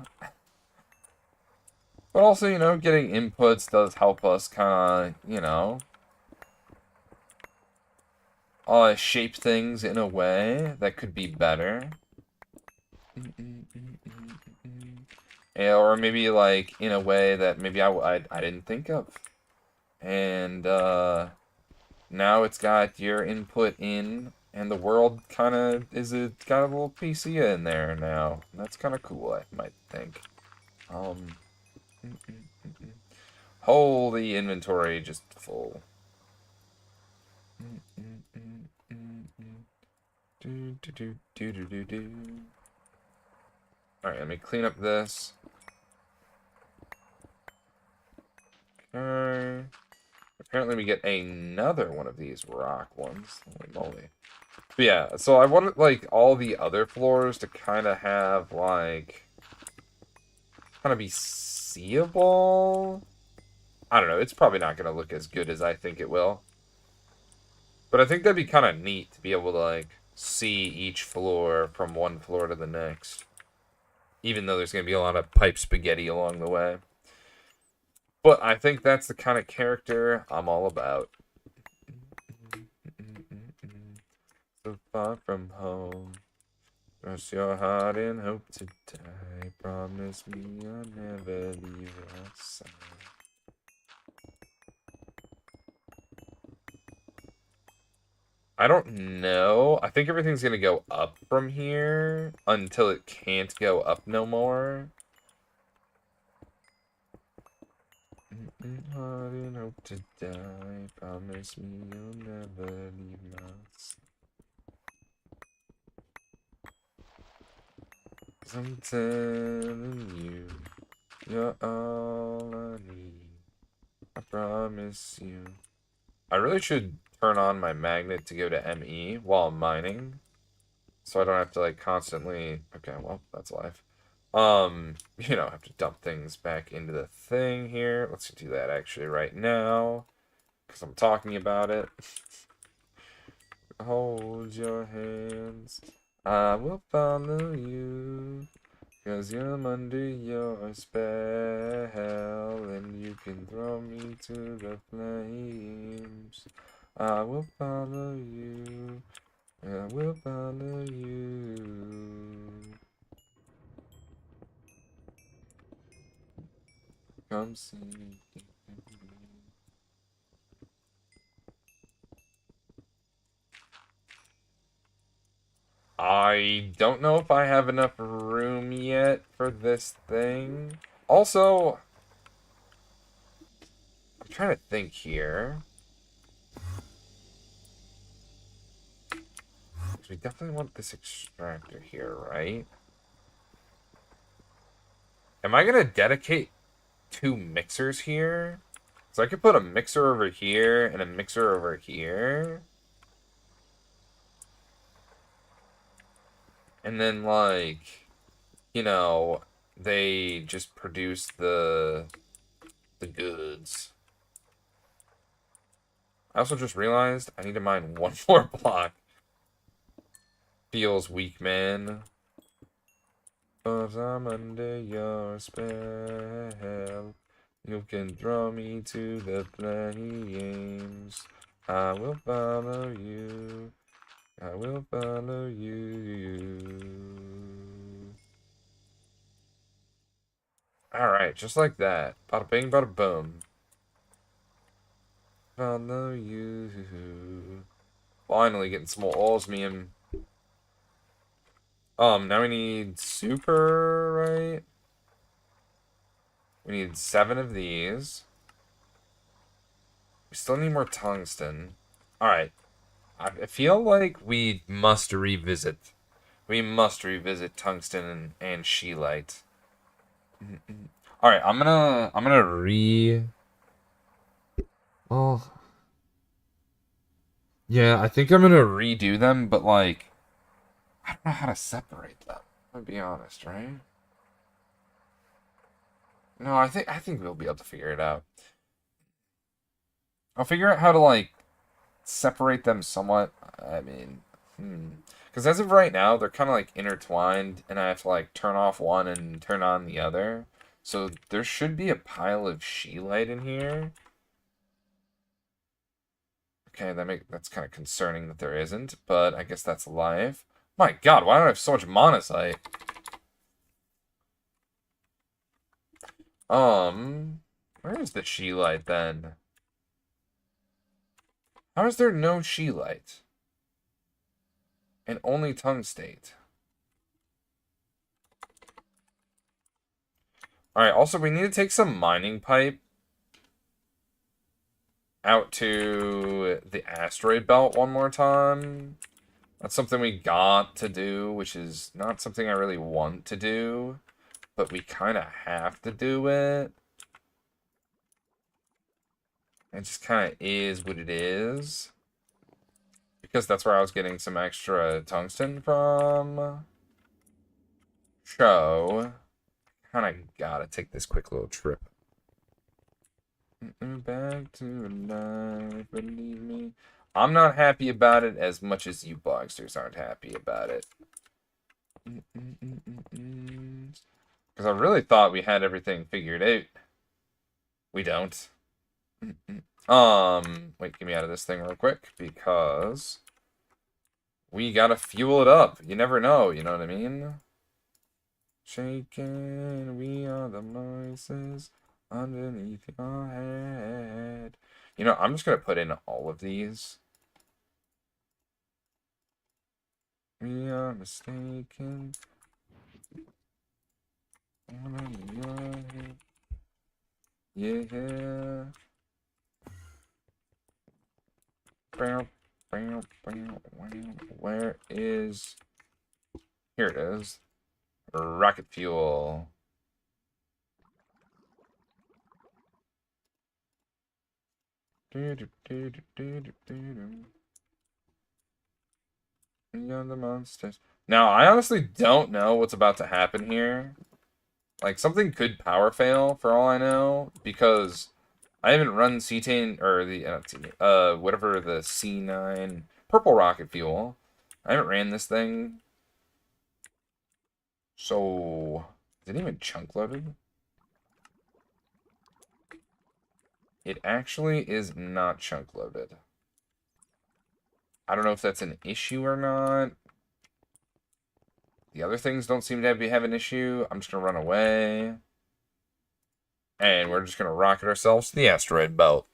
But also, you know, getting inputs does help us kind of, you know, shape things in a way that could be better. Yeah, or maybe, like, in a way that maybe I didn't think of. And now it's got your input in, and the world kind of got a little PC in there now. That's kind of cool, I might think. Um, Holy inventory just full. Alright, let me clean up this. Okay. Apparently we get another one of these rock ones. Holy moly. But yeah, so I wanted, like, all the other floors to kind of have, like, kind of be seeable. I don't know, it's probably not going to look as good as I think it will. But I think that'd be kind of neat to be able to, like, see each floor from one floor to the next. Even though there's going to be a lot of pipe spaghetti along the way. But I think that's the kind of character I'm all about. So far from home. Cross your heart and hope to die. Promise me I'll never leave your side. I don't know. I think everything's gonna go up from here until it can't go up no more. Heart and hope to die. Promise me you'll never leave my side. 'Cause I'm telling you, you're all I need. I promise you. I really should turn on my magnet to go to ME while I'm mining. So I don't have to, like, constantly... Okay, well, that's life. You know, have to dump things back into the thing here. Let's do that, actually, right now. Because I'm talking about it. Hold your hands. I will follow you. 'Cause I'm under your spell, and you can throw me to the flames. I will follow you. I will follow you. Come see me. I don't know if I have enough room yet for this thing. Also, I'm trying to think here. We definitely want this extractor here, right? Am I gonna dedicate 2 mixers here? So I could put a mixer over here and a mixer over here. And then, like, you know, they just produce the goods. I also just realized I need to mine 1 more block. Feels weak, man. But I'm under your spell. You can throw me to the flames. I will follow you. I will follow you. Alright, just like that. Bada bing, bada boom. Follow you. Finally getting some more osmium. Now we need super, right? We need 7 of these. We still need more tungsten. Alright. I feel like we must revisit. We must revisit tungsten and scheelite. Alright, I'm gonna well, yeah, I think I'm gonna redo them, but, like, I don't know how to separate them. I'm gonna be honest, right? No, I think we'll be able to figure it out. I'll figure out how to, like, separate them somewhat. I mean, because as of right now, they're kind of, like, intertwined, and I have to, like, turn off one and turn on the other. So there should be a pile of scheelite in here. Okay, that's kind of concerning that there isn't, but I guess that's life. My God, why do I have so much monazite? Where is the scheelite then? How is there no Scheelite? And only Tungstate? Alright, also we need to take some mining pipe out to the asteroid belt one more time. That's something we got to do, which is not something I really want to do, but we kind of have to do it. It just kind of is what it is. Because that's where I was getting some extra tungsten from. So, kind of gotta take this quick little trip. Back to life, believe me. I'm not happy about it as much as you Bogsters aren't happy about it. Because I really thought we had everything figured out. We don't. Wait, get me out of this thing real quick, because we gotta fuel it up. You never know, you know what I mean? Shaking, we are the voices underneath your head. You know, I'm just gonna put in all of these. We are mistaken. Yeah. Where is... Here it is. Rocket fuel. Beyond the monsters. Now, I honestly don't know what's about to happen here. Like, something could power fail, for all I know, because I haven't run cetane, or the, whatever the C9 purple rocket fuel. I haven't ran this thing. So, is it even chunk loaded? It actually is not chunk loaded. I don't know if that's an issue or not. The other things don't seem to have an issue. I'm just going to run away. And we're just going to rocket ourselves to the asteroid belt.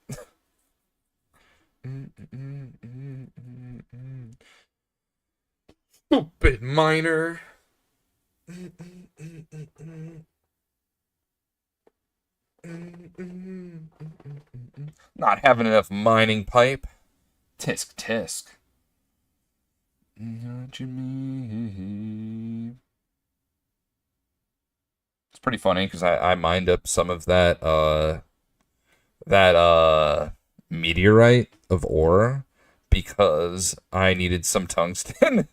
Stupid miner. Not having enough mining pipe. Tisk tisk. What you mean? It's pretty funny because I mined up some of that meteorite of ore because I needed some tungsten.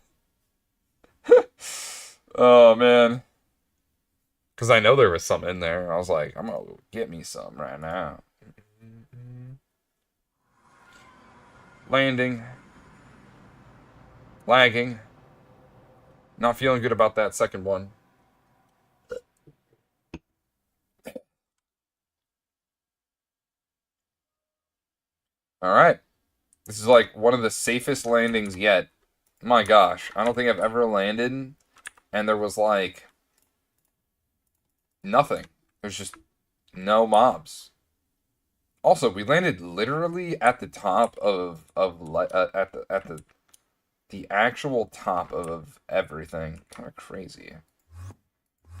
Oh man. Because I know there was some in there. I was like, I'm gonna go get me some right now. Landing. Lagging. Not feeling good about that second one. Alright. This is like one of the safest landings yet. My gosh. I don't think I've ever landed and there was like nothing. There's just no mobs. Also, we landed literally at the top of at the actual top of everything. Kind of crazy.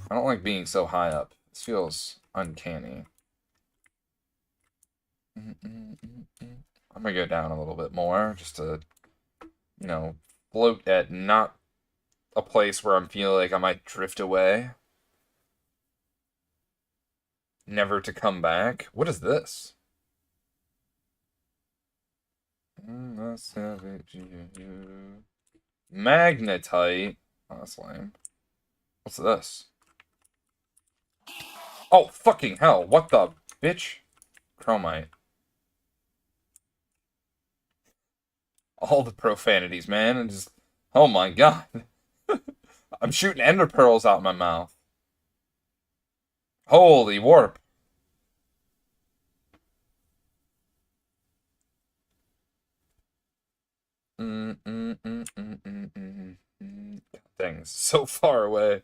I don't like being so high up. This feels uncanny. I'm gonna go down a little bit more just to, you know, float at not a place where I'm feeling like I might drift away. Never to come back. What is this? Magnetite. Oh, that's lame. What's this? Oh, fucking hell. What the bitch? Chromite. All the profanities, man. And just... Oh my god. I'm shooting ender pearls out my mouth. Holy warp. Things so far away.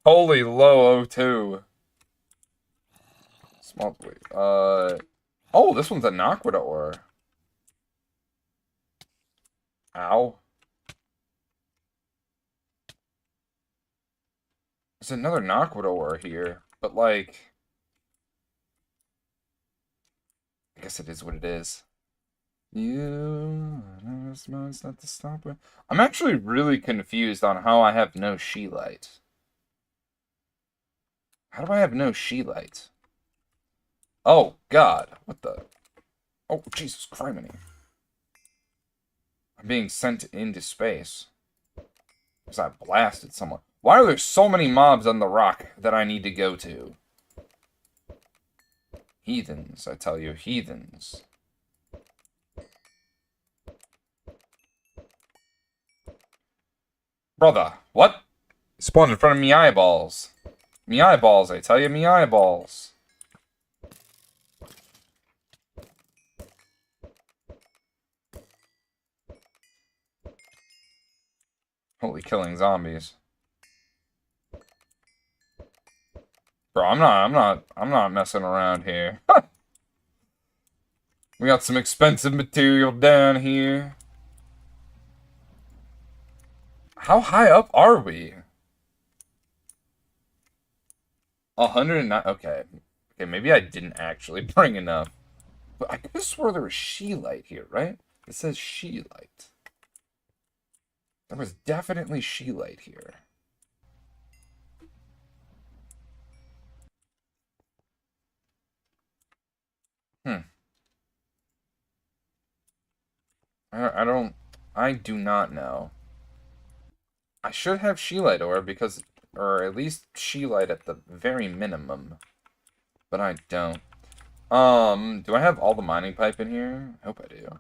Holy low O2. Small, wait, oh, this one's a Naquita ore. Ow. There's another Naquita ore here, but like, I guess it is what it is. It's not the stopper. I'm actually really confused on how I have no Sheelite. How do I have no Sheelite? Oh, God. What the? Oh, Jesus Christ. I'm being sent into space. Because I blasted someone. Why are there so many mobs on the rock that I need to go to? Heathens, I tell you, heathens. Brother, what? Spawned in front of me eyeballs. Me eyeballs, I tell you, me eyeballs. Holy killing zombies. Bro, I'm not messing around here. We got some expensive material down here. How high up are we? 109. Okay. Okay, maybe I didn't actually bring enough. But I could have swore there was Sheelite here, right? It says Sheelite. There was definitely Sheelite here. I do not know. I should have Sheelite ore because, or at least Sheelite at the very minimum. But I don't. Do I have all the mining pipe in here? I hope I do.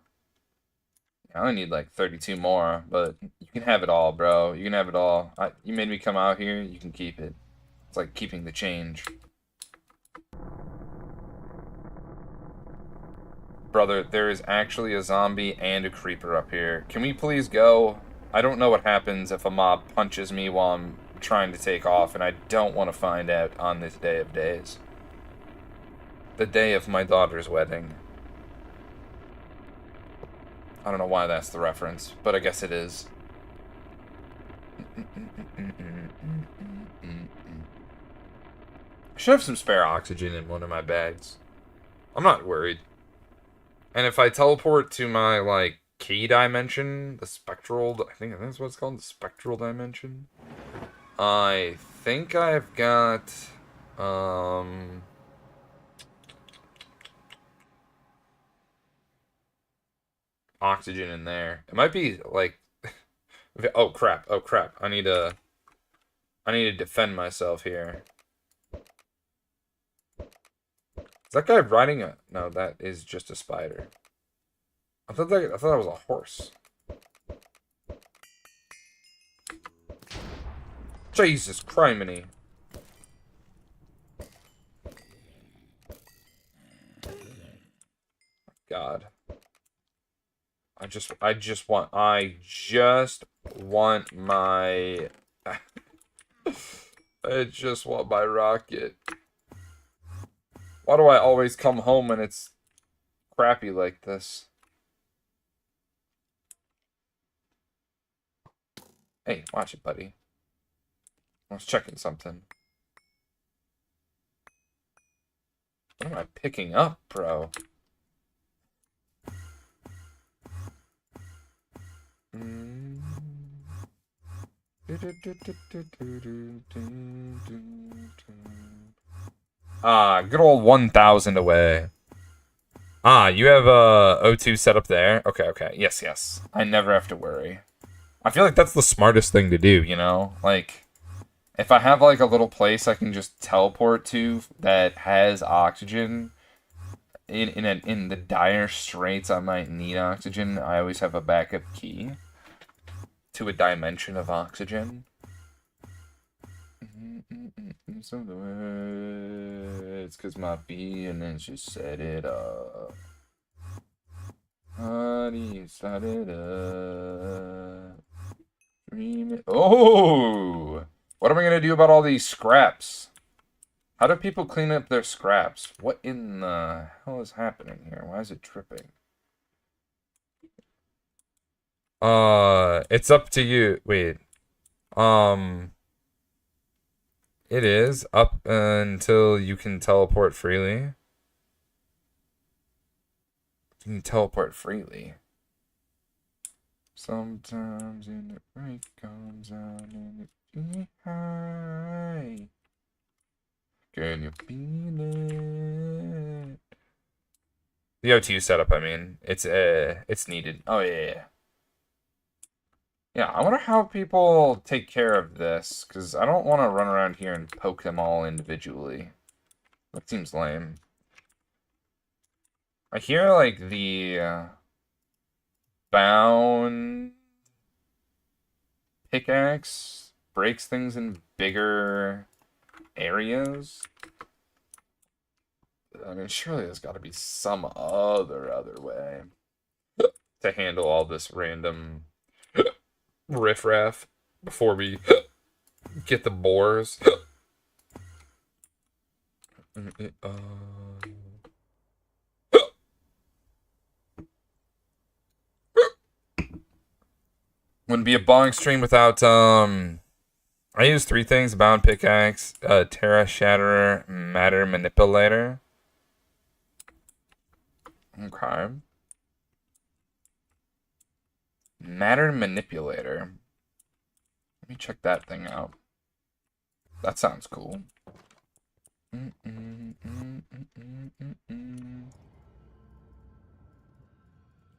I only need like 32 more, but you can have it all, bro. You can have it all. You made me come out here, you can keep it. It's like keeping the change. Brother, there is actually a zombie and a creeper up here. Can we please go? I don't know what happens if a mob punches me while I'm trying to take off, and I don't want to find out on this day of days. The day of my daughter's wedding. I don't know why that's the reference, but I guess it is. I should have some spare oxygen in one of my bags. I'm not worried. And if I teleport to my, like, key dimension, the spectral, I think that's what it's called, the spectral dimension. I think I've got, oxygen in there. It might be, like, oh crap, I need to defend myself here. Is that guy riding a... No, that is just a spider. I thought that was a horse. Jesus criminy. God. I just want my... I just want my rocket. Why do I always come home and it's crappy like this? Hey, watch it, buddy. I was checking something. What am I picking up, bro? Ah, good old 1,000 away. Ah, you have O2 set up there? Okay. Yes. I never have to worry. I feel like that's the smartest thing to do, you know? Like, if I have, like, a little place I can just teleport to that has oxygen, in the dire straits I might need oxygen, I always have a backup key to a dimension of oxygen. It's because my feelings just set it up. Honey, set it up. Oh! What am I going to do about all these scraps? How do people clean up their scraps? What in the hell is happening here? Why is it tripping? It's up to you. Wait. It is up until you can teleport freely. You can teleport freely. Sometimes in the break comes out in the high. Can you feel it? The O2 setup, I mean, it's needed. Oh yeah. Yeah, I wonder how people take care of this, because I don't want to run around here and poke them all individually. That seems lame. I hear, like, the bound pickaxe breaks things in bigger areas. I mean, surely there's got to be some other way to handle all this random riffraff before we get the boars. Wouldn't be a bong stream without I use 3 things: bound pickaxe, Terra Shatterer, matter manipulator. Okay. Matter manipulator. Let me check that thing out. That sounds cool. I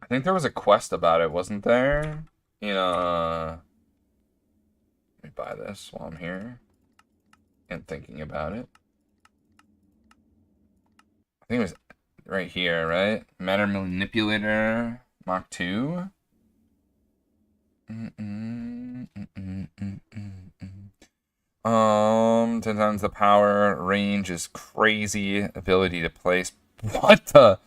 think there was a quest about it, wasn't there? Let me buy this while I'm here and thinking about it. I think it was right here, right? Matter manipulator Mach 2. 10 times the power, range is crazy, ability to place. What the?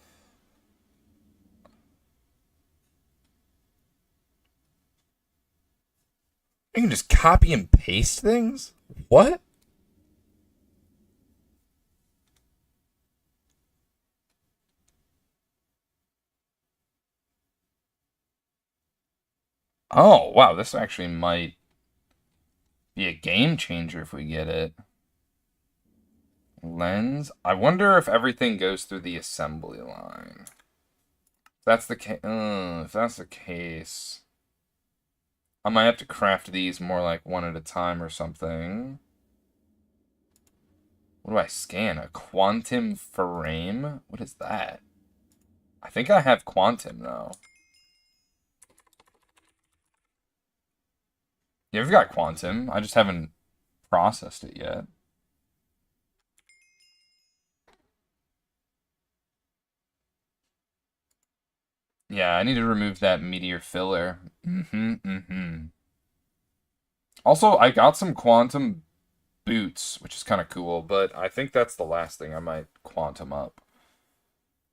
You can just copy and paste things? What? Oh, wow, this actually might be a game changer if we get it. Lens. I wonder if everything goes through the assembly line. If that's the case, I might have to craft these more like one at a time or something. What do I scan? A quantum frame? What is that? I think I have quantum though. Yeah, I've got quantum. I just haven't processed it yet. Yeah, I need to remove that meteor filler. Also, I got some quantum boots, which is kind of cool, but I think that's the last thing I might quantum up.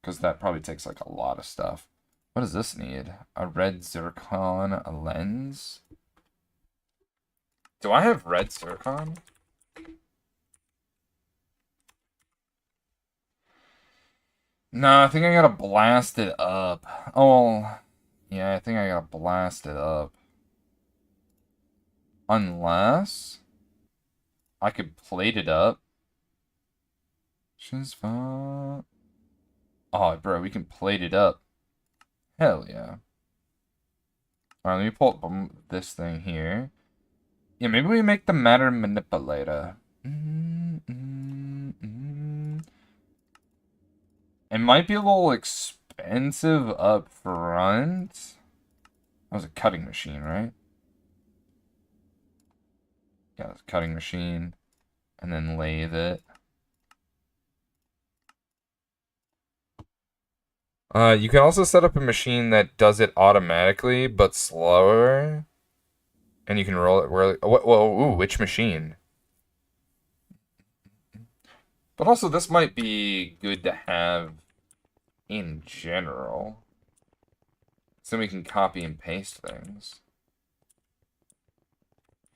Because that probably takes like a lot of stuff. What does this need? A red zircon, a lens? Do I have red zircon? No, I think I gotta blast it up. Oh, yeah, I think I gotta blast it up. Unless I could plate it up. She's fun. Oh, bro, we can plate it up. Hell yeah. Alright, let me pull up this thing here. Yeah, maybe we make the matter manipulator. It might be a little expensive up front. That was a cutting machine, right? Yeah, it's a cutting machine. And then lathe it. You can also set up a machine that does it automatically, but slower. And you can roll it where... Whoa, ooh, which machine? But also, this might be good to have in general. So we can copy and paste things.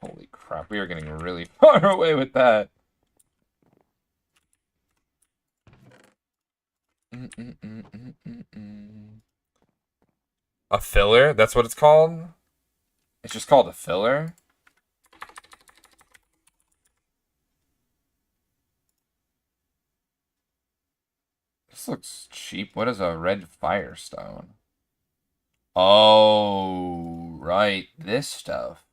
Holy crap, we are getting really far away with that. A filler? That's what it's called? It's just called a filler? This looks cheap. What is a red firestone? Oh, right. This stuff.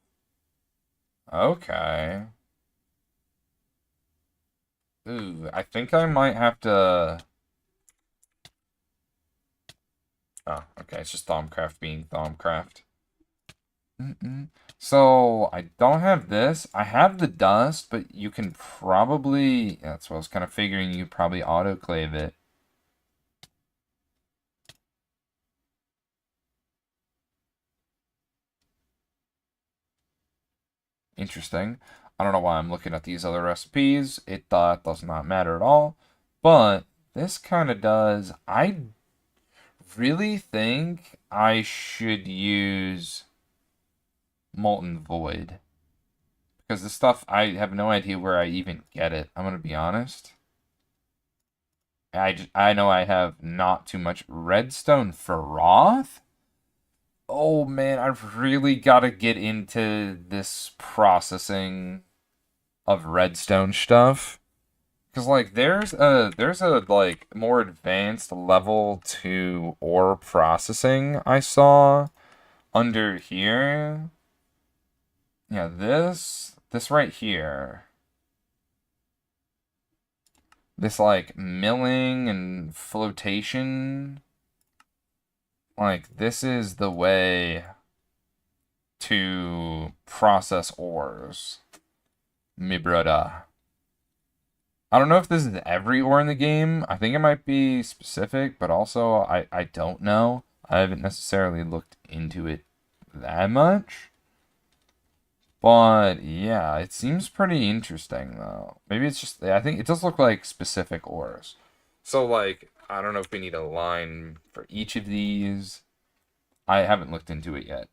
Okay. Ooh, I think I might have to... Oh, okay. It's just Thaumcraft being Thaumcraft. So, I don't have this. I have the dust, but you can probably... Yeah, that's what I was kind of figuring. You could probably autoclave it. Interesting. I don't know why I'm looking at these other recipes. It does not matter at all. But this kind of does. I really think I should use Molten Void. Because this stuff, I have no idea where I even get it. I'm going to be honest. I know I have not too much Redstone Froth. Oh man, I've really got to get into this processing of redstone stuff. Cause like there's a like more advanced level to ore processing I saw under here. Yeah, this right here. This like milling and flotation. Like this is the way to process ores. Mi brother. I don't know if this is every ore in the game. I think it might be specific, but also I don't know. I haven't necessarily looked into it that much. But yeah, it seems pretty interesting though. Maybe it's just I think it does look like specific ores. So like I don't know if we need a line for each of these. I haven't looked into it yet.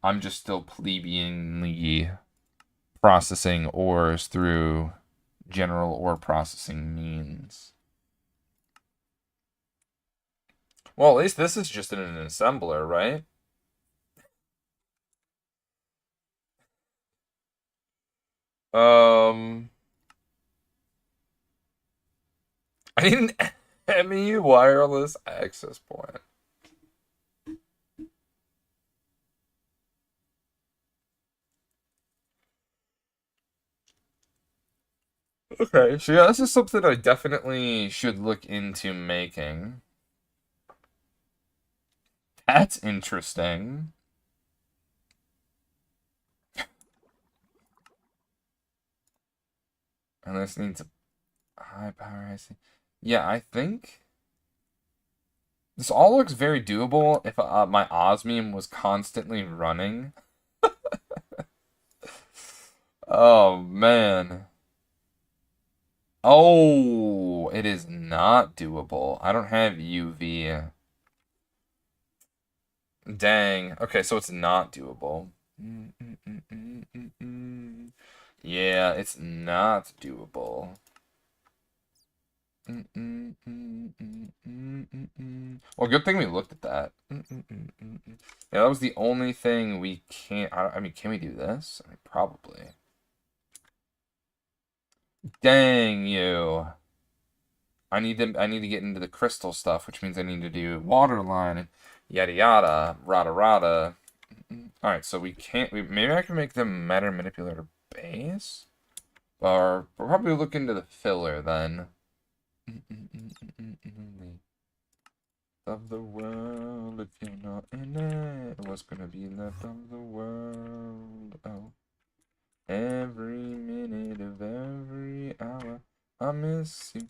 I'm just still plebeianly processing ores through general ore processing means. Well, at least this is just in an assembler, right? Um, I need an ME wireless access point. Okay, so yeah, this is something I definitely should look into making. That's interesting. And this needs a high power IC. Yeah, I think this all looks very doable if my osmium was constantly running. Oh man. Oh, it is not doable. I don't have UV. Dang. Okay, so it's not doable. Yeah, it's not doable. Well, good thing we looked at that. Yeah, that was the only thing we can't. I mean, can we do this? I mean, probably. Dang you. I need to get into the crystal stuff, which means I need to do water line and yada yada, rada rada. Alright, so we can't maybe I can make the matter manipulator base? Or we'll probably look into the filler then. Of the world, if you're not in it, what's gonna be left of the world? Oh. Every minute of every hour, I miss you.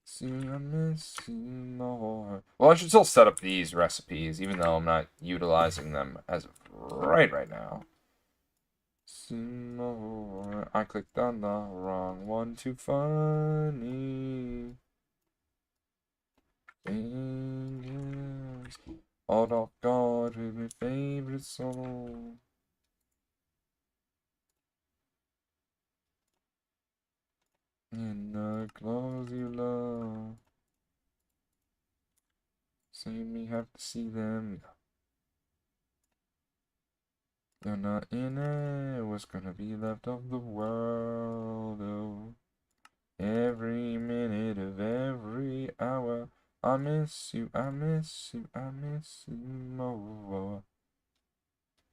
See, I miss you more. Well, I should still set up these recipes, even though I'm not utilizing them as of right now. See more. I clicked on the wrong one. Too funny. Fingers. Old of God with my favorite song. In the clothes you love. See me have to see them. You're not in it. What's gonna be left of the world? Oh, every minute of every hour. I miss you, I miss you, I miss you more.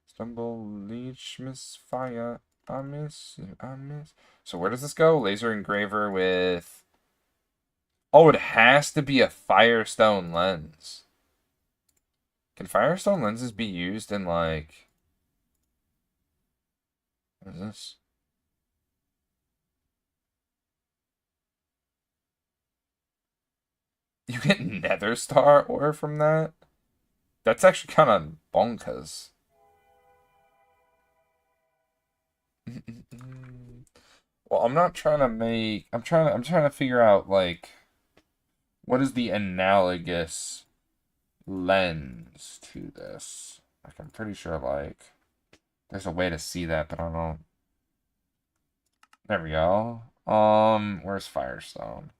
Stumble, leech, misfire. I miss you, I miss. So where does this go? Laser engraver with. Oh, it has to be a Firestone lens. Can Firestone lenses be used in like. What is this? You get Nether Star ore from that? That's actually kind of bonkers. Well, I'm not trying to make. I'm trying to figure out like what is the analogous lens to this. Like I'm pretty sure like there's a way to see that, but I don't know. There we go. Where's Firestone?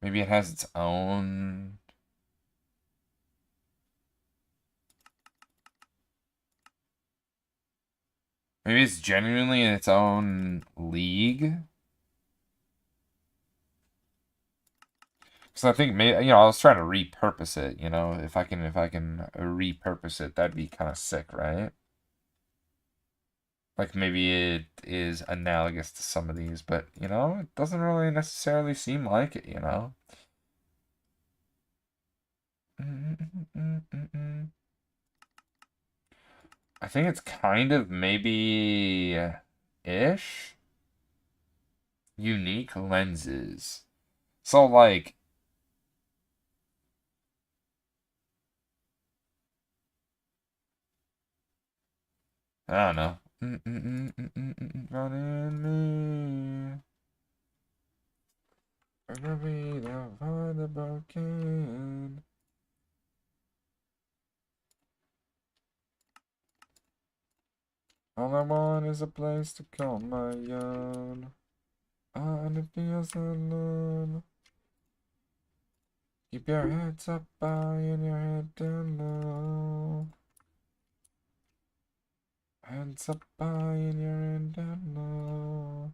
Maybe it has its own. Maybe it's genuinely in its own league. Because I think maybe I was trying to repurpose it. If I can repurpose it, that'd be kind of sick, right? Like maybe it is analogous to some of these, but it doesn't really necessarily seem like it. I think it's kind of maybe ish unique lenses. So like I don't know. Run in me. I'm gonna be the one the broken. All I want is a place to call my own. And it feels alone. Keep your heads up high and your head down low. Heads up high and your head down low.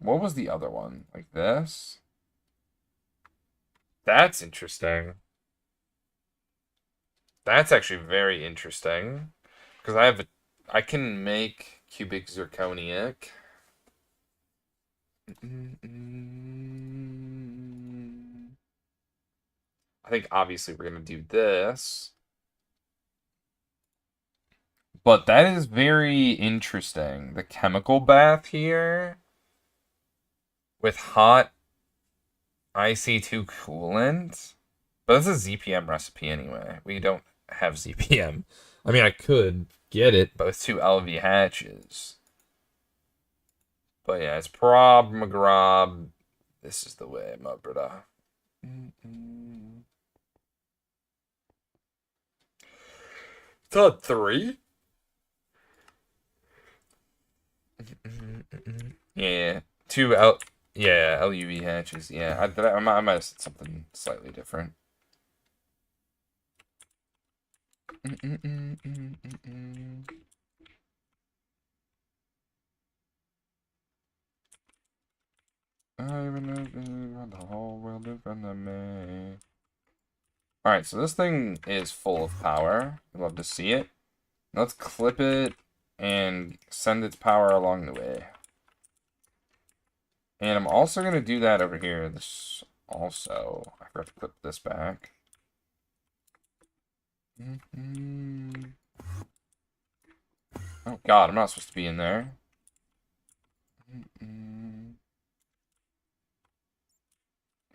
What was the other one? Like this? That's interesting. That's actually very interesting. Because I can make cubic zirconic. I think obviously we're going to do this. But that is very interesting. The chemical bath here with hot IC2 coolant. But this is a ZPM recipe anyway. We don't have ZPM. I mean, I could get it, but with 2 LV hatches. But yeah, it's prob McGrob. This is the way, my brother. Top 3? Yeah, 2 LUV hatches. Yeah, I might have said something slightly different. I even the whole world in front of me. Alright, so this thing is full of power. I'd love to see it. Let's clip it and send its power along the way. And I'm also going to do that over here. This also, I forgot to clip this back. Oh god, I'm not supposed to be in there.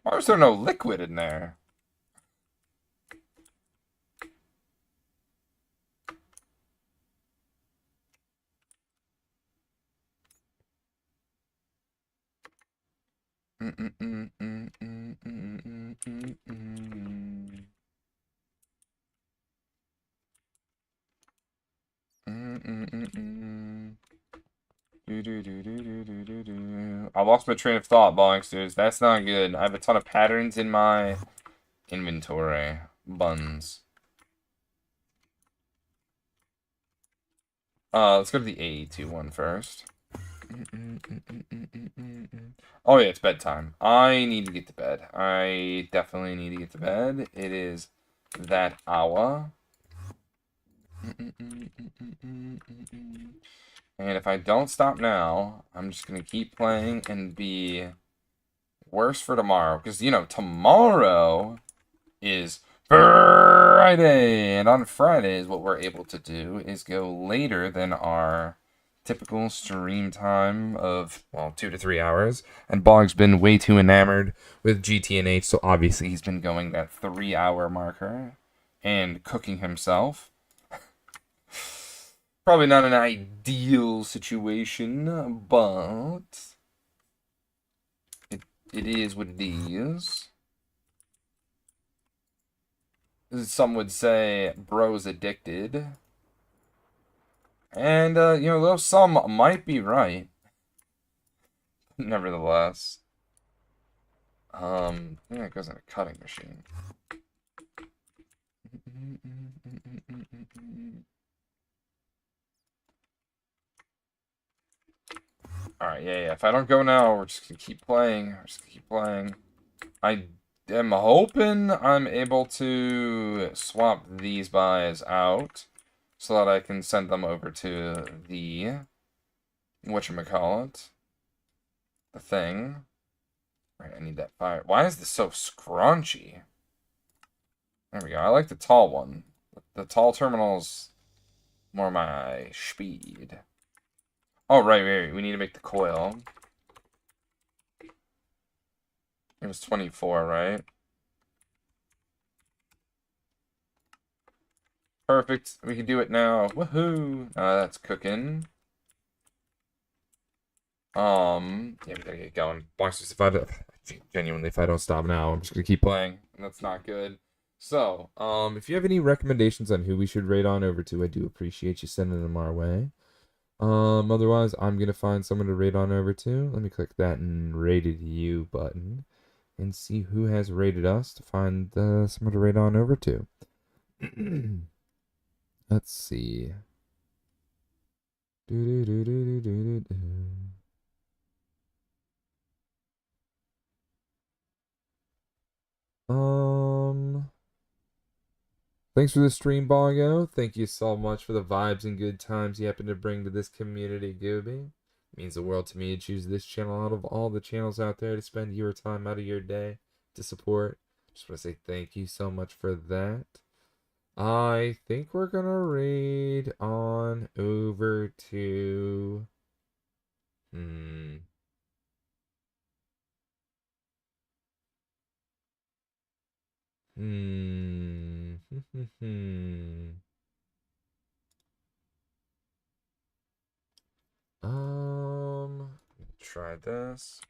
Why is there no liquid in there? I lost my train of thought, Bongsters. That's not good. I have a ton of patterns in my inventory. Buns. Let's go to the A2 one first. Oh yeah, it's bedtime. I need to get to bed. I definitely need to get to bed. It is that hour. And if I don't stop now, I'm just going to keep playing and be worse for tomorrow. Because, you know, tomorrow is Friday. And on Fridays, what we're able to do is go later than our typical stream time of, well, 2 to 3 hours. And Bog's been way too enamored with GTNH, so obviously he's been going that 3-hour marker and cooking himself. Probably not an ideal situation, but it is what it is. Some would say bro's addicted. And, you know, though some might be right. Nevertheless. Yeah, it goes in a cutting machine. Alright, yeah. If I don't go now, we're just gonna keep playing. I am hoping I'm able to swap these buys out so that I can send them over to the whatchamacallit. The thing. Right, I need that fire. Why is this so scrunchy? There we go. I like the tall one. The tall terminal's more my speed. Oh, right. We need to make the coil. It was 24, right? Perfect. We can do it now. Woohoo! That's cooking. Yeah, we gotta get going. Boxers, if I don't stop now, I'm just gonna keep playing. And that's not good. So, if you have any recommendations on who we should raid on over to, I do appreciate you sending them our way. Otherwise, I'm gonna find someone to raid on over to. Let me click that and rated you button and see who has rated us to find someone to raid on over to. Let's see. Thanks for the stream, Bongo. Thank you so much for the vibes and good times you happen to bring to this community, Gooby. It means the world to me to choose this channel out of all the channels out there to spend your time out of your day to support. Just want to say thank you so much for that. I think we're gonna raid on over to... Try this.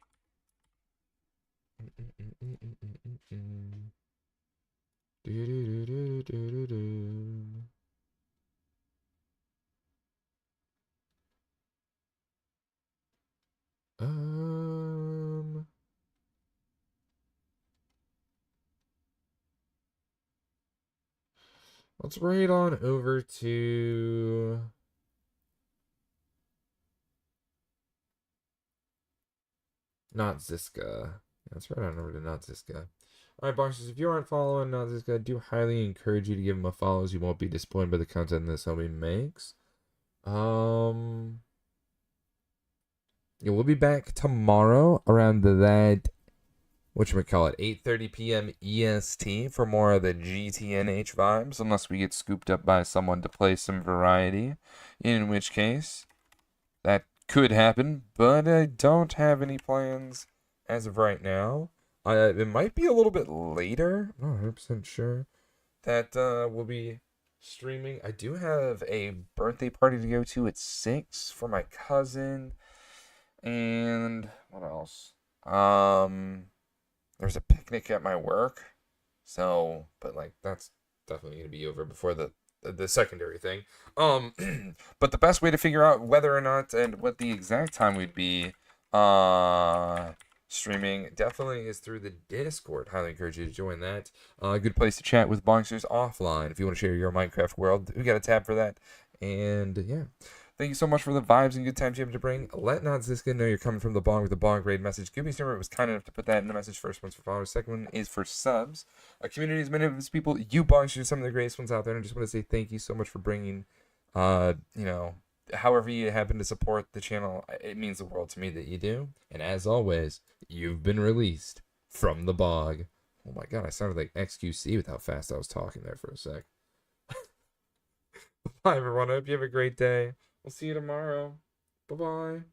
Let's raid on over to... Not Ziska. That's right on over to Not Ziska. Alright, boxers, if you aren't following Not Ziska, I do highly encourage you to give him a follow, as you won't be disappointed by the content this homie makes. Yeah, we'll be back tomorrow around that, whatchamacallit, 8:30 p.m. EST for more of the GTNH vibes, unless we get scooped up by someone to play some variety, in which case, that could happen, but I don't have any plans as of right now. It might be a little bit later, I'm not 100% sure, that we'll be streaming. I do have a birthday party to go to at 6 for my cousin, and what else? There's a picnic at my work, so, but like, that's definitely going to be over before the secondary thing. But the best way to figure out whether or not and what the exact time would be streaming definitely is through the Discord. Highly encourage you to join that. Good place to chat with Bonksters offline if you want to share your Minecraft world. We got a tab for that. And yeah. Thank you so much for the vibes and good times you have to bring. Let Not Ziska know you're coming from the Bong with the Bong grade message. Gooby Server was kind enough to put that in the message. First one's for followers. Second one is for subs. A community is many of these people. You Bongsters are some of the greatest ones out there. And I just want to say thank you so much for bringing, however you happen to support the channel. It means the world to me that you do. And as always, you've been released from the bog. Oh my god, I sounded like XQC with how fast I was talking there for a sec. Bye everyone, I hope you have a great day. We'll see you tomorrow. Bye-bye.